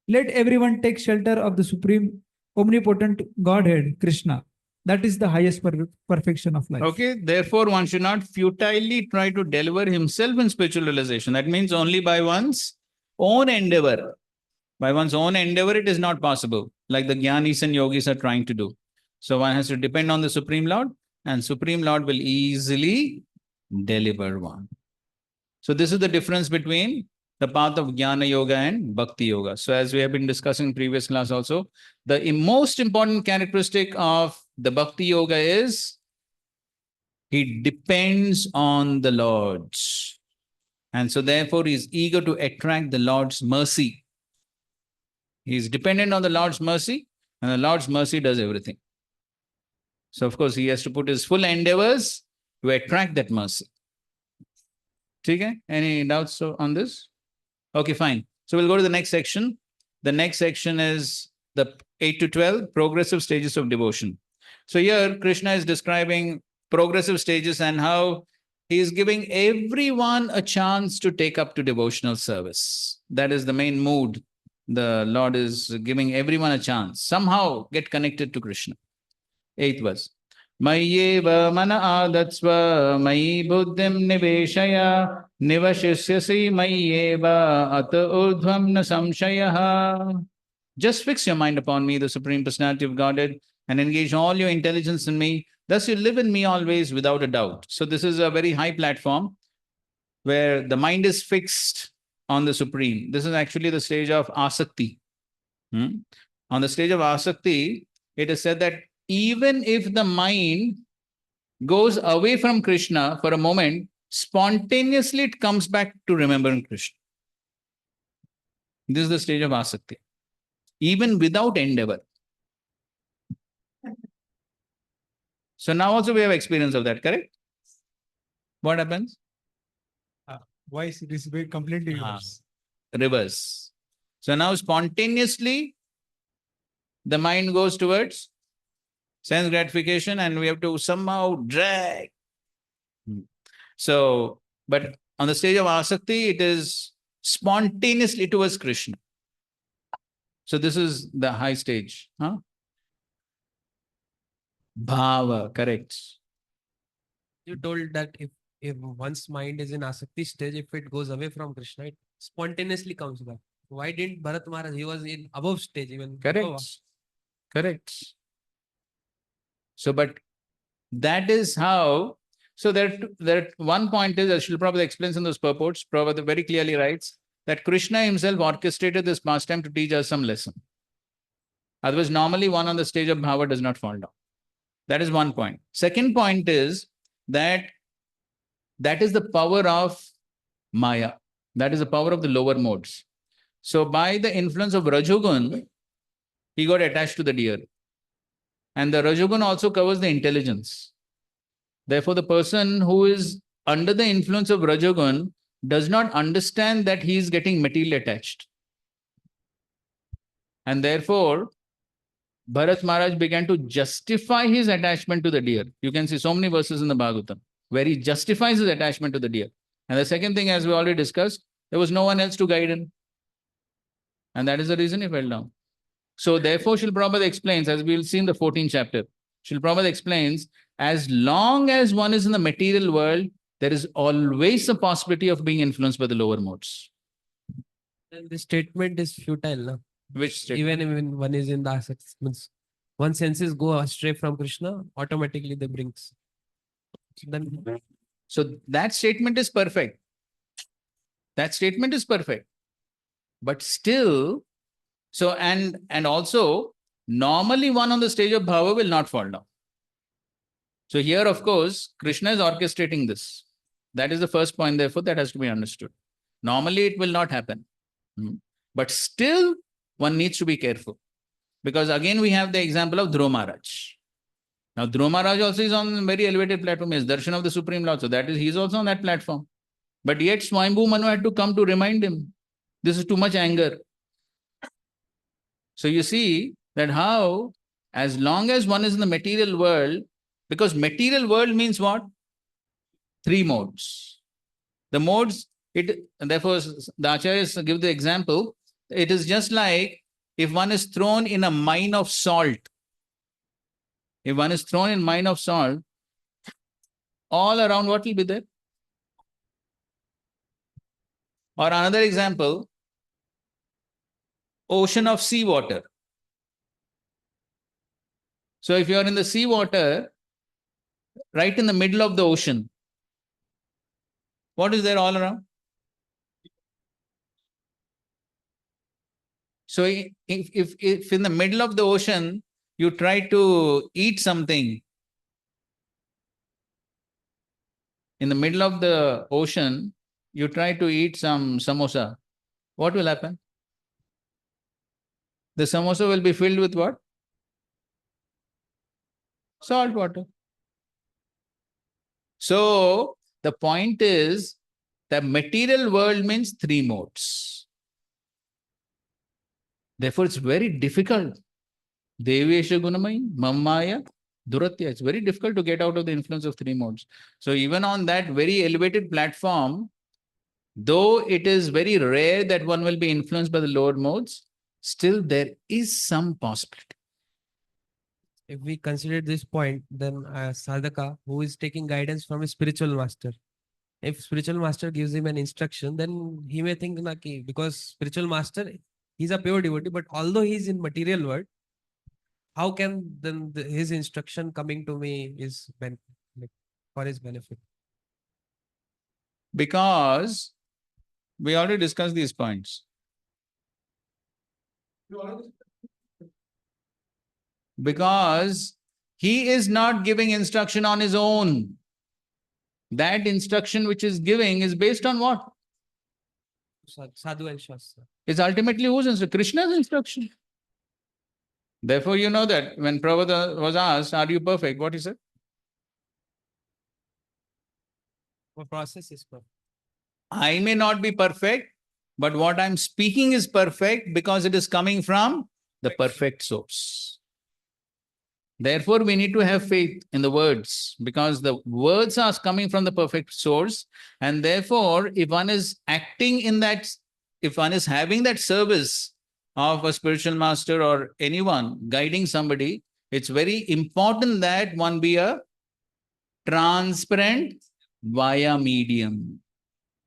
Let everyone take shelter of the Supreme Omnipotent Godhead, Krishna. That is the highest perfection of life. Okay, therefore one should not futilely try to deliver himself in spiritual realization. That means only by one's own endeavor. By one's own endeavor, it is not possible, like the Jnanis and Yogis are trying to do. So one has to depend on the Supreme Lord, and Supreme Lord will easily deliver one. So this is the difference between the path of Jnana Yoga and Bhakti Yoga. So as we have been discussing in previous class also, the most important characteristic of the Bhakti Yoga is he depends on the Lord. And so therefore he is eager to attract the Lord's mercy. He is dependent on the Lord's mercy, and the Lord's mercy does everything. So of course he has to put his full endeavors to attract that mercy. Okay? Any doubts on this? Okay, fine. So we'll go to the next section. The next section is the 8 to 12 progressive stages of devotion. So here Krishna is describing progressive stages and how He is giving everyone a chance to take up to devotional service. That is the main mood. The Lord is giving everyone a chance. Somehow get connected to Krishna. 8th verse. Mayyeva mana adatsva mayi buddhim niveshaya nivashisyasi mayyeva ata urdhvam na samshayaha. Just fix your mind upon me, the Supreme Personality of Godhead, and engage all your intelligence in me. Thus you live in me always without a doubt. So this is a very high platform where the mind is fixed on the Supreme. This is actually the stage of asakti. On the stage of asakti, it is said that even if the mind goes away from Krishna for a moment, spontaneously it comes back to remembering Krishna. This is the stage of asakti, even without endeavor. So now also we have experience of that, correct? What happens? Voice, it is very completely reverse. Reverse. So now spontaneously the mind goes towards sense gratification and we have to somehow drag. So, but on the stage of asakti, it is spontaneously towards Krishna. So this is the high stage. Bhava, correct. You told that if one's mind is in asakti stage, if it goes away from Krishna, it spontaneously comes back. Why didn't Bharat Maharaj? He was in above stage even. Correct. Correct. So, but that is how. So that one point is, as Srila Prabhupada explains in those purports, Prabhupada very clearly writes that Krishna himself orchestrated this pastime to teach us some lesson. Otherwise, normally one on the stage of bhava does not fall down. That is one point. Second point is that is the power of Maya. That is the power of the lower modes. So by the influence of Rajogun, he got attached to the deer. And the Rajogun also covers the intelligence. Therefore, the person who is under the influence of Rajogun does not understand that he is getting materially attached. And therefore, Bharat Maharaj began to justify his attachment to the deer. You can see so many verses in the Bhagavatam where he justifies his attachment to the deer. And the second thing, as we already discussed, there was no one else to guide him. And that is the reason he fell down. So therefore, Srila Prabhupada explains, as we will see in the 14th chapter, Srila Prabhupada explains, as long as one is in the material world, there is always a possibility of being influenced by the lower modes. And the statement is futile. No? Which statement? Even when one is in the asakti, means one senses go astray from Krishna, automatically they brings. So that statement is perfect. That statement is perfect. But still, so and also, normally one on the stage of bhava will not fall down. So here, of course, Krishna is orchestrating this. That is the first point, therefore, that has to be understood. Normally, it will not happen. But still, one needs to be careful. Because again, we have the example of Dhruva Maharaj. Now, Dhruva Maharaj also is on a very elevated platform. He is darshan of the Supreme Lord. So that is, he is also on that platform. But yet, Swayambhu Manu had to come to remind him, this is too much anger. So you see that how, as long as one is in the material world, because material world means what? 3 modes. The modes, therefore, the Acharyas give the example, it is just like if one is thrown in a mine of salt. If one is thrown in a mine of salt, all around what will be there? Or another example, ocean of seawater. So if you are in the seawater, right in the middle of the ocean, what is there all around? So if in the middle of the ocean, you try to eat something, in the middle of the ocean, you try to eat some samosa, what will happen? The samosa will be filled with what? Salt water. So the point is, the material world means 3 modes. Therefore, it's very difficult. Devesha gunamai, mammaya, Duratya. It's very difficult to get out of the influence of three modes. So even on that very elevated platform, though it is very rare that one will be influenced by the lower modes, still there is some possibility. If we consider this point, then sadhaka who is taking guidance from a spiritual master, if spiritual master gives him an instruction, then he may think na ki, because spiritual master, he's a pure devotee, but although he's in material world, how can then his instruction coming to me is like, for his benefit? Because we already discussed these points. Because he is not giving instruction on his own. That instruction which is giving is based on what? Sadhu and Shastra. It's ultimately whose instruction? Krishna's instruction. Therefore, you know that when Prabhupada was asked, are you perfect? What he said? The process is perfect. I may not be perfect, but what I'm speaking is perfect because it is coming from the perfect source. Therefore, we need to have faith in the words because the words are coming from the perfect source. And therefore, if one is acting in that, if one is having that service of a spiritual master or anyone guiding somebody, it's very important that one be a transparent via medium.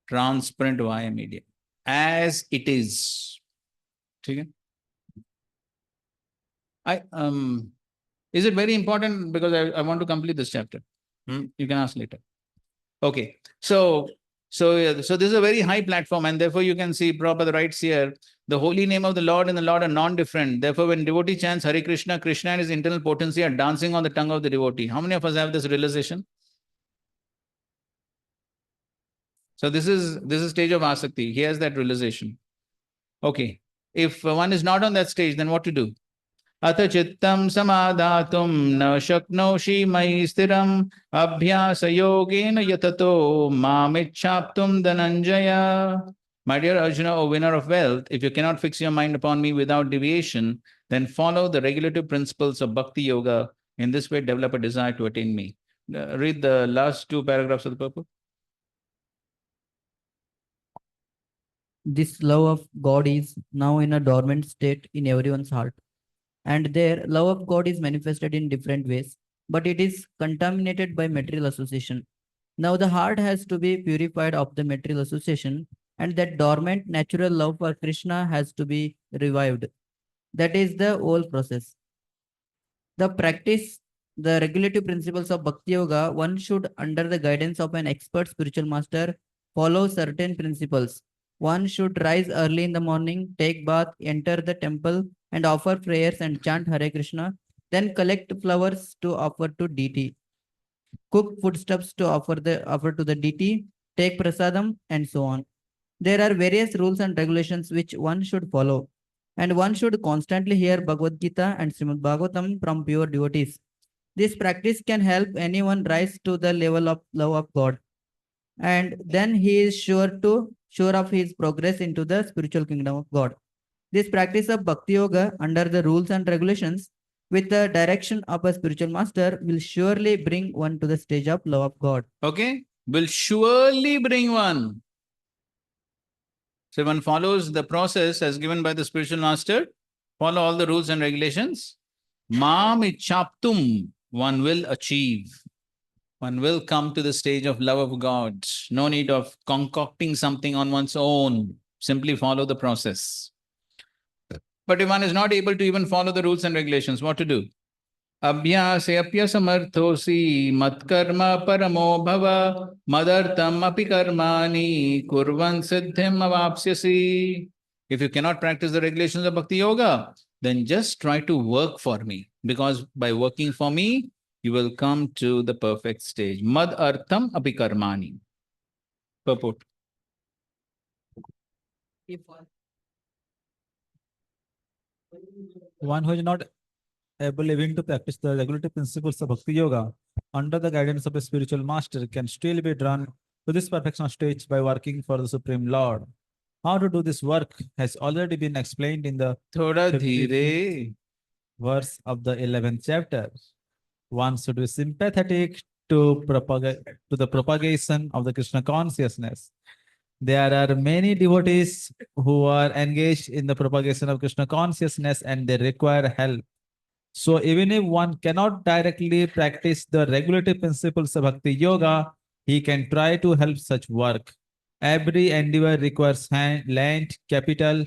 Transparent via medium. As it is. Okay? Is it very important? Because I want to complete this chapter. You can ask later. Okay. So this is a very high platform, and therefore you can see Prabhupada writes here, the holy name of the Lord and the Lord are non-different. Therefore, when devotee chants Hare Krishna, Krishna and his internal potency are dancing on the tongue of the devotee. How many of us have this realization? So this is stage of asakti. He has that realization. Okay. If one is not on that stage, then what to do? Atha chittam samadhatum na shaknoshi mai stiram abhyasa yogena yatato mamichhaptum dhananjaya. My dear Arjuna, O winner of wealth, if you cannot fix your mind upon me without deviation, then follow the regulative principles of bhakti yoga. In this way, develop a desire to attain me. Read the last two paragraphs of the purport. This love of God is now in a dormant state in everyone's heart. And their love of God is manifested in different ways, but it is contaminated by material association. Now the heart has to be purified of the material association, and that dormant natural love for Krishna has to be revived. That is the whole process. The practice, the regulative principles of Bhakti Yoga, one should, under the guidance of an expert spiritual master, follow certain principles. One should rise early in the morning, take bath, enter the temple, and offer prayers and chant Hare Krishna, then collect flowers to offer to deity, cook foodstuffs to offer to the deity, take prasadam, and so on. There are various rules and regulations which one should follow, and one should constantly hear Bhagavad Gita and Srimad Bhagavatam from pure devotees. This practice can help anyone rise to the level of love of God, and then he is sure of his progress into the spiritual kingdom of God. This practice of Bhakti Yoga under the rules and regulations with the direction of a spiritual master will surely bring one to the stage of love of God. Okay? Will surely bring one. So one follows the process as given by the spiritual master, follow all the rules and regulations. Mam ichhaptum, one will achieve. One will come to the stage of love of God. No need of concocting something on one's own. Simply follow the process. But if one is not able to even follow the rules and regulations, what to do? Abhyasayapya samarthosi matkarma paramo bhava madartam api karmani kurvan siddhim avapsyasi. If you cannot practice the regulations of Bhakti Yoga, then just try to work for me. Because by working for me, you will come to the perfect stage. Mad artham api karmani. Purport. One who is not able even to practice the regulative principles of Bhakti Yoga under the guidance of a spiritual master can still be drawn to this perfection stage by working for the Supreme Lord. How to do this work has already been explained in the Thoda dheere. verse of the 11th chapter. one should be sympathetic to the propagation of the Krishna consciousness. There are many devotees who are engaged in the propagation of Krishna consciousness and they require help. So even if one cannot directly practice the regulative principles of Bhakti Yoga, he can try to help such work. Every endeavor requires land, capital,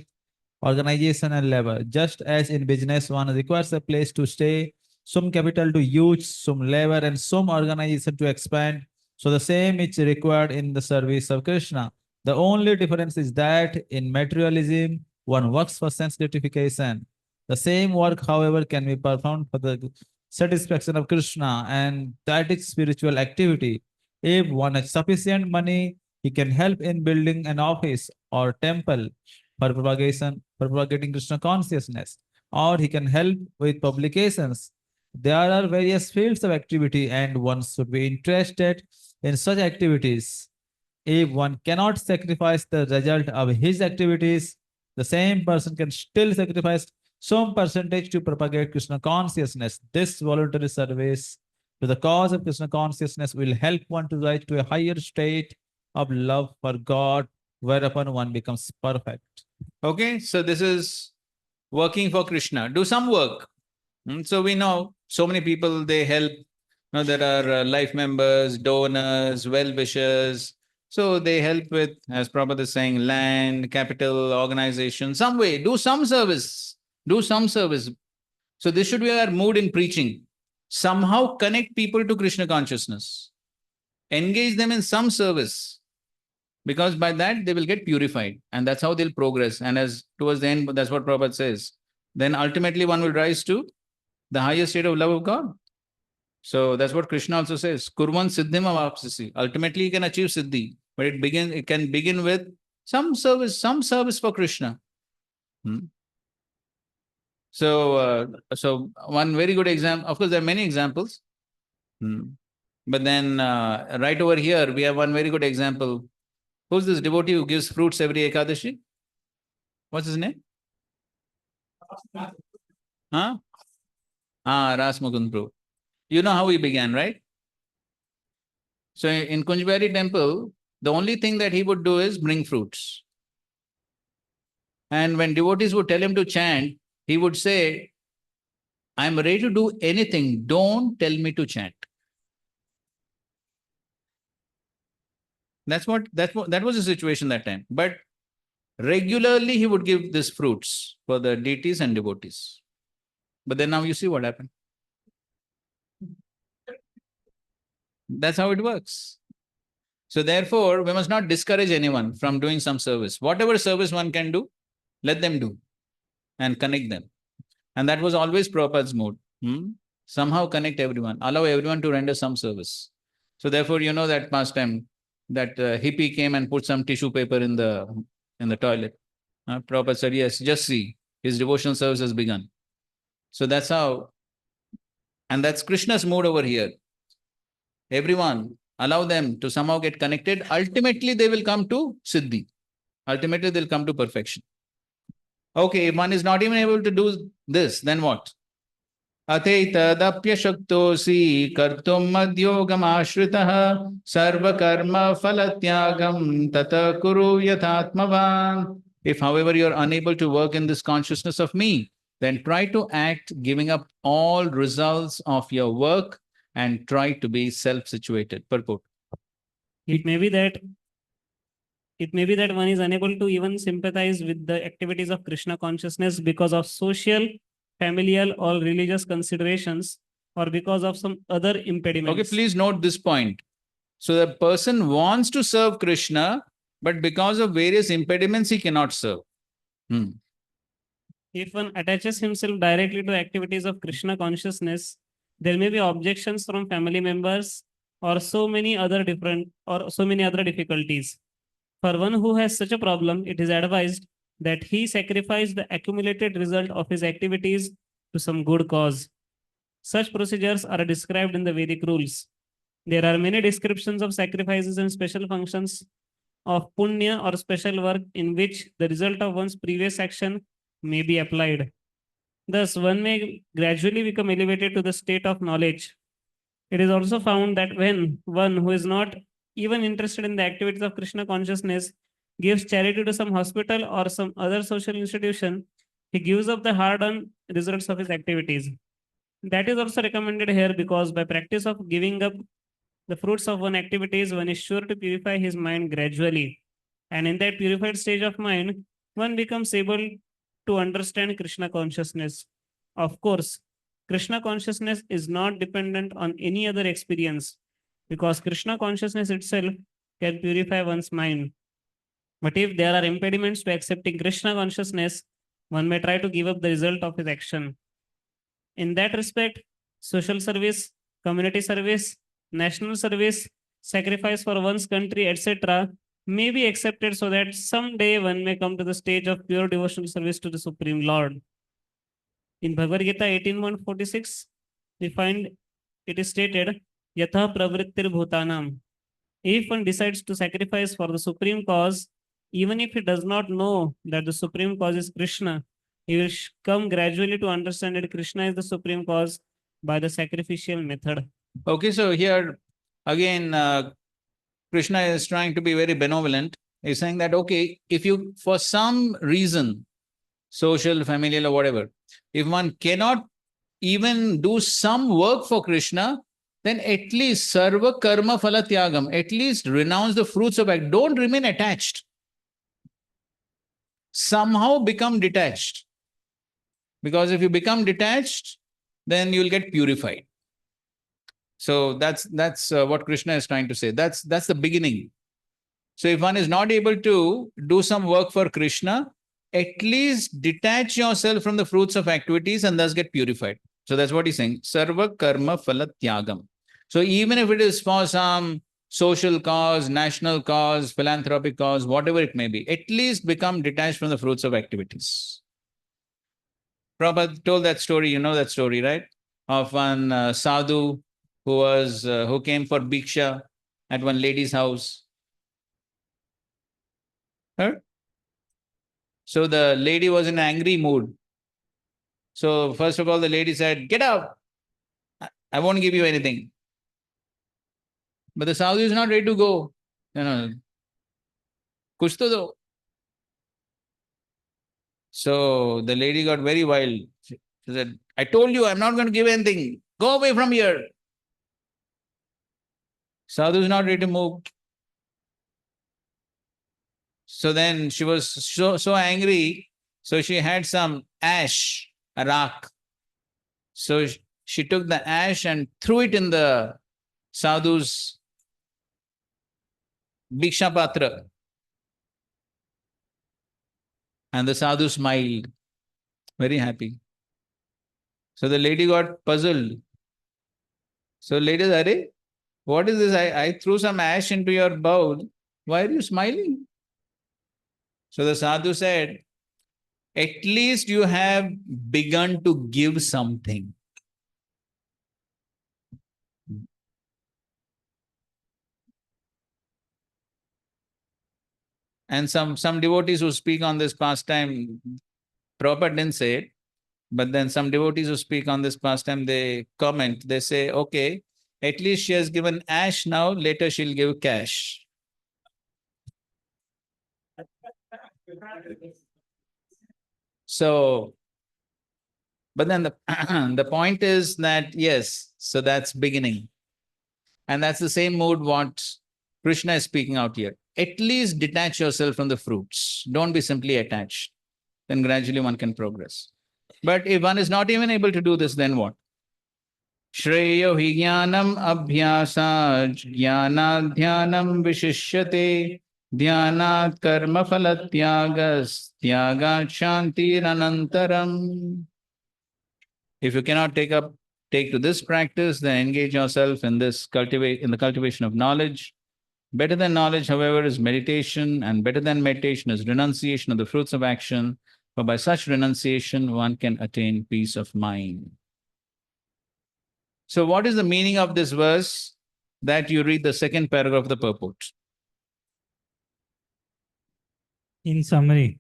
organization, and labor. Just as in business, one requires a place to stay, some capital to use, some labor, and some organization to expand. So the same is required in the service of Krishna. The only difference is that in materialism, one works for sense gratification. The same work, however, can be performed for the satisfaction of Krishna, and that is spiritual activity. If one has sufficient money, he can help in building an office or temple for propagating Krishna consciousness, or he can help with publications. There are various fields of activity, and one should be interested in such activities. If one cannot sacrifice the result of his activities, the same person can still sacrifice some percentage to propagate Krishna consciousness. This voluntary service to the cause of Krishna consciousness will help one to rise to a higher state of love for God, whereupon one becomes perfect. Okay, so this is working for Krishna. Do some work. So we know so many people, they help. There are life members, donors, well-wishers. So they help with, as Prabhupada is saying, land, capital, organization, some way. Do some service. Do some service. So this should be our mood in preaching. Somehow connect people to Krishna consciousness. Engage them in some service. Because by that they will get purified, and that's how they'll progress. And as towards the end, that's what Prabhupada says. Then ultimately one will rise to the highest state of love of God. So that's what Krishna also says. Kurvan siddhim avapsasi. Ultimately, you can achieve siddhi, but it can begin with some service for Krishna. So one very good example. Of course, there are many examples. But then right over here, we have one very good example. Who's this devotee who gives fruits every Ekadashi? What's his name? Huh? Ras Mukund Prabhu. You know how he began, right? So in Kunjbari temple, the only thing that he would do is bring fruits. And when devotees would tell him to chant, he would say, I'm ready to do anything. Don't tell me to chant. That was the situation that time. But regularly he would give these fruits for the deities and devotees. But then now you see what happened. That's how it works. So therefore, we must not discourage anyone from doing some service. Whatever service one can do, let them do and connect them. And that was always Prabhupada's mood. Somehow connect everyone, allow everyone to render some service. So therefore, you know that past time, that hippie came and put some tissue paper in the toilet. Prabhupada said, yes, just see, his devotional service has begun. So that's how, and that's Krishna's mood over here. Everyone, allow them to somehow get connected. Ultimately, they will come to siddhi. Ultimately, they'll come to perfection. Okay, if one is not even able to do this, then what? Ateitadapya shaktosi kartum madhyogam ashritaha sarva karma phalatyagam tata kuru yathatmavan. If, however, you are unable to work in this consciousness of me, then try to act giving up all results of your work and try to be self-situated. Purport. It may be that one is unable to even sympathize with the activities of Krishna consciousness because of social, familial, or religious considerations, or because of some other impediments. Okay, please note this point. So the person wants to serve Krishna, but because of various impediments, he cannot serve. If one attaches himself directly to activities of Krishna consciousness, there may be objections from family members or so many other difficulties. For one who has such a problem, it is advised that he sacrifice the accumulated result of his activities to some good cause. Such procedures are described in the Vedic rules. There are many descriptions of sacrifices and special functions of punya or special work in which the result of one's previous action may be applied. Thus, one may gradually become elevated to the state of knowledge It is also found that when one who is not even interested in the activities of Krishna consciousness gives charity to some hospital or some other social institution, he gives up the hard-earned results of his activities. That is also recommended here because by practice of giving up the fruits of one activities, one is sure to purify his mind gradually. And in that purified stage of mind, one becomes able to understand Krishna consciousness. Of course, Krishna consciousness is not dependent on any other experience because Krishna consciousness itself can purify one's mind. But if there are impediments to accepting Krishna consciousness, one may try to give up the result of his action. In that respect, social service, community service, national service, sacrifice for one's country, etc., may be accepted so that someday one may come to the stage of pure devotional service to the Supreme Lord. In Bhagavad Gita 18.46, we find it is stated, Yatha pravrittir bhutanam. If one decides to sacrifice for the supreme cause, even if he does not know that the supreme cause is Krishna, he will come gradually to understand that Krishna is the supreme cause by the sacrificial method. Okay, so here again, Krishna is trying to be very benevolent. He's saying that, okay, if you, for some reason, social, familial, or whatever, if one cannot even do some work for Krishna, then at least sarva karma phala tyagam, at least renounce the fruits of act. Don't remain attached. Somehow become detached. Because if you become detached, then you'll get purified. So that's what Krishna is trying to say. That's the beginning. So if one is not able to do some work for Krishna, at least detach yourself from the fruits of activities and thus get purified. So that's what he's saying. Sarva karma phala tyagam. So even if it is for some social cause, national cause, philanthropic cause, whatever it may be, at least become detached from the fruits of activities. Prabhupada told that story, you know that story, right? Of one sadhu who came for bhiksha at one lady's house. Heard? So the lady was in an angry mood. So first of all, the lady said, "Get up! I won't give you anything." But the sadhu is not ready to go. Kuch to do. So the lady got very wild. She said, "I told you I'm not going to give anything. Go away from here." Sadhu is not ready to move. So then she was so angry. So she had some ash, a rock. So she took the ash and threw it in the sadhu's bhiksha patra. And the sadhu smiled, very happy. So the lady got puzzled. So lady said, "Arey, what is this? I threw some ash into your bowl. Why are you smiling?" So the sadhu said, "At least you have begun to give something." And some devotees who speak on this pastime, Prabhupada didn't say it, but then some devotees who speak on this pastime, they comment, they say, okay, at least she has given ash now, later she'll give cash. So, but then the point is that, yes, so that's beginning. And that's the same mood what Krishna is speaking out here. At least detach yourself from the fruits. Don't be simply attached. Then gradually one can progress. But if one is not even able to do this, then what? Shreyo hi jnanam abhyasaj jnanad dhyanam vishishyate dhyanat karma phala tyagas tyagat shantir anantaram. If you cannot take to this practice, then engage yourself in this in the cultivation of knowledge. Better than knowledge, however, is meditation, and better than meditation is renunciation of the fruits of action. For by such renunciation, one can attain peace of mind. So what is the meaning of this verse that you read the second paragraph of the purport? In summary,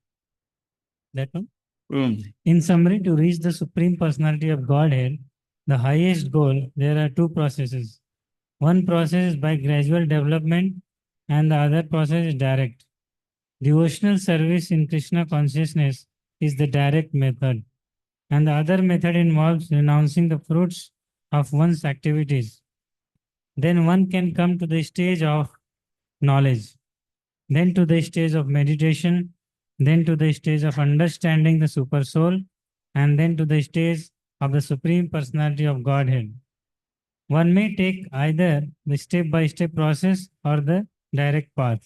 that one? In summary, to reach the Supreme Personality of Godhead, the highest goal, there are two processes. One process is by gradual development and the other process is direct. Devotional service in Krishna consciousness is the direct method, and the other method involves renouncing the fruits of one's activities. Then one can come to the stage of knowledge, then to the stage of meditation, then to the stage of understanding the super soul, and then to the stage of the Supreme Personality of Godhead. One may take either the step-by-step process or the direct path.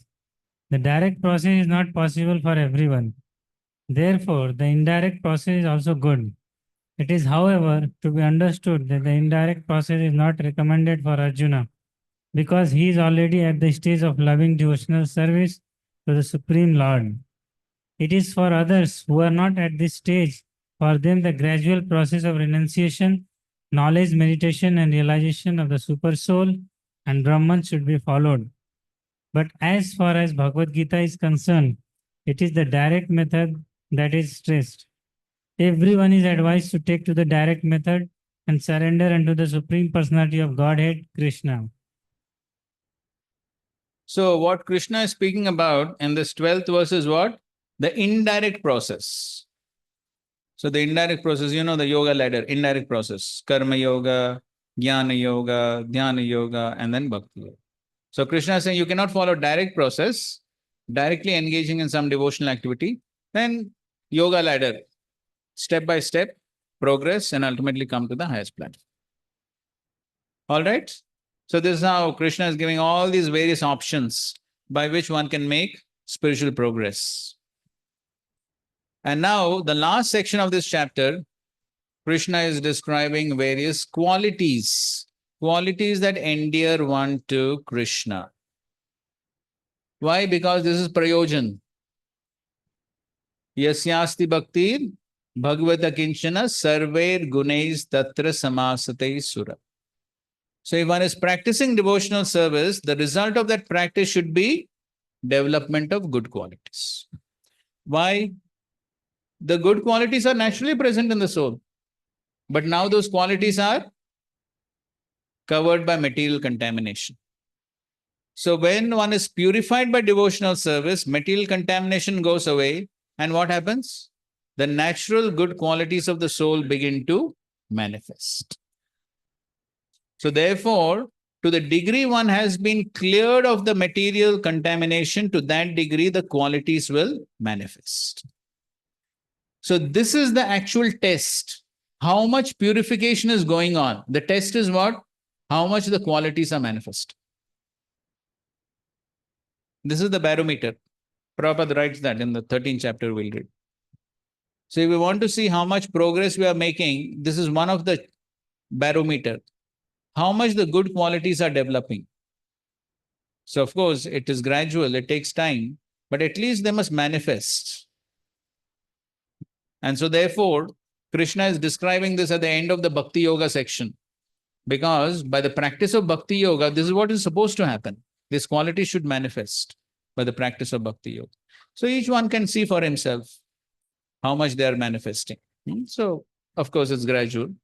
The direct process is not possible for everyone. Therefore, the indirect process is also good. It is, however, to be understood that the indirect process is not recommended for Arjuna because he is already at the stage of loving devotional service to the Supreme Lord. It is for others who are not at this stage, for them the gradual process of renunciation, knowledge, meditation, and realization of the Super Soul and Brahman should be followed. But as far as Bhagavad Gita is concerned, it is the direct method that is stressed. Everyone is advised to take to the direct method and surrender unto the Supreme Personality of Godhead, Krishna. So what Krishna is speaking about in this 12th verse is what? The indirect process. So the indirect process, you know, the yoga ladder, indirect process, karma yoga, jnana yoga, dhyana yoga, and then bhakti yoga. So Krishna is saying you cannot follow direct process, directly engaging in some devotional activity, then yoga ladder, step by step, progress, and ultimately come to the highest platform. All right? So this is how Krishna is giving all these various options by which one can make spiritual progress. And now the last section of this chapter, Krishna is describing various qualities that endear one to Krishna. Why? Because this is prayojan. Yasyasti bhaktir bhagavata kinchana sarver gunays tatra samasate sura. So if one is practicing devotional service, the result of that practice should be development of good qualities. Why? The good qualities are naturally present in the soul. But now those qualities are covered by material contamination. So when one is purified by devotional service, material contamination goes away. And what happens? The natural good qualities of the soul begin to manifest. So therefore, to the degree one has been cleared of the material contamination, to that degree the qualities will manifest. So this is the actual test. How much purification is going on? The test is what? How much the qualities are manifest. This is the barometer. Prabhupada writes that in the 13th chapter we'll read. So if we want to see how much progress we are making, this is one of the barometer. How much the good qualities are developing. So of course, it is gradual, it takes time, but at least they must manifest. And so therefore, Krishna is describing this at the end of the Bhakti Yoga section. Because by the practice of Bhakti Yoga, this is what is supposed to happen. This quality should manifest by the practice of Bhakti Yoga. So each one can see for himself how much they are manifesting. So, of course, it's gradual.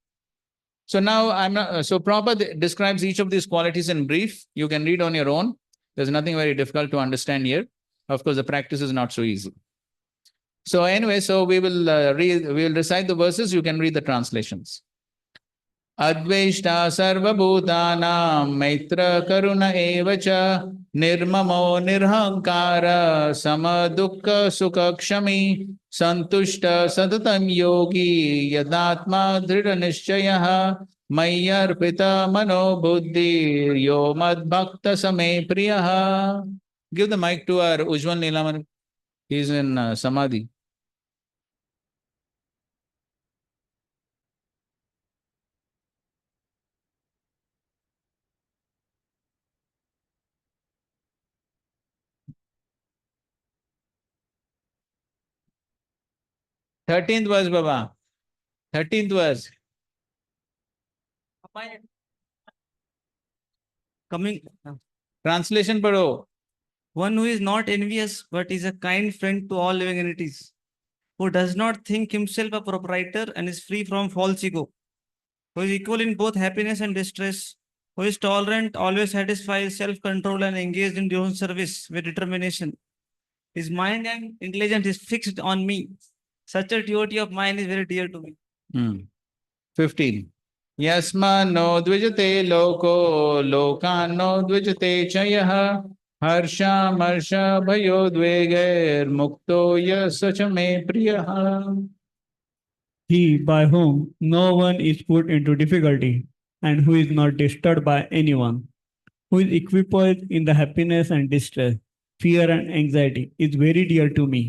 So now so Prabhupada describes each of these qualities in brief. You can read on your own. There's nothing very difficult to understand here. Of course, the practice is not so easy. So anyway, so we will recite the verses. You can read the translations. Adveshta sarva bhutanam maitra karuna evacha nirmamo nirhankara samadukka sukha kshami santushta satatam yogi yadatma dhrida nishchayaha mayyarpita mano buddhi yo mad bhakta same priyaha. Give the mic to our Ujjwal Nilaman. He is in Samadhi. Thirteenth verse, Baba. 13th verse. Coming. Translation padho. One who is not envious, but is a kind friend to all living entities, who does not think himself a proprietor and is free from false ego, who is equal in both happiness and distress, who is tolerant, always satisfies, self-control, and engaged in devotional service with determination. His mind and intelligence is fixed on me. Such a devotee of mine is very dear to me. 15. Yasmano dvijate loko lokano dvijate chayah harsha marsha bhayo dvegair mukto yasacha me priyaha. He by whom no one is put into difficulty and who is not disturbed by anyone, who is equipoised in the happiness and distress, fear and anxiety, is very dear to me.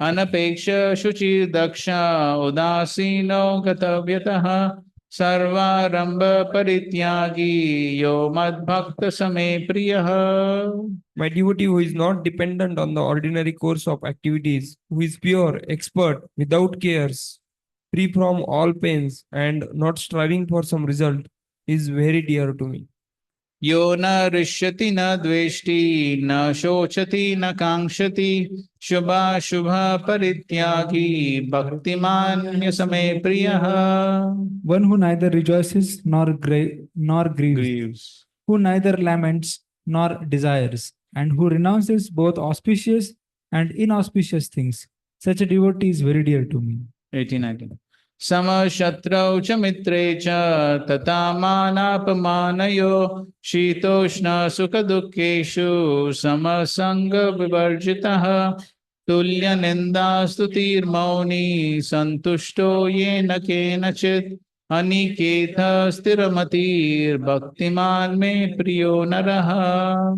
Anapeksha shuchi daksha udasino gatavyataha sarvarambha parityagi yo madbhakta same priyaha. My devotee who is not dependent on the ordinary course of activities, who is pure, expert, without cares, free from all pains, and not striving for some result, is very dear to me. Yo na rishyati na dveshti na shochati na kangshati shubha shubha parityagi bhaktimanya same priyaha. One who neither rejoices nor grieves, who neither laments nor desires, and who renounces both auspicious and inauspicious things. Such a devotee is very dear to me. 18-19. Sama shatrau cha mitre cha tata manapamanayo shitoshna sukha dukkeshu sama sangha vivarjitaha tulya ninda stutir mauni santushto yena kenachit aniketha sthiramatir bhaktiman me priyo naraha.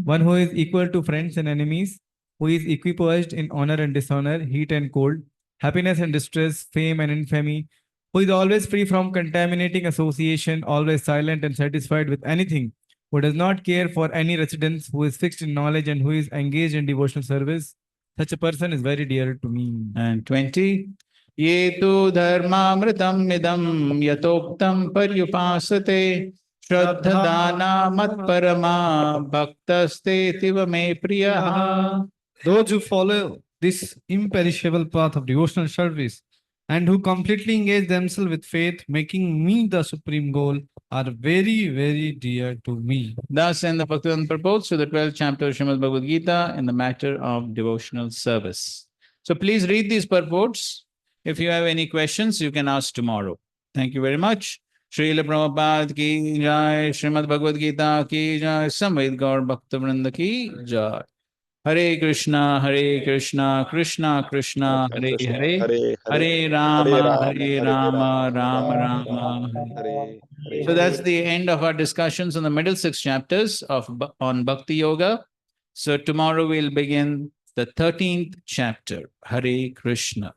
One who is equal to friends and enemies, who is equipoised in honor and dishonor, heat and cold, happiness and distress, fame and infamy, who is always free from contaminating association, always silent and satisfied with anything, who does not care for any residence, who is fixed in knowledge and who is engaged in devotional service. Such a person is very dear to me. And 20. Ye tu dharmamritam midam yatoktam paryupasate shraddhadana matparama bhaktaste tiva me priyaha. Those who follow this imperishable path of devotional service and who completely engage themselves with faith, making me the supreme goal, are very, very dear to me. Thus end the Bhaktivedanta purports to the 12th chapter of Srimad Bhagavad Gita in the matter of devotional service. So please read these purports. If you have any questions, you can ask tomorrow. Thank you very much. Srila Prabhupada ki jai, Srimad Bhagavad Gita ki jai, Samved Gaur Bhaktivinoda ki jai. Hare Krishna, Krishna Krishna, Hare Hare, Hare Rama, Rama Rama, Hare. So that's the end of our discussions on the middle 6 chapters on Bhakti Yoga. So tomorrow we'll begin the 13th chapter. Hare Krishna.